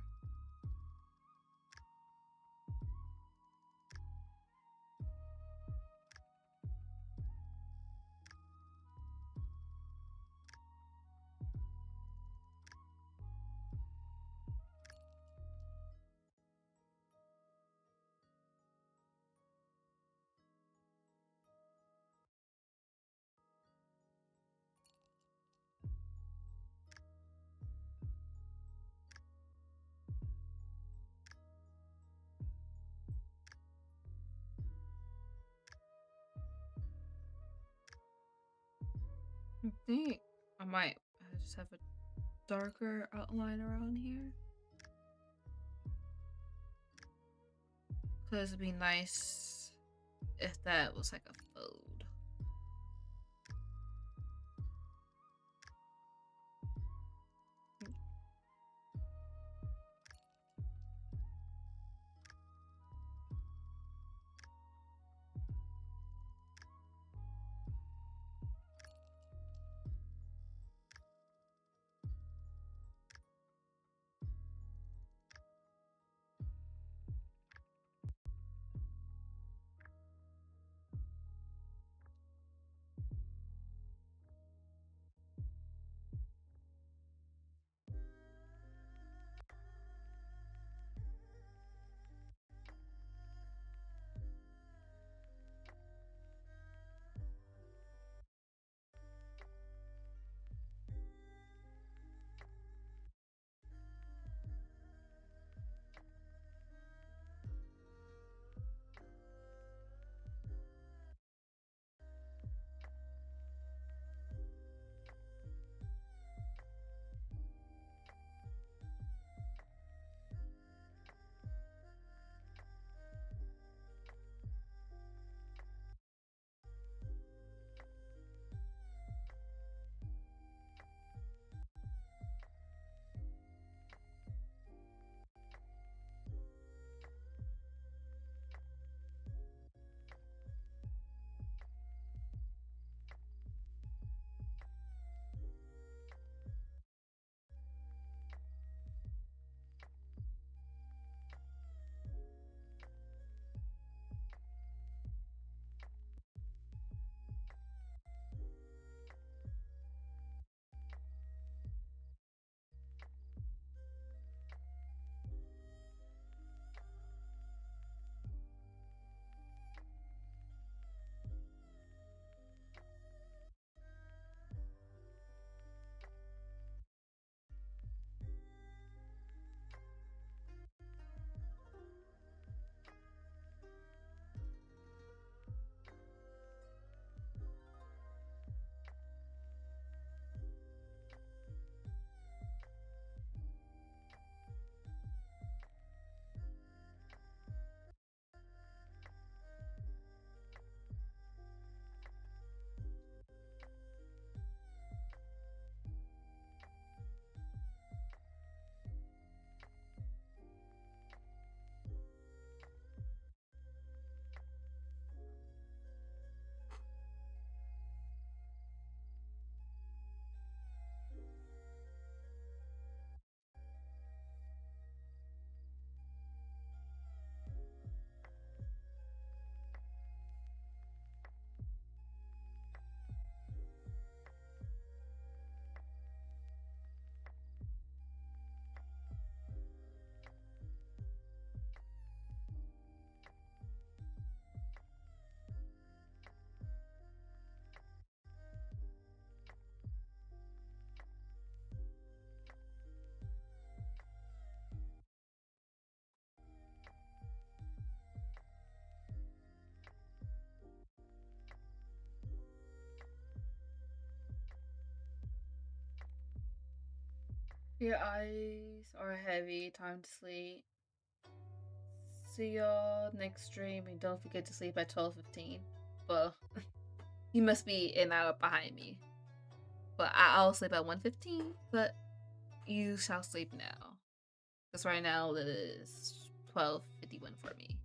I think I might just have a darker outline around here. Because it'd be nice if that was like a fold. Your eyes are heavy. Time to sleep. See y'all next stream, and don't forget to sleep at 12:15. Well, you must be an hour behind me. But I'll sleep at 1:15. But you shall sleep now. Because right now it is 12:51 for me.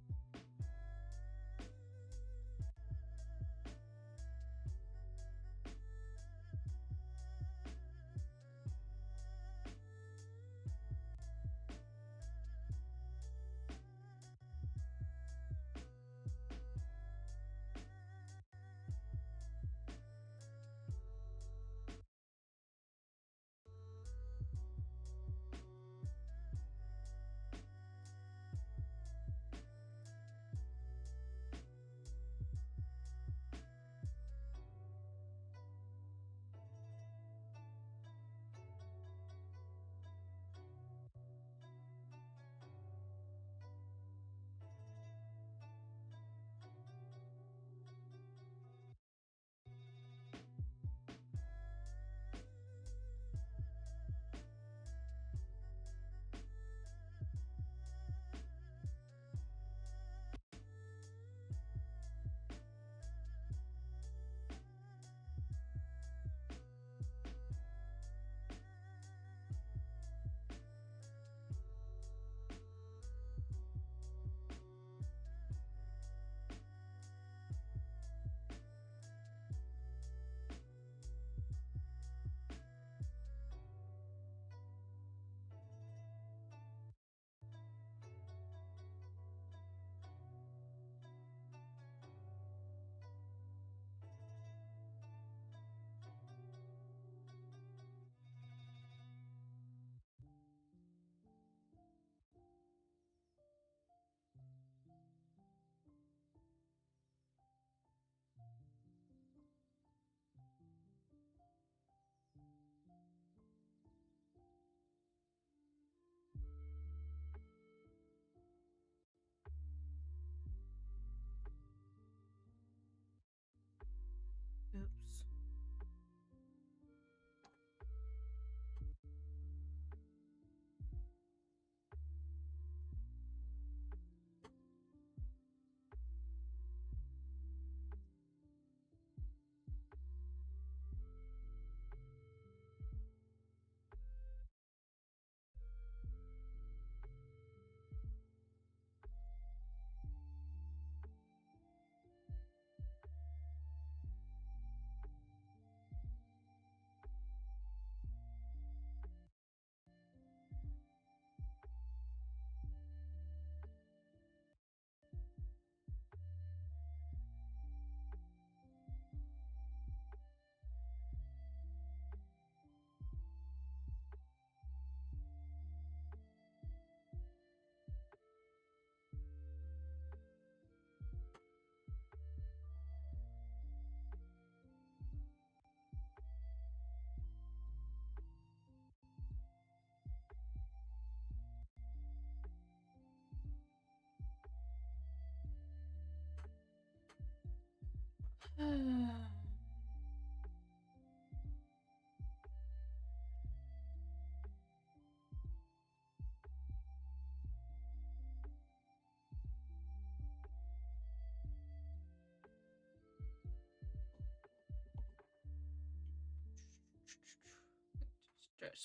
Stretch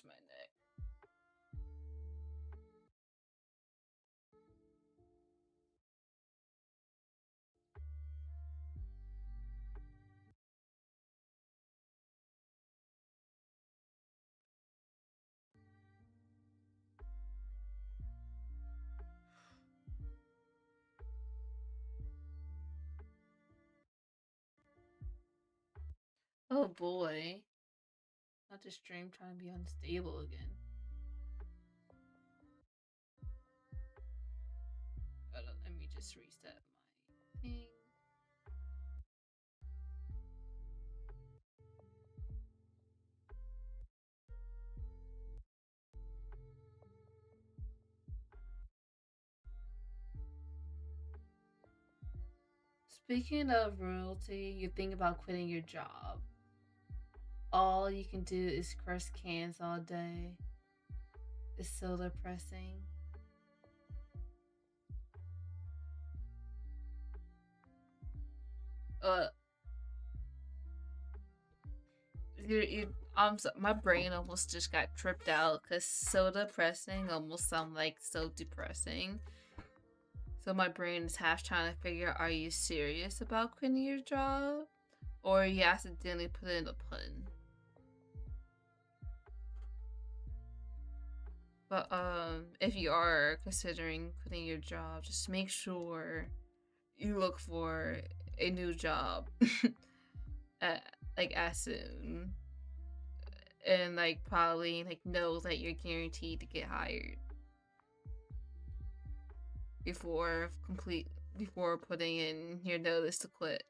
my neck. Oh boy. Not the stream trying to be unstable again. Let me just reset my thing. Speaking of royalty, you think about quitting your job. All you can do is crush cans all day. It's so depressing. Uh, my brain almost just got tripped out because so depressing almost sound like so depressing. So my brain is half trying to figure out, are you serious about quitting your job? Or you accidentally put in a pun. But if you are considering quitting your job, just make sure you look for a new job uh, like as soon. And like probably like know that you're guaranteed to get hired before putting in your notice to quit.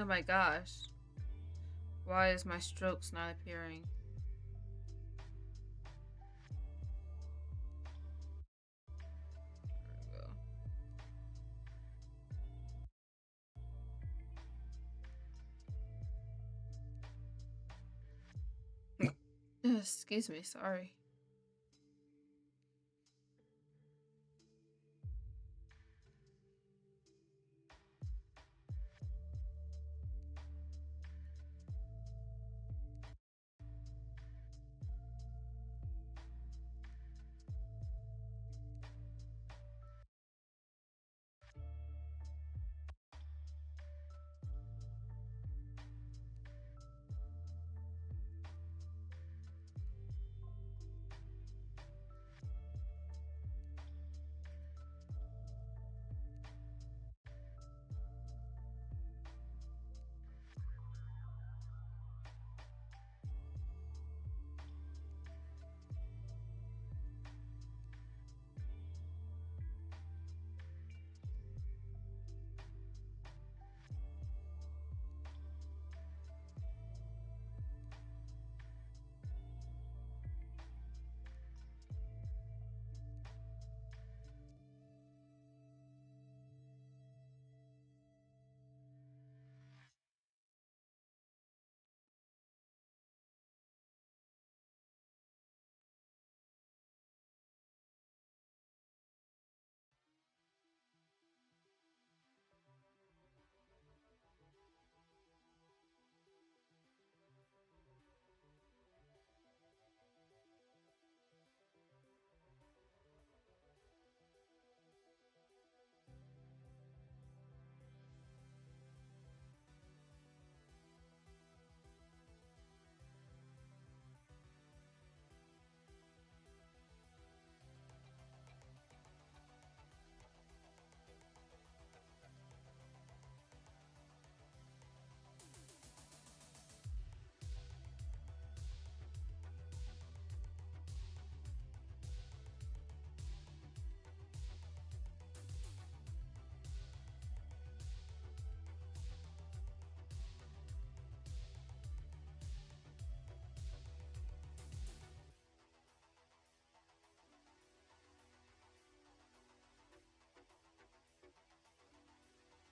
Oh my gosh. Why is my strokes not appearing? There we go. Excuse me, sorry.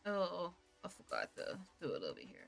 Oh, I forgot to do it over here.